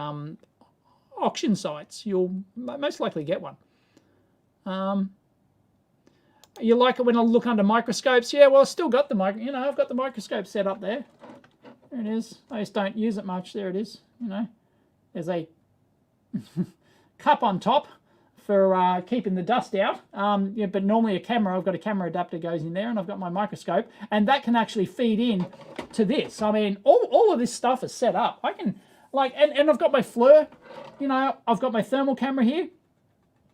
auction sites. You'll most likely get one. You like it when I look under microscopes? Yeah, well, I've still got the I've got the microscope set up there. There it is. I just don't use it much. There it is. You know, there's a cup on top for keeping the dust out. Yeah, but normally I've got a camera adapter goes in there, and I've got my microscope, and that can actually feed in to this. I mean, all of this stuff is set up. I can, like, and I've got my FLIR. You know, I've got my thermal camera here.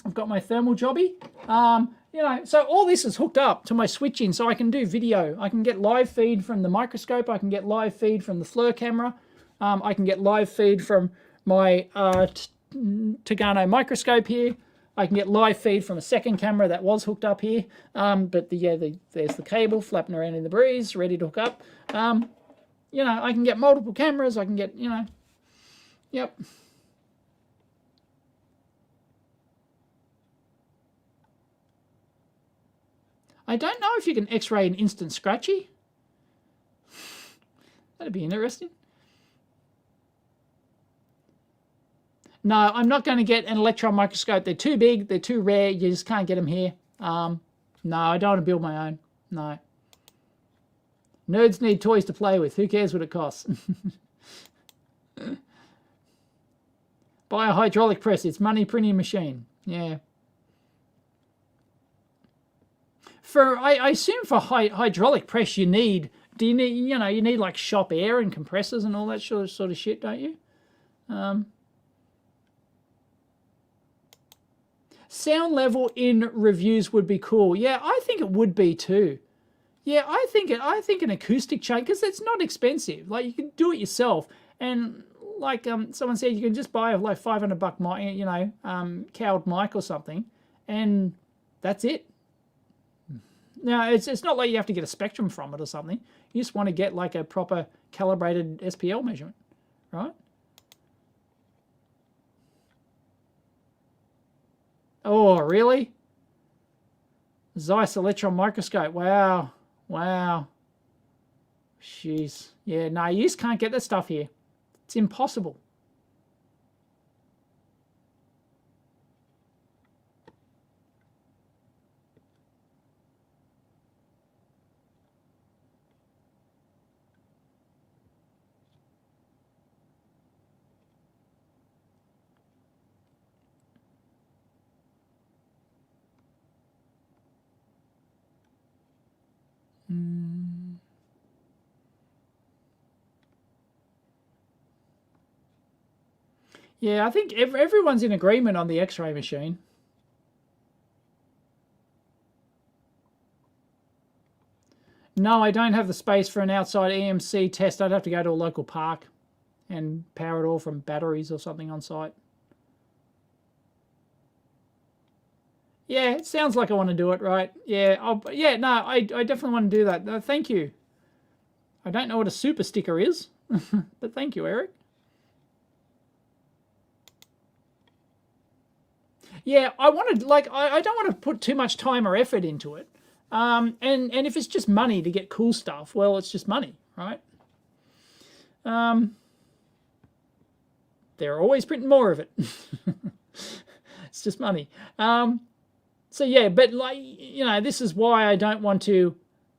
I've got my thermal jobby. You know, so all this is hooked up to my switching, so I can do video. I can get live feed from the microscope. I can get live feed from the FLIR camera. I can get live feed from my Tagano microscope here. I can get live feed from a second camera that was hooked up here. But there's the cable flapping around in the breeze, ready to hook up. You know, I can get multiple cameras. I can get, you know, yep. I don't know if you can X-ray an instant scratchy. That'd be interesting. No, I'm not going to get an electron microscope. They're too big. They're too rare. You just can't get them here. No, I don't want to build my own. No. Nerds need toys to play with. Who cares what it costs? Buy a hydraulic press. It's money printing machine. Yeah. I assume for hydraulic press you need like shop air and compressors and all that sort of shit, don't you? Sound level in reviews would be cool. Yeah, I think it would be too. Yeah, I think an acoustic chain, because it's not expensive. Like, you can do it yourself, and like someone said, you can just buy a like $500 mic, you know, cowed mic or something, and that's it. Now, it's not like you have to get a spectrum from it or something. You just want to get like a proper calibrated SPL measurement, right? Oh, really? Zeiss electron microscope. Wow. Wow. Jeez. Yeah, no, you just can't get that stuff here. It's impossible. Yeah, I think everyone's in agreement on the X-ray machine. No, I don't have the space for an outside EMC test. I'd have to go to a local park and power it all from batteries or something on site. Yeah, it sounds like I want to do it, right? Yeah, I definitely want to do that. No, thank you. I don't know what a super sticker is, but thank you, Eric. Yeah, I wanted, like, I don't want to put too much time or effort into it. And if it's just money to get cool stuff, well, it's just money, right? They're always printing more of it. It's just money. So yeah, but like, you know, this is why I don't want to,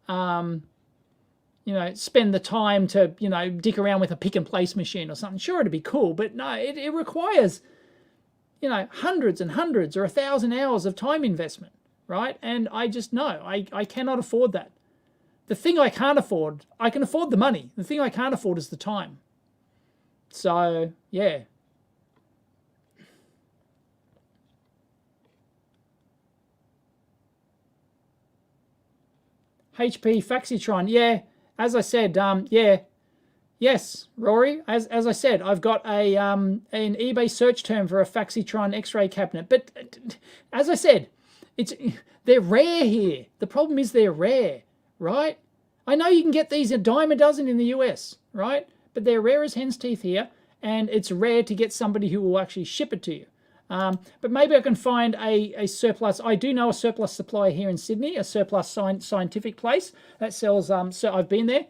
you know, spend the time to, you know, dick around with a pick and place machine or something. Sure, it'd be cool, but no, it requires, you know, hundreds and hundreds or 1,000 hours of time investment, right? And I just know I cannot afford that. The thing I can't afford, I can afford the money. The thing I can't afford is the time. So, yeah. HP Faxitron, yeah. As I said, yeah. Yes, Rory. As I said, I've got a an eBay search term for a Faxitron X-ray cabinet. But as I said, they're rare here. The problem is they're rare, right? I know you can get these a dime a dozen in the US, right? But they're rare as hen's teeth here, and it's rare to get somebody who will actually ship it to you. But maybe I can find a surplus. I do know a surplus supplier here in Sydney, a surplus scientific place that sells. So I've been there.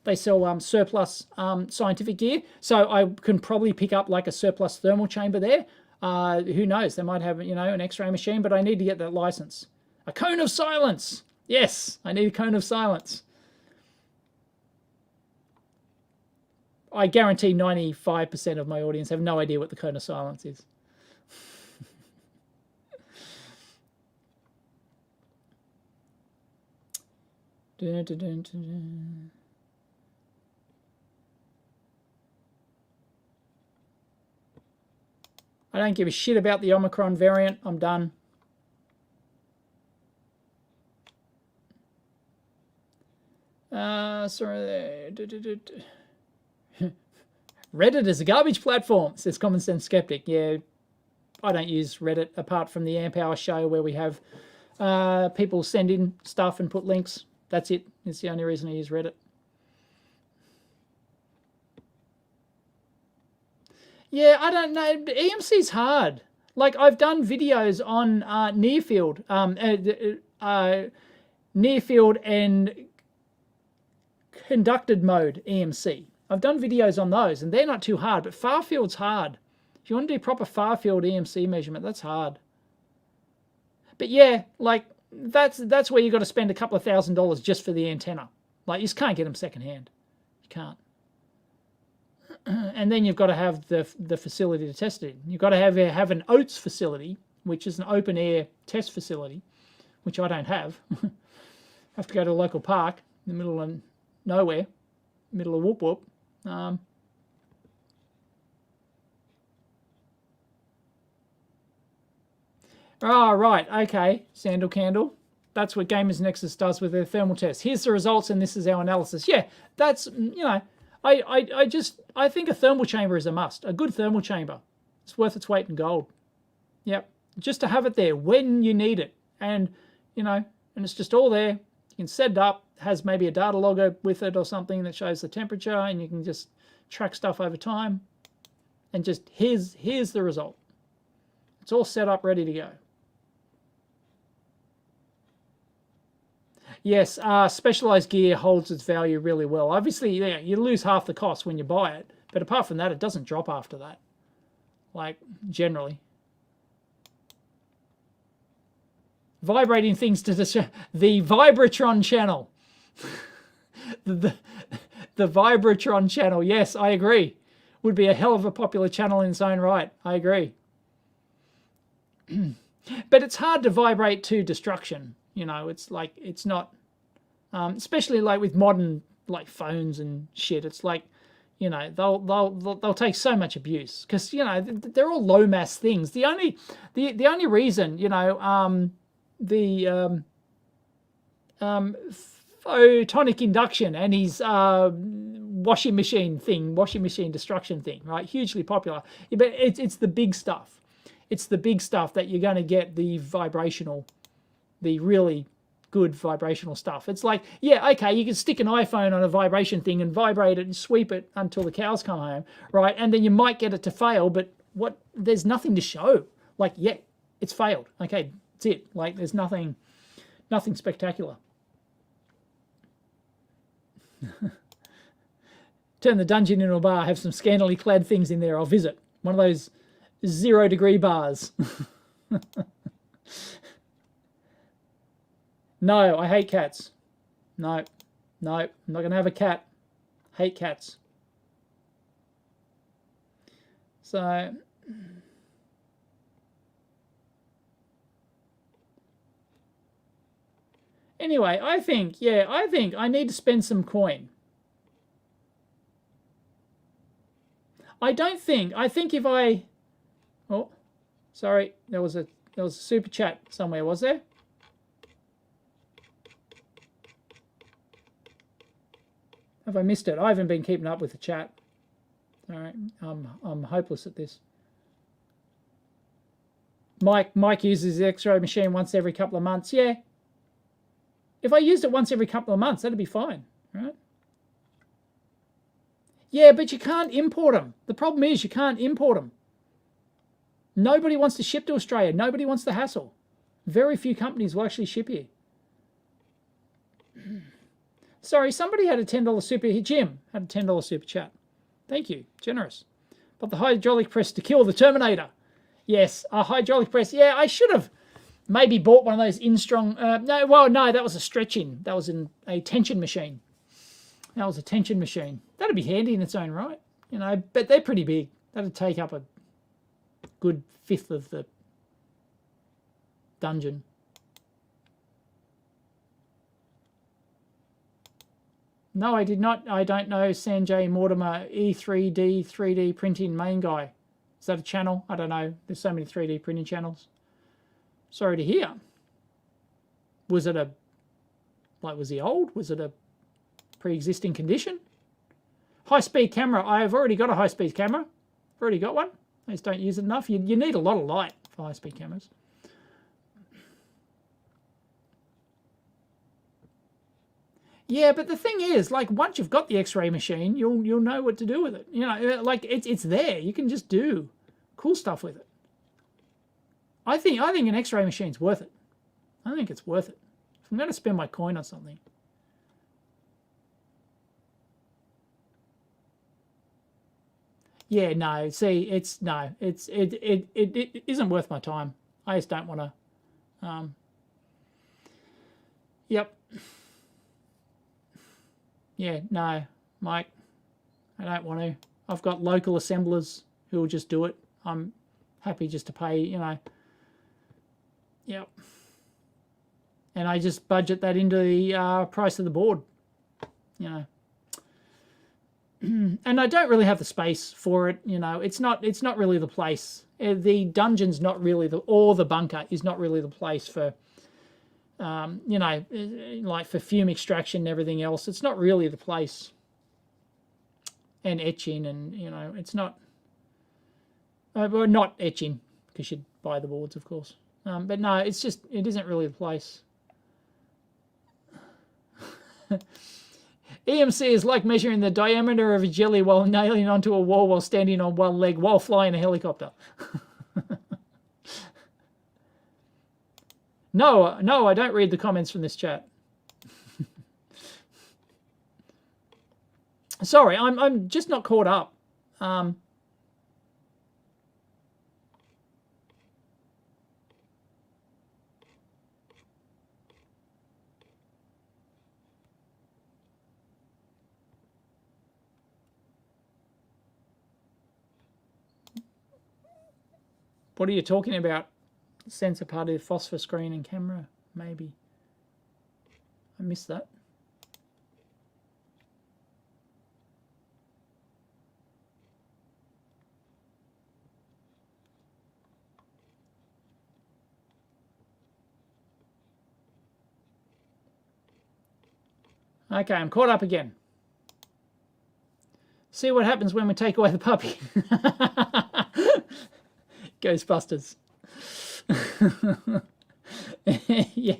They sell surplus scientific gear, so I can probably pick up like a surplus thermal chamber there. Who knows? They might have, an X-ray machine, but I need to get that license. A cone of silence. Yes, I need a cone of silence. I guarantee 95% of my audience have no idea what the cone of silence is. Dun, dun, dun, dun, dun. I don't give a shit about the Omicron variant. I'm done. Sorry. Reddit is a garbage platform, says Common Sense Skeptic. Yeah, I don't use Reddit apart from the Amp Hour show where we have people send in stuff and put links. That's it. It's the only reason I use Reddit. Yeah, I don't know. EMC's hard. Like, I've done videos on near field and conducted mode EMC. I've done videos on those, and they're not too hard, but far field's hard. If you want to do proper far field EMC measurement, that's hard. But yeah, like, that's where you got to spend a couple of $1,000s just for the antenna. Like, you just can't get them secondhand. You can't. And then you've got to have the facility to test it in. You've got to have an OATS facility, which is an open air test facility, which I don't have. Have to go to a local park in the middle of nowhere, middle of whoop whoop. Oh, right, okay, Sandal Candle. That's what Gamers Nexus does with their thermal test. Here's the results, and this is our analysis. Yeah, that's, I think a thermal chamber is a must. A good thermal chamber. It's worth its weight in gold. Yep. Just to have it there when you need it. And, and it's just all there. You can set it up. It has maybe a data logger with it or something that shows the temperature, and you can just track stuff over time. And just here's the result. It's all set up, ready to go. Yes, specialized gear holds its value really well. Obviously, yeah, you lose half the cost when you buy it, but apart from that, it doesn't drop after that. Like, generally. Vibrating things to the Vibratron channel. the Vibratron channel, yes, I agree. Would be a hell of a popular channel in its own right. I agree. But it's hard to vibrate to destruction. It's like, it's not, especially like with modern like phones and shit. It's like, they'll take so much abuse because they're all low mass things. The only reason photonic induction and his washing machine destruction thing, right? Hugely popular, but it's the big stuff. It's the big stuff that you're going to get the really good vibrational stuff. It's like, yeah, okay, you can stick an iPhone on a vibration thing and vibrate it and sweep it until the cows come home, right? And then you might get it to fail, but there's nothing to show. Like, yeah, it's failed. Okay, that's it. Like, there's nothing spectacular. Turn the dungeon into a bar, have some scantily clad things in there, I'll visit. One of those 0-degree bars. No, I hate cats. No, I'm not going to have a cat. Hate cats. So, Anyway, I think I need to spend some coin. I think if I, oh, sorry, there was a super chat somewhere, was there? Have I missed it? I haven't been keeping up with the chat. All right, I'm hopeless at this. Mike uses the X-ray machine once every couple of months. Yeah. If I used it once every couple of months, that'd be fine, right? Yeah, but you can't import them. The problem is you can't import them. Nobody wants to ship to Australia. Nobody wants the hassle. Very few companies will actually ship here. Sorry, somebody had a $10 super. Jim had a $10 super chat. Thank you, generous. But the hydraulic press to kill the Terminator. Yes, a hydraulic press. Yeah, I should have maybe bought one of those Instrong. No, that was a stretch-in. That was a tension machine. That was a tension machine. That'd be handy in its own right, you know. But they're pretty big. That'd take up a good fifth of the dungeon. No, I did not. I don't know Sanjay Mortimer, E3D 3D printing main guy. Is that a channel? I don't know. There's so many 3D printing channels. Sorry to hear. Was it was he old? Was it a pre-existing condition? High-speed camera. I have already got a high-speed camera. I've already got one. I just don't use it enough. You need a lot of light for high-speed cameras. Yeah, but the thing is, like, once you've got the X-ray machine, you'll know what to do with it. You know, like it's there. You can just do cool stuff with it. I think an X-ray machine's worth it. I think it's worth it. If I'm going to spend my coin on something. Yeah, no. See, it isn't worth my time. I just don't want to. Yep. Yeah, no, Mike, I don't want to. I've got local assemblers who will just do it. I'm happy just to pay, you know. Yep. And I just budget that into the price of the board, you know. And I don't really have the space for it, you know. It's not really the place. The dungeon's not really or the bunker is not really the place for. You know, like for fume extraction and everything else, it's not really the place. And etching, and you know, it's not. Well, not etching because you'd buy the boards, of course. But no, it isn't really the place. EMC is like measuring the diameter of a jelly while nailing onto a wall while standing on one leg while flying a helicopter. No, I don't read the comments from this chat. Sorry, I'm just not caught up. What are you talking about? Sensor part of the phosphor screen and camera, maybe. I missed that. Okay, I'm caught up again. See what happens when we take away the puppy. Ghostbusters. Yeah.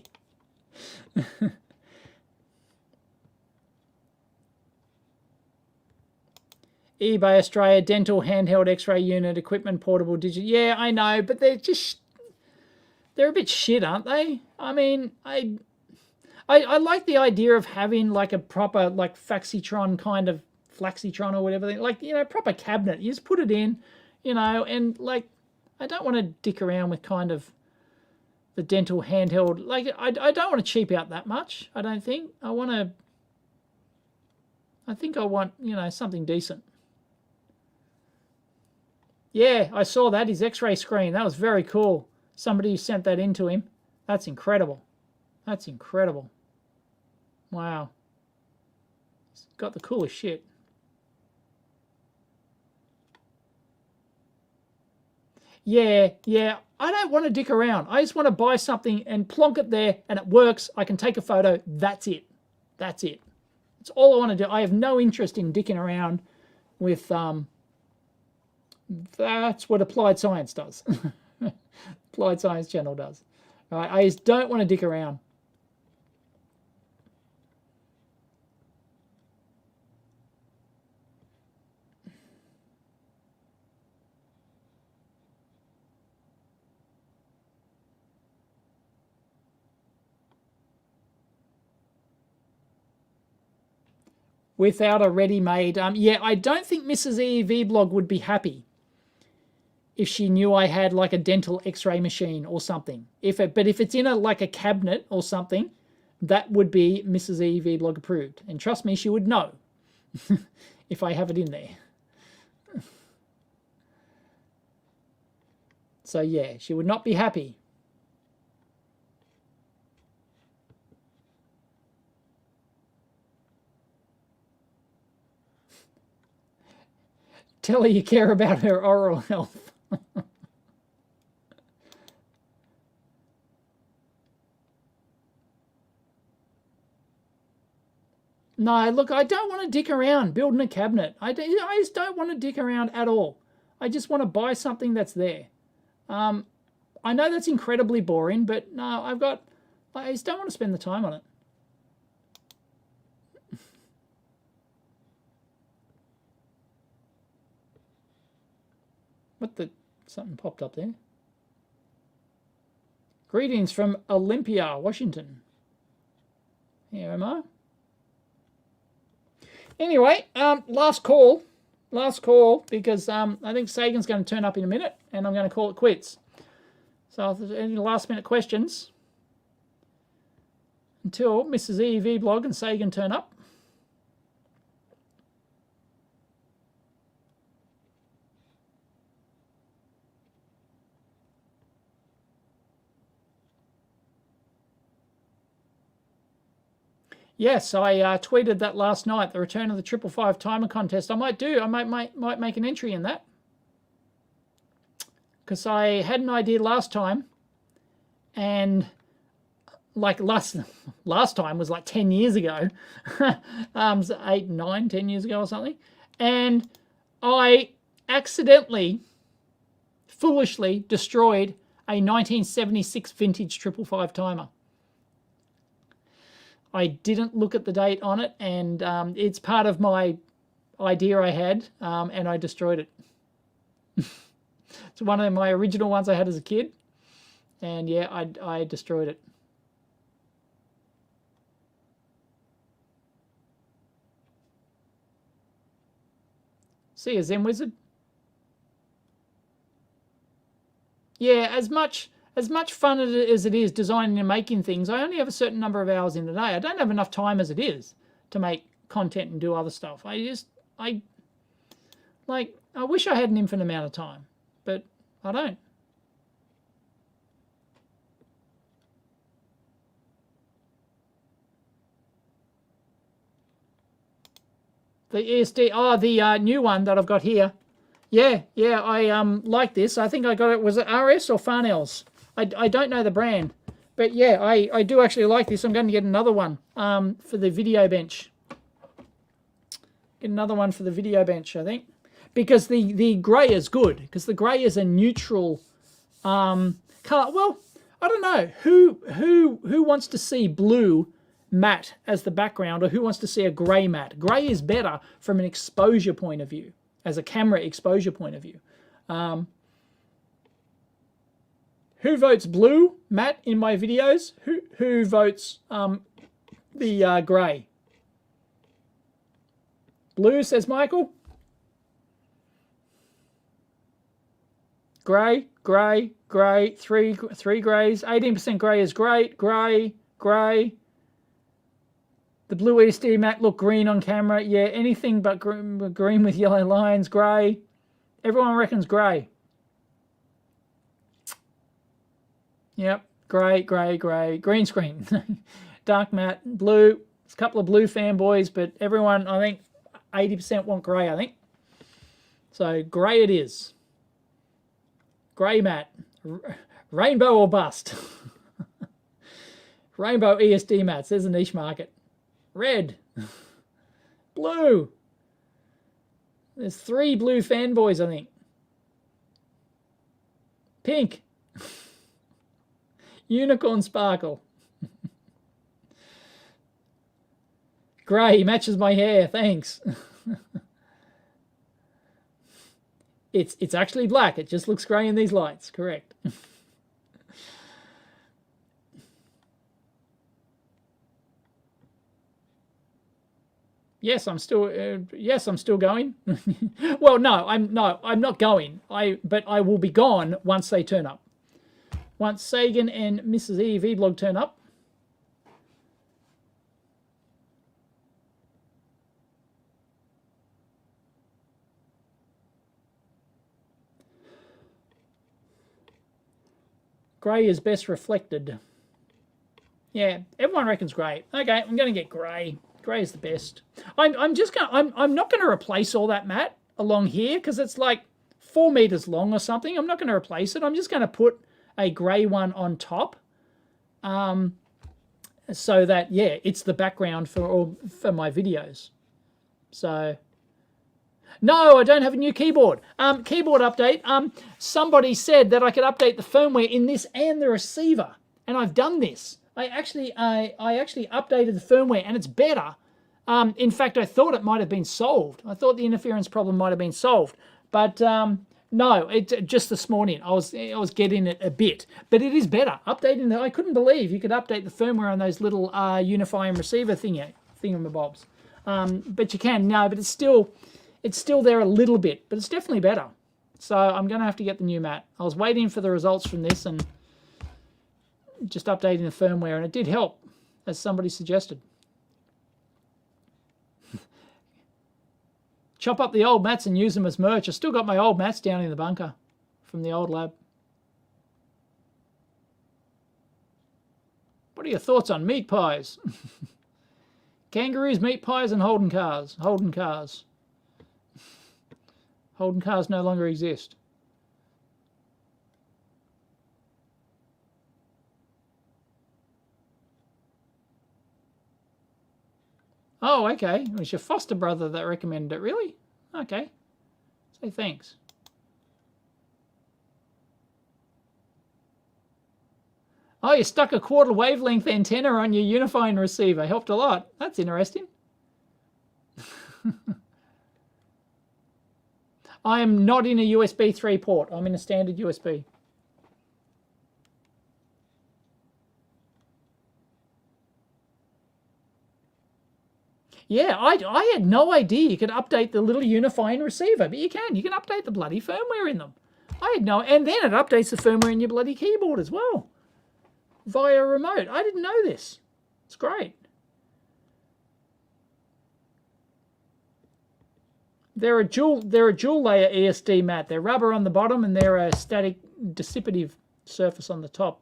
eBay Australia, dental handheld X-ray unit, equipment, portable, digital. Yeah, I know, but they're a bit shit, aren't they? I mean, I like the idea of having like a proper like Faxitron kind of Flaxitron or whatever, like, you know, proper cabinet. You just put it in, you know, and like, I don't want to dick around with kind of the dental handheld. Like, I don't want to cheap out that much. I don't think. I think I want, you know, something decent. Yeah, I saw that, his X-ray screen. That was very cool. Somebody sent that in to him. That's incredible. That's incredible. Wow. It's got the coolest shit. Yeah, I don't want to dick around. I just want to buy something and plonk it there and it works. I can take a photo. That's it. That's it. That's all I want to do. I have no interest in dicking around with, that's what Applied Science does. Applied Science channel does. All right, I just don't want to dick around. Without a ready-made, yeah, I don't think Mrs. EEVblog would be happy if she knew I had like a dental X-ray machine or something. But if it's in like a cabinet or something, that would be Mrs. EEVblog approved. And trust me, she would know if I have it in there. So yeah, she would not be happy. Tell her you care about her oral health. No, look, I don't want to dick around building a cabinet. I just don't want to dick around at all. I just want to buy something that's there. I know that's incredibly boring, but no, I just don't want to spend the time on it. Something popped up there. Greetings from Olympia, Washington. Here am I. Anyway, last call, because I think Sagan's going to turn up in a minute, and I'm going to call it quits. So if there's any last minute questions, until Mrs. EEVblog and Sagan turn up. Yes, I tweeted that last night, the return of the 555 timer contest. I might make an entry in that. Because I had an idea last time, and like last time was like 10 years ago. 8, 9, 10 years ago or something. And I accidentally, foolishly destroyed a 1976 vintage 555 timer. I didn't look at the date on it, and it's part of my idea I had, and I destroyed it. It's one of my original ones I had as a kid, and yeah, I destroyed it. See you, Zen Wizard. Yeah, as much fun as it is designing and making things, I only have a certain number of hours in the day. I don't have enough time as it is to make content and do other stuff. I wish I had an infinite amount of time, but I don't. The ESD, the new one that I've got here. Yeah, I like this. I think I got it, was it RS or Farnell's? I don't know the brand, but yeah, I do actually like this. I'm going to get another one for the video bench. Get another one for the video bench, I think, because the grey is good, because the grey is a neutral color. Well, I don't know who wants to see blue matte as the background, or who wants to see a grey matte. Grey is better from an exposure point of view, as a camera exposure point of view. Who votes blue matte in my videos? Who votes the grey? Blue, says Michael. Grey, grey, grey. Three greys. 18% grey is great. Grey, grey. The blue ESD matte look green on camera. Yeah, anything but green with yellow lines. Grey. Everyone reckons grey. Yep, grey, grey, grey. Green screen. Dark matte. Blue. There's a couple of blue fanboys, but everyone, I think 80% want grey, I think. So grey it is. Grey matte. Rainbow or bust. Rainbow ESD mats. There's a niche market. Red. Blue. There's 3 blue fanboys, I think. Pink. Unicorn sparkle. Grey matches my hair, thanks. It's actually black. It just looks grey in these lights. Correct. Yes, I'm still going. Well, no, I'm not going. But I will be gone once they turn up. Once Sagan and Mrs. EEVblog turn up. Grey is best reflected. Yeah, everyone reckons grey. Okay, I'm going to get grey. Grey is the best. I'm not going to replace all that matte along here because it's like 4 meters long or something. I'm not going to replace it. I'm just going to put a grey one on top, so that it's the background for my videos. So. No, I don't have a new keyboard. Keyboard update. Somebody said that I could update the firmware in this and the receiver, and I've done this. I actually updated the firmware, and it's better. In fact, I thought it might have been solved. I thought the interference problem might have been solved, but no. Just this morning I was getting it a bit, but it is better. Updating I couldn't believe you could update the firmware on those little unifying receiver thingamabobs. But you can. No, but it's still there a little bit, but it's definitely better. So I'm going to have to get the new mat. I was waiting for the results from this and just updating the firmware, and it did help, as somebody suggested. Chop up the old mats and use them as merch. I still got my old mats down in the bunker from the old lab. What are your thoughts on meat pies? Kangaroos, meat pies, and Holden cars. Holden cars. Holden cars no longer exist. Oh, okay. It was your foster brother that recommended it, really? Okay. Say thanks. Oh, you stuck a quarter wavelength antenna on your unifying receiver. Helped a lot. That's interesting. I am not in a USB 3 port. I'm in a standard USB. Yeah, I had no idea you could update the little unifying receiver, but you can. You can update the bloody firmware in them. I had no, and then it updates the firmware in your bloody keyboard as well, via remote. I didn't know this. It's great. They're a dual layer ESD mat. They're rubber on the bottom and they're a static dissipative surface on the top.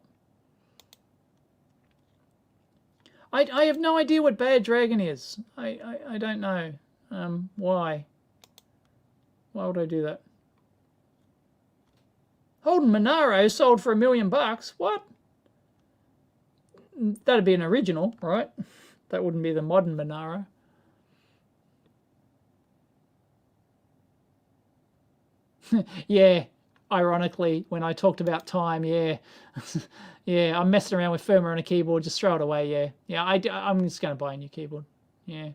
I have no idea what Bad Dragon is. I don't know. Why? Why would I do that? Holden Monaro sold for $1 million. What? That'd be an original, right? That wouldn't be the modern Monaro. Yeah, ironically, when I talked about time, yeah. Yeah, I'm messing around with firmware on a keyboard, just throw it away, yeah. Yeah, I'm just going to buy a new keyboard, yeah.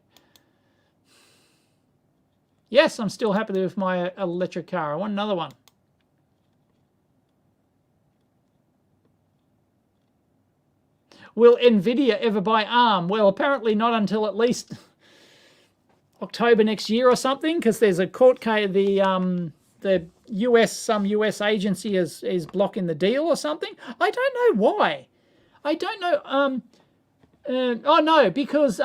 Yes, I'm still happy with my electric car. I want another one. Will NVIDIA ever buy ARM? Well, apparently not until at least October next year or something, because there's a court case, some US agency is blocking the deal or something. I don't know why. I don't know. Oh no, because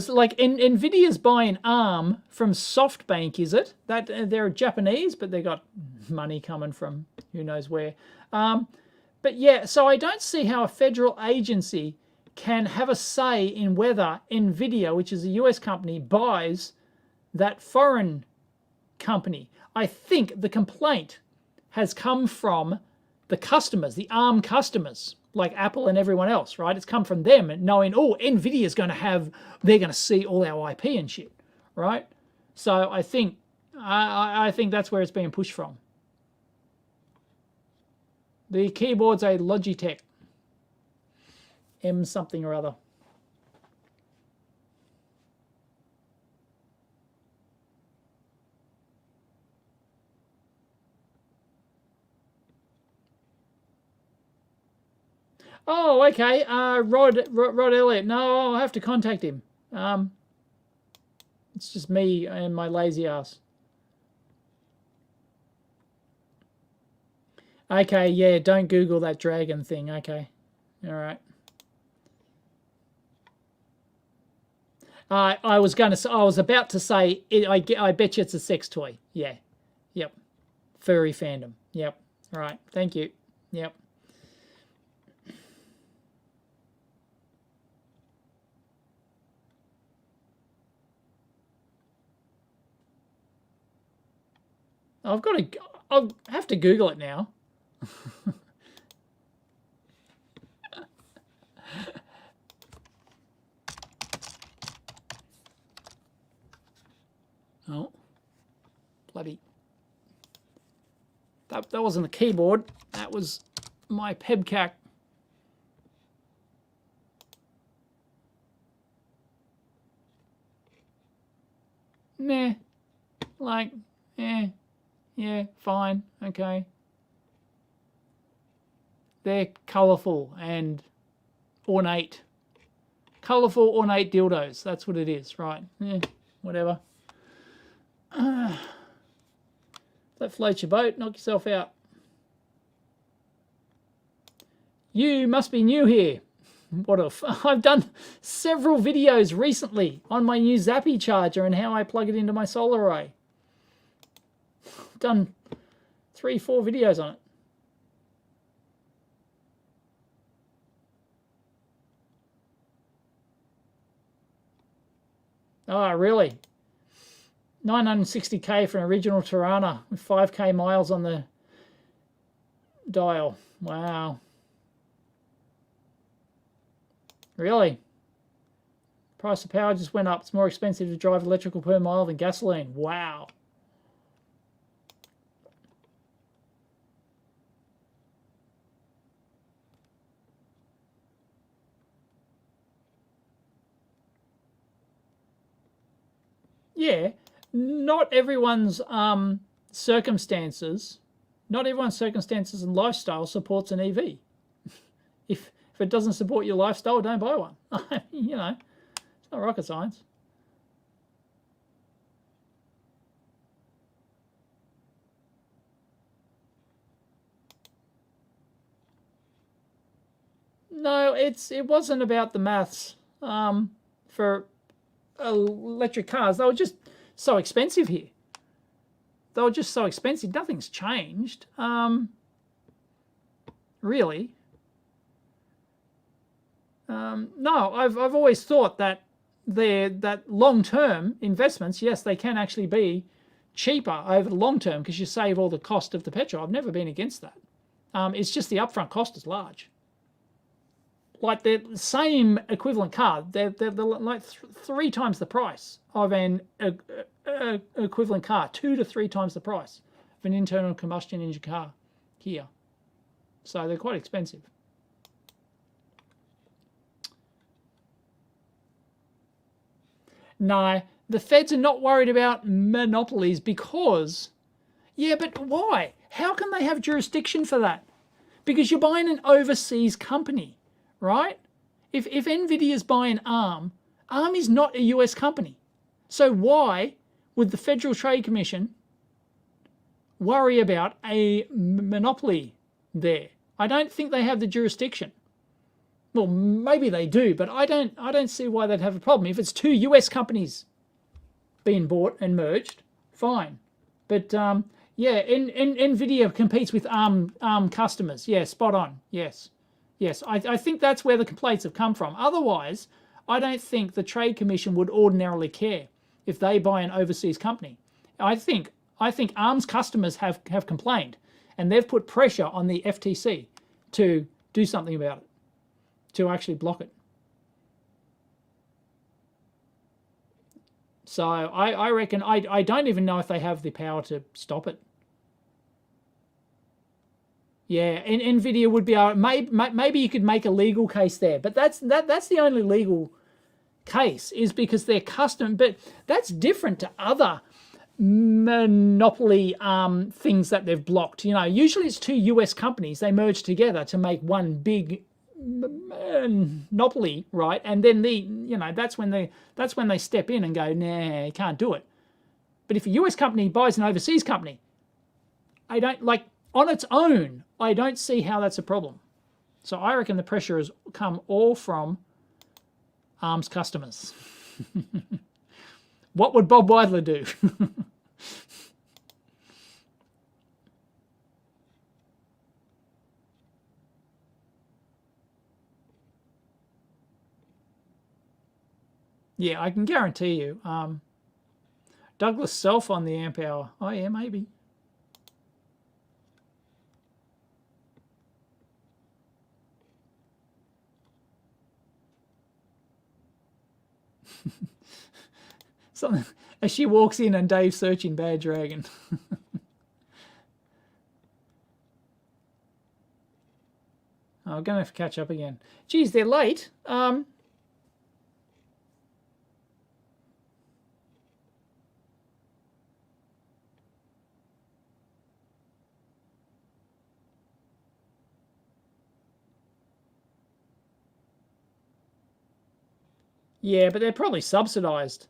like NVIDIA's buying ARM from SoftBank, is it? That they're Japanese, but they got money coming from who knows where. But yeah, so I don't see how a federal agency can have a say in whether NVIDIA, which is a US company, buys that foreign company. I think the complaint has come from the customers, the ARM customers, like Apple and everyone else, right? It's come from them knowing, oh, NVIDIA's going to have, they're going to see all our IP and shit, right? So I think that's where it's being pushed from. The keyboard's a Logitech M something or other. Oh, okay. Rod Elliott. No, I'll have to contact him. It's just me and my lazy ass. Okay, yeah, don't Google that dragon thing. Okay, all right. I was about to say, I bet you it's a sex toy. Yeah, yep. Furry fandom. Yep. All right. Thank you. Yep. I'll have to Google it now. Oh, bloody. That wasn't the keyboard. That was my pebcac. Meh. Like, yeah, fine, okay. They're colourful and ornate. Colourful, ornate dildos. That's what it is, right? Yeah, whatever. That floats your boat. Knock yourself out. You must be new here. What if I've done several videos recently on my new Zappy charger and how I plug it into my solar array. Done 3-4 videos on it. Oh, really? 960k for an original Tirana with 5k miles on the dial. Wow. Really? Price of power just went up. It's more expensive to drive electrical per mile than gasoline. Wow. Yeah, not everyone's circumstances and lifestyle supports an EV. If it doesn't support your lifestyle, don't buy one. You know, it's not rocket science. No, it wasn't about the maths for electric cars. They were just so expensive here. They were just so expensive. Nothing's changed. Really. No, I've always thought that that long-term investments, yes, they can actually be cheaper over the long term because you save all the cost of the petrol. I've never been against that. It's just the upfront cost is large. Like the same equivalent car, they're like 3 times the price of an equivalent car, 2 to 3 times the price of an internal combustion engine car here. So they're quite expensive. No, the feds are not worried about monopolies because, yeah, but why? How can they have jurisdiction for that? Because you're buying an overseas company. Right? If NVIDIA's buying ARM, ARM is not a US company. So why would the Federal Trade Commission worry about a monopoly there? I don't think they have the jurisdiction. Well, maybe they do, but I don't see why they'd have a problem. If it's 2 US companies being bought and merged, fine. But yeah, NVIDIA competes with ARM customers. Yeah, spot on. Yes. Yes, I think that's where the complaints have come from. Otherwise, I don't think the Trade Commission would ordinarily care if they buy an overseas company. I think arms customers have complained, and they've put pressure on the FTC to do something about it, to actually block it. So I reckon, I don't even know if they have the power to stop it. Yeah, NVIDIA would be maybe you could make a legal case there, but that's the only legal case, is because they're custom. But that's different to other monopoly things that they've blocked. You know, usually it's two US companies, they merge together to make one big monopoly, right? And then that's when they step in and go, nah, you can't do it. But if a US company buys an overseas company, I don't like. On its own, I don't see how that's a problem. So I reckon the pressure has come all from arms customers. What would Bob Weidler do? Yeah, I can guarantee you. Douglas Self on the amp hour. Oh yeah, maybe. Something as she walks in and Dave's searching Bad Dragon. I'm gonna have to catch up again. Geez, they're late. Yeah, but they're probably subsidised.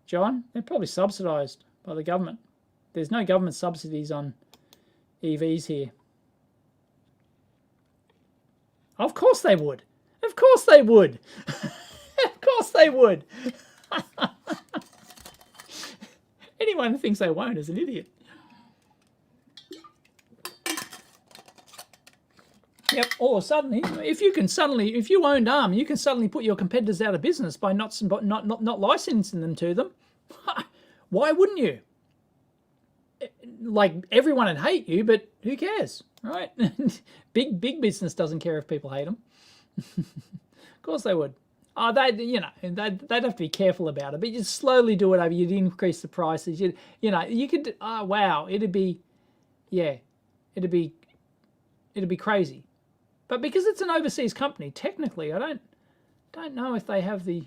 John, they're probably subsidised by the government. There's no government subsidies on EVs here. Of course they would. Of course they would. Of course they would. Anyone who thinks they won't is an idiot. Yep. Or suddenly, if you owned ARM, you can suddenly put your competitors out of business by not licensing them to them. Why wouldn't you? Like, everyone would hate you, but who cares, right? Big business doesn't care if people hate them. Of course they would. Oh, they'd have to be careful about it, but you slowly do it over. You'd increase the prices. You could. Oh wow, it'd be crazy. But because it's an overseas company, technically, I don't know if they have the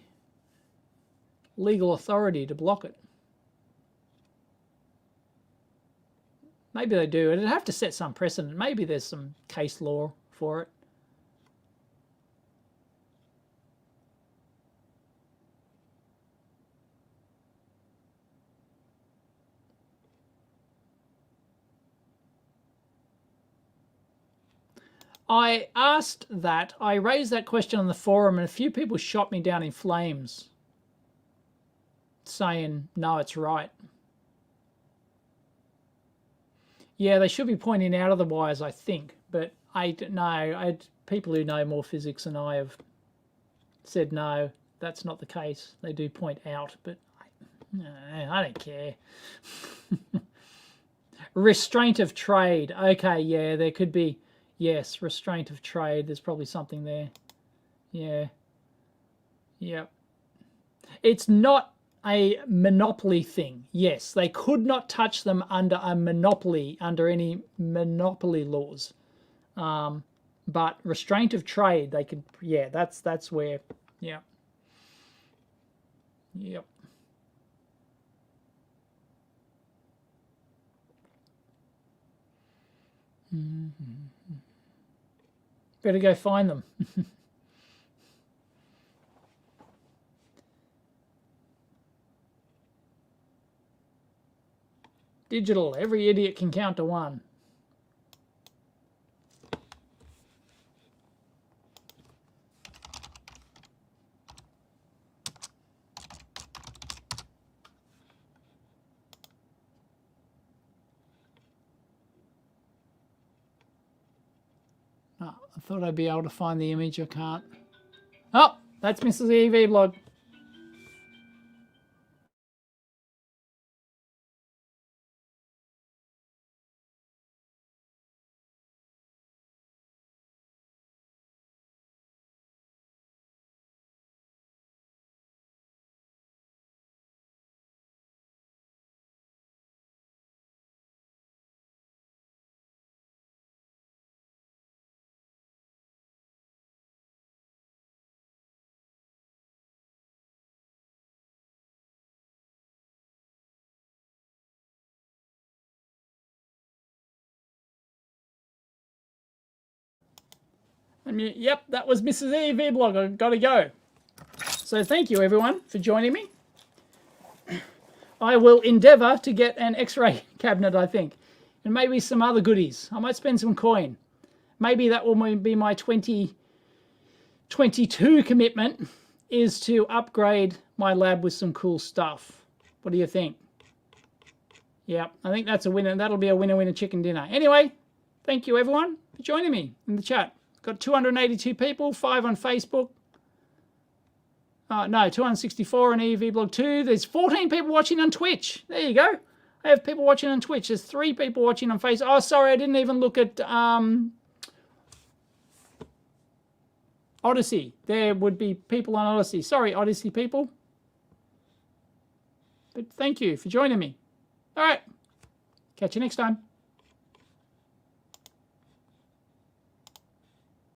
legal authority to block it. Maybe they do. It'd have to set some precedent. Maybe there's some case law for it. I raised that question on the forum, and a few people shot me down in flames saying, no, it's right. Yeah, they should be pointing out otherwise, I think. But I don't know. People who know more physics than I have said, no, that's not the case. They do point out, but I don't care. Restraint of trade. Okay, yeah, there could be. Yes, restraint of trade. There's probably something there. Yeah. Yep. It's not a monopoly thing. Yes, they could not touch them under a monopoly, under any monopoly laws. But restraint of trade, they could. Yeah, that's where. Yeah. Yep. Mm-hmm. Better go find them. Digital. Every idiot can count to one. I thought I'd be able to find the image. I can't. Oh, that's Mrs. EEVblog. Yep, that was Mrs. EEVblog. I've got to go. So thank you, everyone, for joining me. I will endeavour to get an X-ray cabinet, I think, and maybe some other goodies. I might spend some coin. Maybe that will be my 2022 commitment, is to upgrade my lab with some cool stuff. What do you think? Yeah, I think that's a winner. That'll be a winner-winner chicken dinner. Anyway, thank you, everyone, for joining me in the chat. Got 282 people, 5 on Facebook. No, 264 on EEVblog 2. There's 14 people watching on Twitch. There you go. I have people watching on Twitch. There's 3 people watching on Facebook. Oh, sorry, I didn't even look at Odyssey. There would be people on Odyssey. Sorry, Odyssey people. But thank you for joining me. All right. Catch you next time.